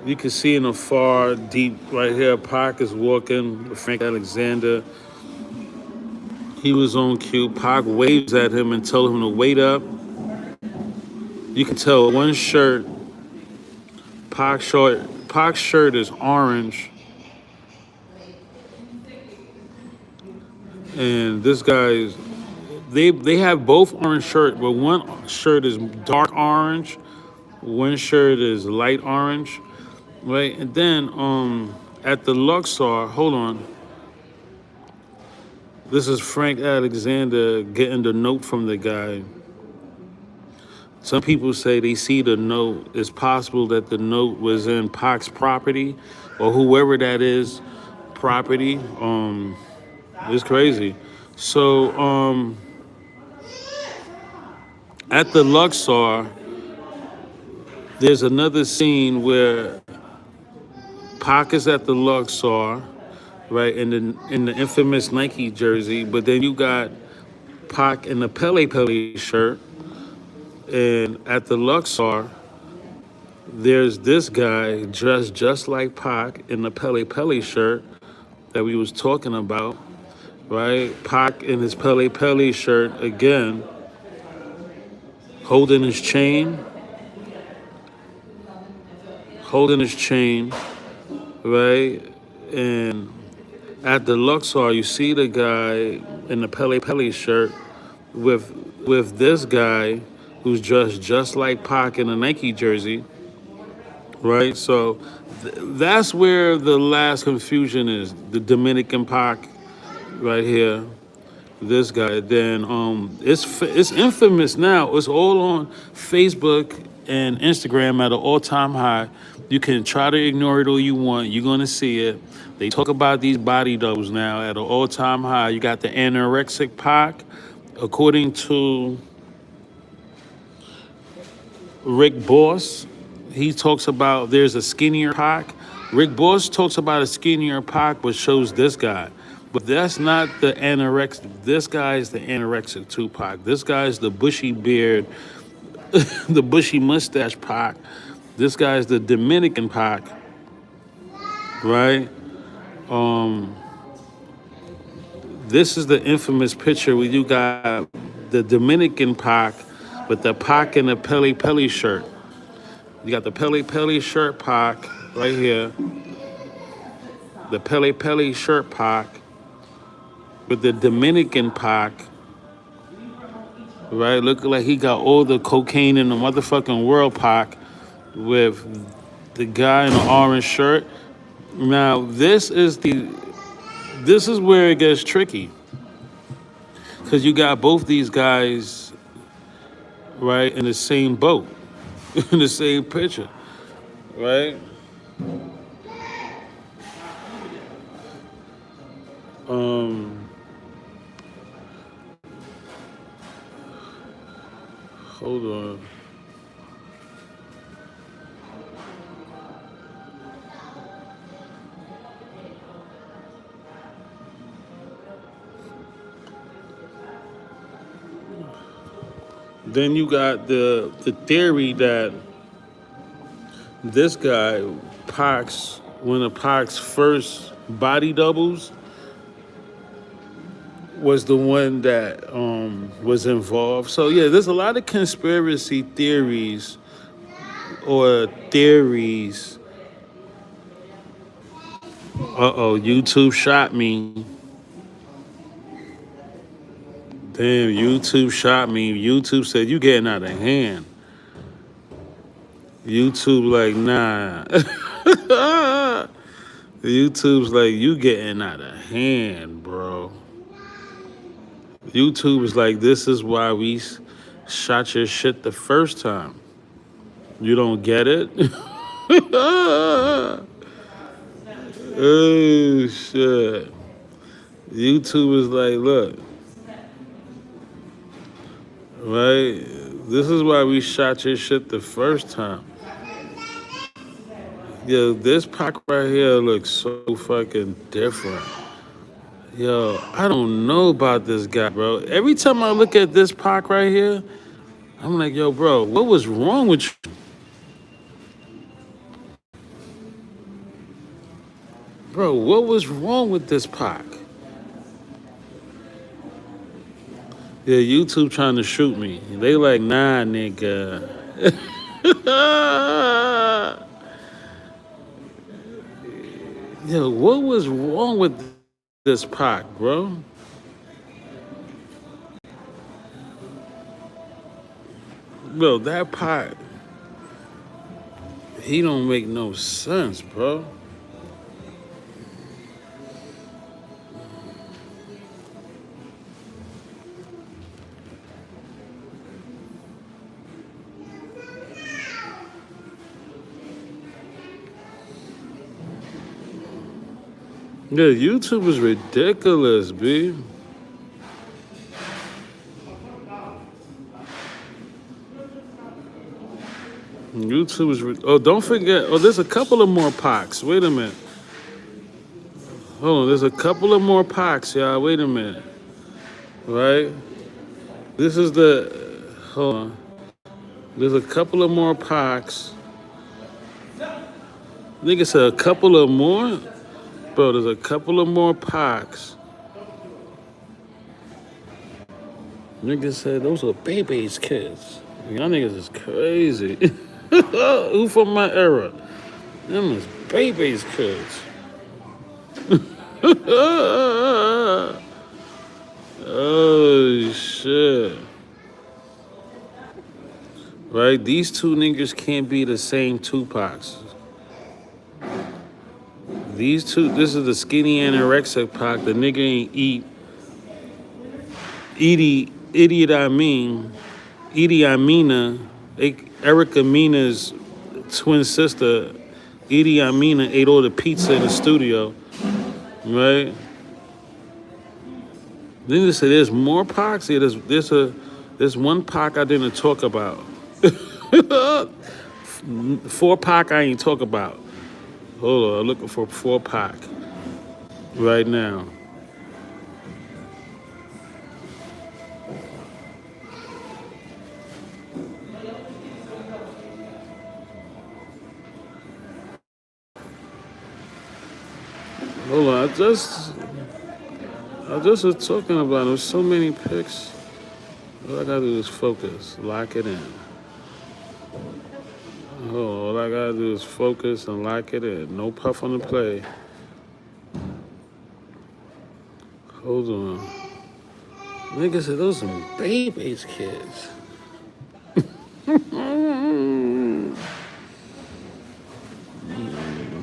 You can see in the far deep right here, Pac is walking with Frank Alexander. He was on cue. Pac waves at him and tells him to wait up. You can tell one shirt, Pac's shirt is orange. And this guy's, they have both orange shirts, but one shirt is dark orange, one shirt is light orange, right? And then at the Luxor, hold on. This is Frank Alexander getting the note from the guy. Some people say they see the note. It's possible that the note was in Pac's property or whoever that is property. It's crazy. So at the Luxor, there's another scene where Pac is at the Luxor, right, in the infamous Nike jersey, but then you got Pac in the Pele Pele shirt, and at the Luxor, there's this guy dressed just like Pac in the Pele Pele shirt that we was talking about, right? Pac in his Pele Pele shirt again, holding his chain, right? And at the Luxor, you see the guy in the Pele Pele shirt with this guy who's dressed just like Pac in a Nike jersey, right? So that's where the last confusion is. The Dominican Pac right here, this guy. Then it's infamous now. It's all on Facebook and Instagram at an all-time high. You can try to ignore it all you want. You're gonna see it. They talk about these body doubles now at an all-time high. You got the anorexic Pac, according to Rick Boss. He talks about there's a skinnier Pac. Rick Boss talks about a skinnier Pac, but shows this guy. But that's not the anorexic. This guy is the anorexic Tupac. This guy is the bushy beard, the bushy mustache Pac. This guy is the Dominican Pac, right? This is the infamous picture where you got the Dominican Pac with the Pac in the Pele Pele shirt. You got the Pele Pele shirt Pac right here. The Pele Pele shirt Pac with the Dominican Pac, right? Looking like he got all the cocaine in the motherfucking world Pac with the guy in the orange shirt. Now this is where it gets tricky. Cause you got both these guys, right, in the same boat, in the same picture, right? Hold on. Then you got the theory that this guy, Pac's, one of Pac's first body doubles, was the one that was involved. So yeah, there's a lot of conspiracy theories or theories. YouTube shot me. Damn, YouTube shot me. YouTube said, you getting out of hand. YouTube like, nah. YouTube's like, you getting out of hand, bro. YouTube is like, this is why we shot your shit the first time. You don't get it? Oh, shit. YouTube is like, look. Right? This is why we shot your shit the first time. Yo, this Pac right here looks so fucking different. Yo, I don't know about this guy, bro. Every time I look at this Pac right here, I'm like, yo, bro, what was wrong with you? Bro, what was wrong with this Pac? Yeah, YouTube trying to shoot me. They like, nah, nigga. Yo, what was wrong with this Pac, bro? Bro, that Pac, he don't make no sense, bro. Yeah, YouTube is ridiculous, B. YouTube is... Oh, don't forget... Oh, there's a couple of more Pacs. Wait a minute. Hold on, there's a couple of more Pacs, y'all. Wait a minute. Right? This is the... Hold on. There's a couple of more Pacs. Nigga said a couple of more? Bro, there's a couple of more Pacs. Nigga said those are baby's kids. Y'all niggas is crazy. Who from my era? Them is baby's kids. Oh, shit. Right? These two niggas can't be the same Tupacs. These two, this is the skinny anorexic Pac. The nigga ain't Idi Amina, Erica Mina's twin sister, Idi Amina ate all the pizza in the studio, right? Then they say there's more Pacs. Yeah, there's one Pac I didn't talk about. 4 Pac I ain't talk about. Hold on, I'm looking for 4-pack right now. Hold on, I just was talking about there's so many picks. All I gotta do is focus, lock it in. All I gotta do is focus and lock it in. No puff on the play. Hold on. Nigga said those some babies kids.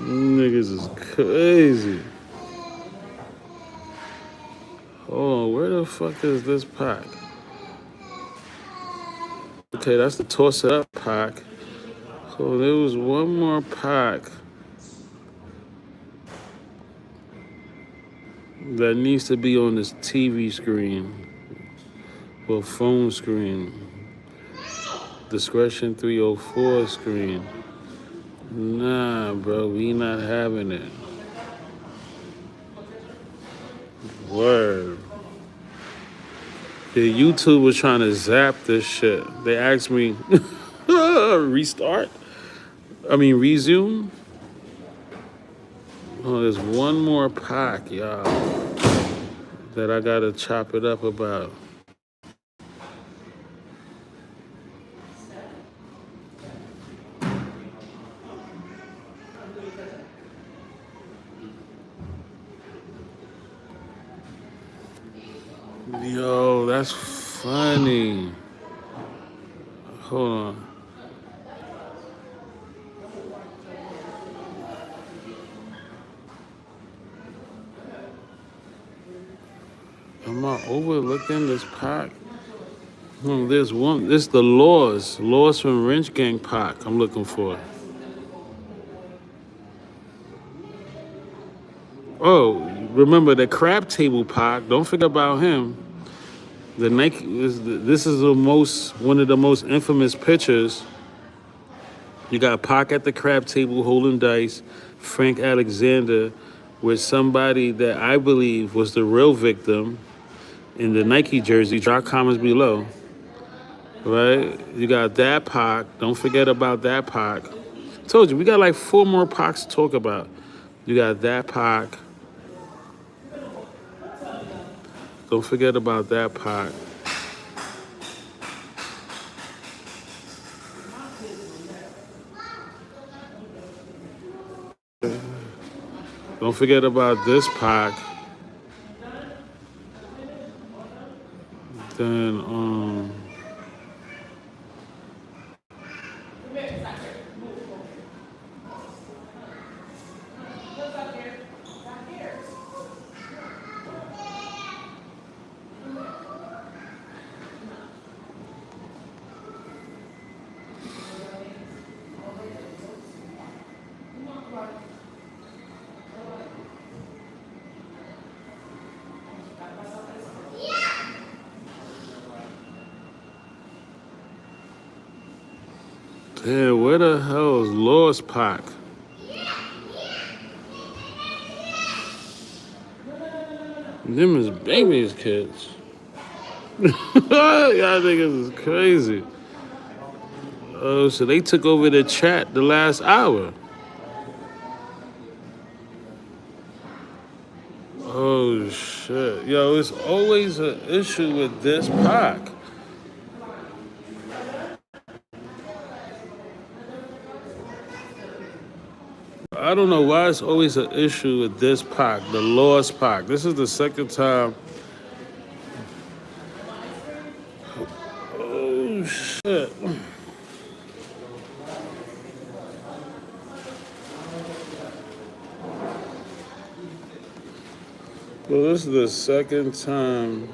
Niggas is crazy. Hold on, where the fuck is this pack? Okay, that's the toss it up pack. So there was one more pack that needs to be on this TV screen or phone screen. Discretion 304 screen. Nah, bro, we not having it. Word. The YouTube was trying to zap this shit. They asked me, resume. Oh, there's one more pack, y'all, that I gotta chop it up about. Yo, that's funny. Hold on. Am I overlooking this pack? There's one. This the Laws from Wrench Gang pack I'm looking for. Oh, remember the crab table pack? Don't forget about him. The Nike. This is one of the most infamous pictures. You got Pac at the crab table holding dice, Frank Alexander with somebody that I believe was the real victim in the Nike jersey. Drop comments below. Right? You got that Pac. Don't forget about that Pac. Told you, we got like 4 more Pacs to talk about. You got that Pac. Don't forget about that Pac. Don't forget about this Pac. Then, damn, where the hell is Lost Pac? Them is babies kids. Y'all niggas is crazy. Oh, so they took over the chat the last hour. Oh, shit. Yo, it's always an issue with this Pac. I don't know why it's always an issue with this Pac, the Lost Pac. This is the second time. Oh, shit. Well, this is the second time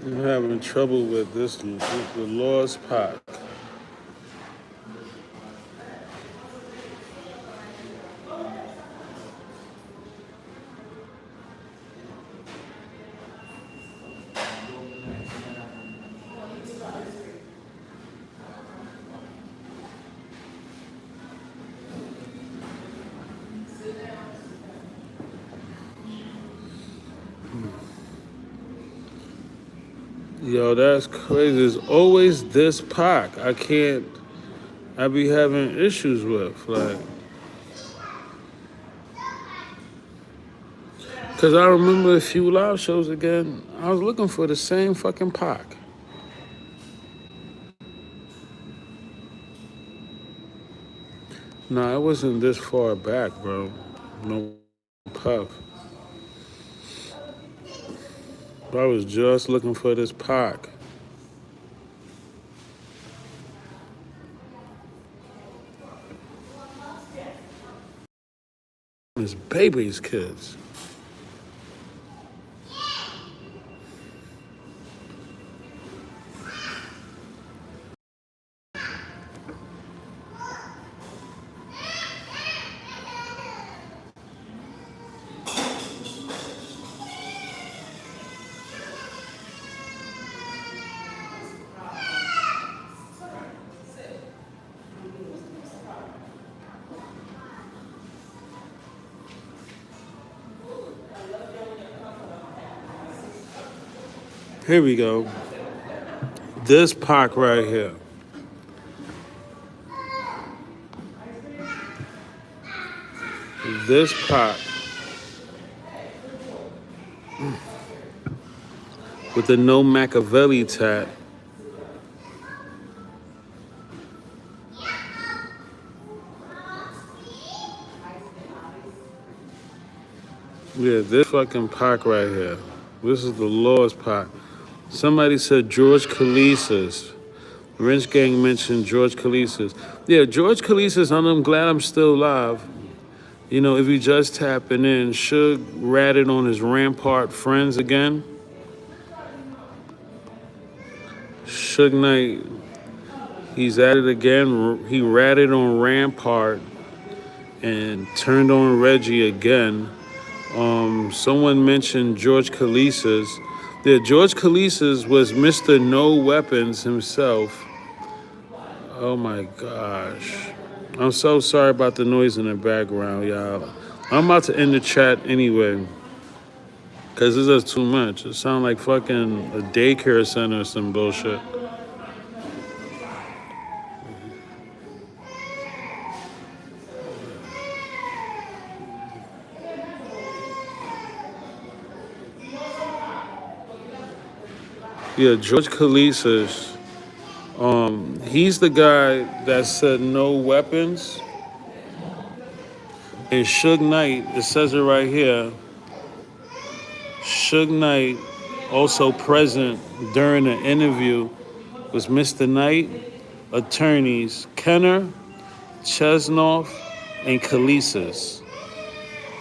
I'm having trouble with this, the Lost Pac. Yo, that's crazy. There's always this Pac. I be having issues with. Like, because I remember a few live shows again, I was looking for the same fucking Pac. Nah, it wasn't this far back, bro. No puff. I was just looking for this Pac. His baby's kids. Here we go. This Pac right here. This Pac with the no Machiavelli tat. Yeah, this fucking Pac right here. This is the Lord's Pac. Somebody said George Khaleesi's. Wrench Gang mentioned George Khaleesi's. Yeah, George Khaleesi's, I'm glad I'm still alive. You know, if you just tapping in, Suge ratted on his Rampart friends again. Suge Knight, he's at it again. He ratted on Rampart and turned on Reggie again. Someone mentioned George Khaleesi's. Yeah, George Khaleesi's was Mr. No Weapons himself. Oh my gosh. I'm so sorry about the noise in the background, y'all. I'm about to end the chat anyway. Because this is too much. It sounds like fucking a daycare center or some bullshit. Yeah, George Khaleesi's. He's the guy that said no weapons. And Suge Knight, it says it right here. Suge Knight, also present during the interview, was Mr. Knight, attorneys Kenner, Chesnoff, and Khaleesi's.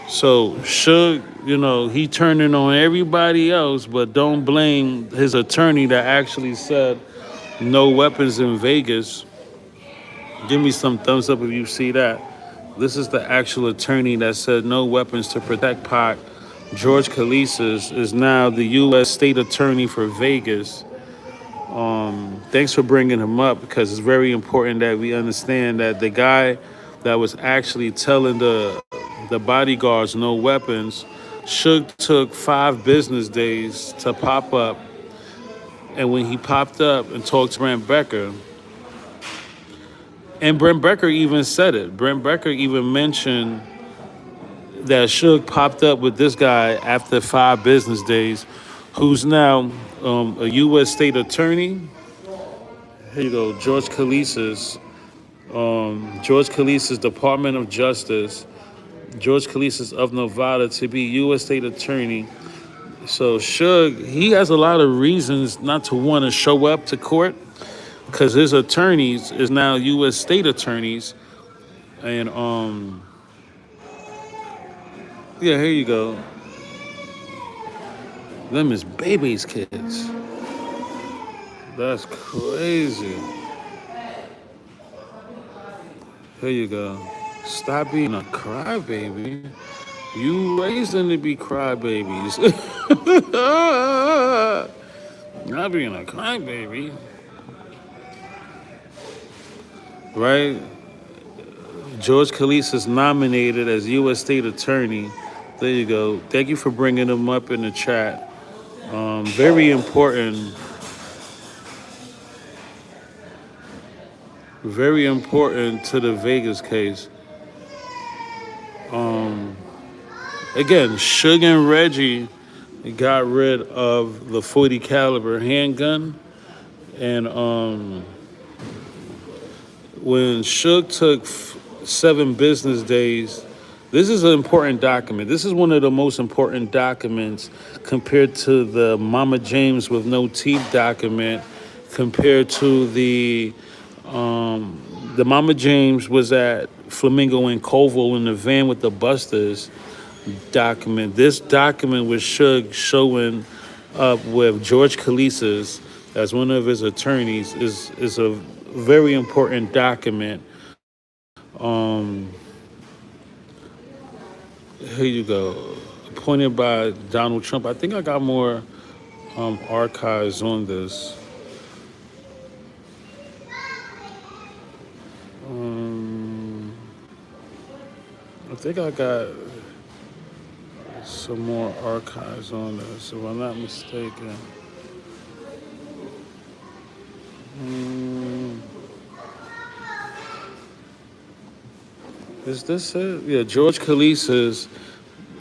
So Suge, you know, he turning on everybody else, but don't blame his attorney that actually said no weapons in Vegas. Give me some thumbs up if you see that. This is the actual attorney that said no weapons to protect Pac. George Khaleesi's is now the U.S. State Attorney for Vegas. Thanks for bringing him up because it's very important that we understand that the guy that was actually telling the bodyguards no weapons, Suge took 5 business days to pop up. And when he popped up and talked to Brent Becker, and Brent Becker even said it. Brent Becker even mentioned that Suge popped up with this guy after 5 business days, who's now a U.S. state attorney. Here you go, George Khaleesi's. George Khaleesi's Department of Justice. George Khaleesi's of Nevada to be U.S. state attorney. So Suge, he has a lot of reasons not to want to show up to court because his attorneys is now U.S. state attorneys. And, yeah, here you go. Them is baby's kids. That's crazy. Here you go. Stop being a crybaby. You raised them to be crybabies. Not being a crybaby. Right? George Khaleesi is nominated as U.S. State Attorney. There you go. Thank you for bringing them up in the chat. Very important Very important to the Vegas case. Again, Suge and Reggie got rid of the 40 caliber handgun, and when Suge took 7 business days, this is an important document. This is one of the most important documents compared to the Mama James with no teeth document, compared to the Mama James was at Flamingo and Colville in the van with the Busters document. This document was Suge showing up with George Kalisis as one of his attorneys is a very important document. Um, Here you go. Appointed by Donald Trump. I think I got more archives on this. Um, I think I got some more archives on this, if I'm not mistaken. Mm, is this it? Yeah, George Kalisis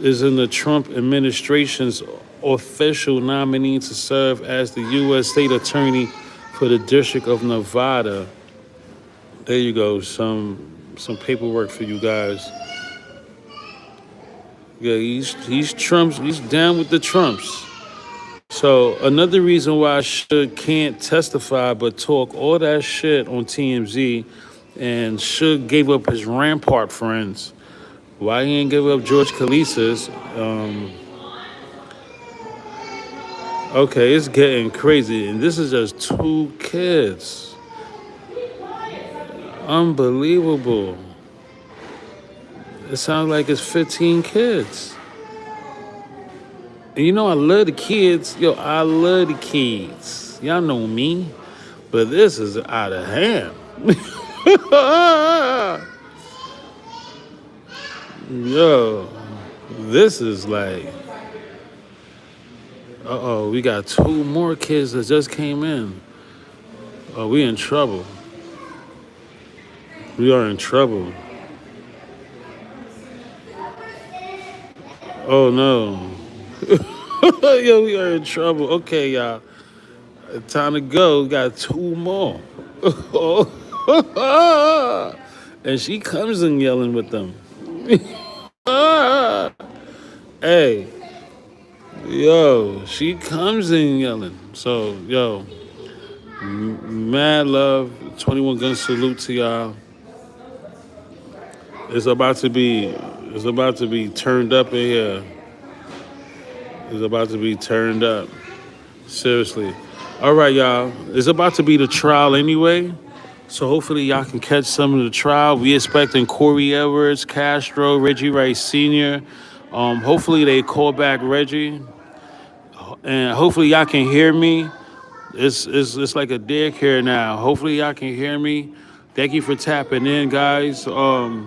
is in the Trump administration's official nominee to serve as the U.S. State Attorney for the District of Nevada. There you go, some paperwork for you guys. Yeah, he's Trump's. He's down with the Trumps. So another reason why Suge can't testify but talk all that shit on TMZ, and Suge gave up his Rampart friends. Why he ain't give up George Kalisis? Okay, it's getting crazy, and this is just 2 kids. Unbelievable. It sounds like it's 15 kids. And you know I love the kids. Yo, I love the kids. Y'all know me. But this is out of hand. Yo, this is like, uh-oh, we got 2 more kids that just came in. Oh, we in trouble. We are in trouble. Oh, no. Yo, we are in trouble. Okay, y'all. Time to go. We got 2 more. And she comes in yelling with them. Hey, yo, she comes in yelling. So, yo, mad love. 21 gun salute to y'all. It's about to be turned up in here. It's about to be turned up. Seriously. All right, y'all. It's about to be the trial anyway. So hopefully y'all can catch some of the trial. We expecting Corey Edwards, Castro, Reggie Wright Sr. Hopefully they call back Reggie. And hopefully y'all can hear me. It's like a daycare now. Hopefully y'all can hear me. Thank you for tapping in, guys. Yo,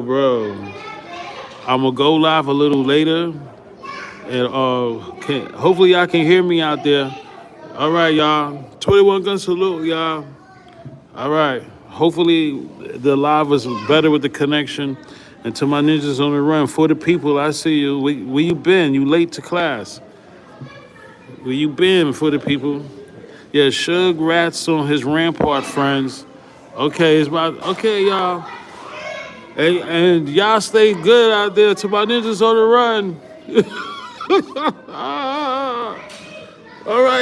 bro. I'm gonna go live a little later, and hopefully y'all can hear me out there. All right, y'all. 21 gun salute, y'all. All right. Hopefully the live is better with the connection. And to my ninjas on the run, for the people, I see you. Where you been? You late to class. Where you been, for the people? Yeah, Suge rats on his Rampart friends. Okay, it's about, okay, y'all. Hey, and y'all stay good out there. To my ninjas on the run. All right.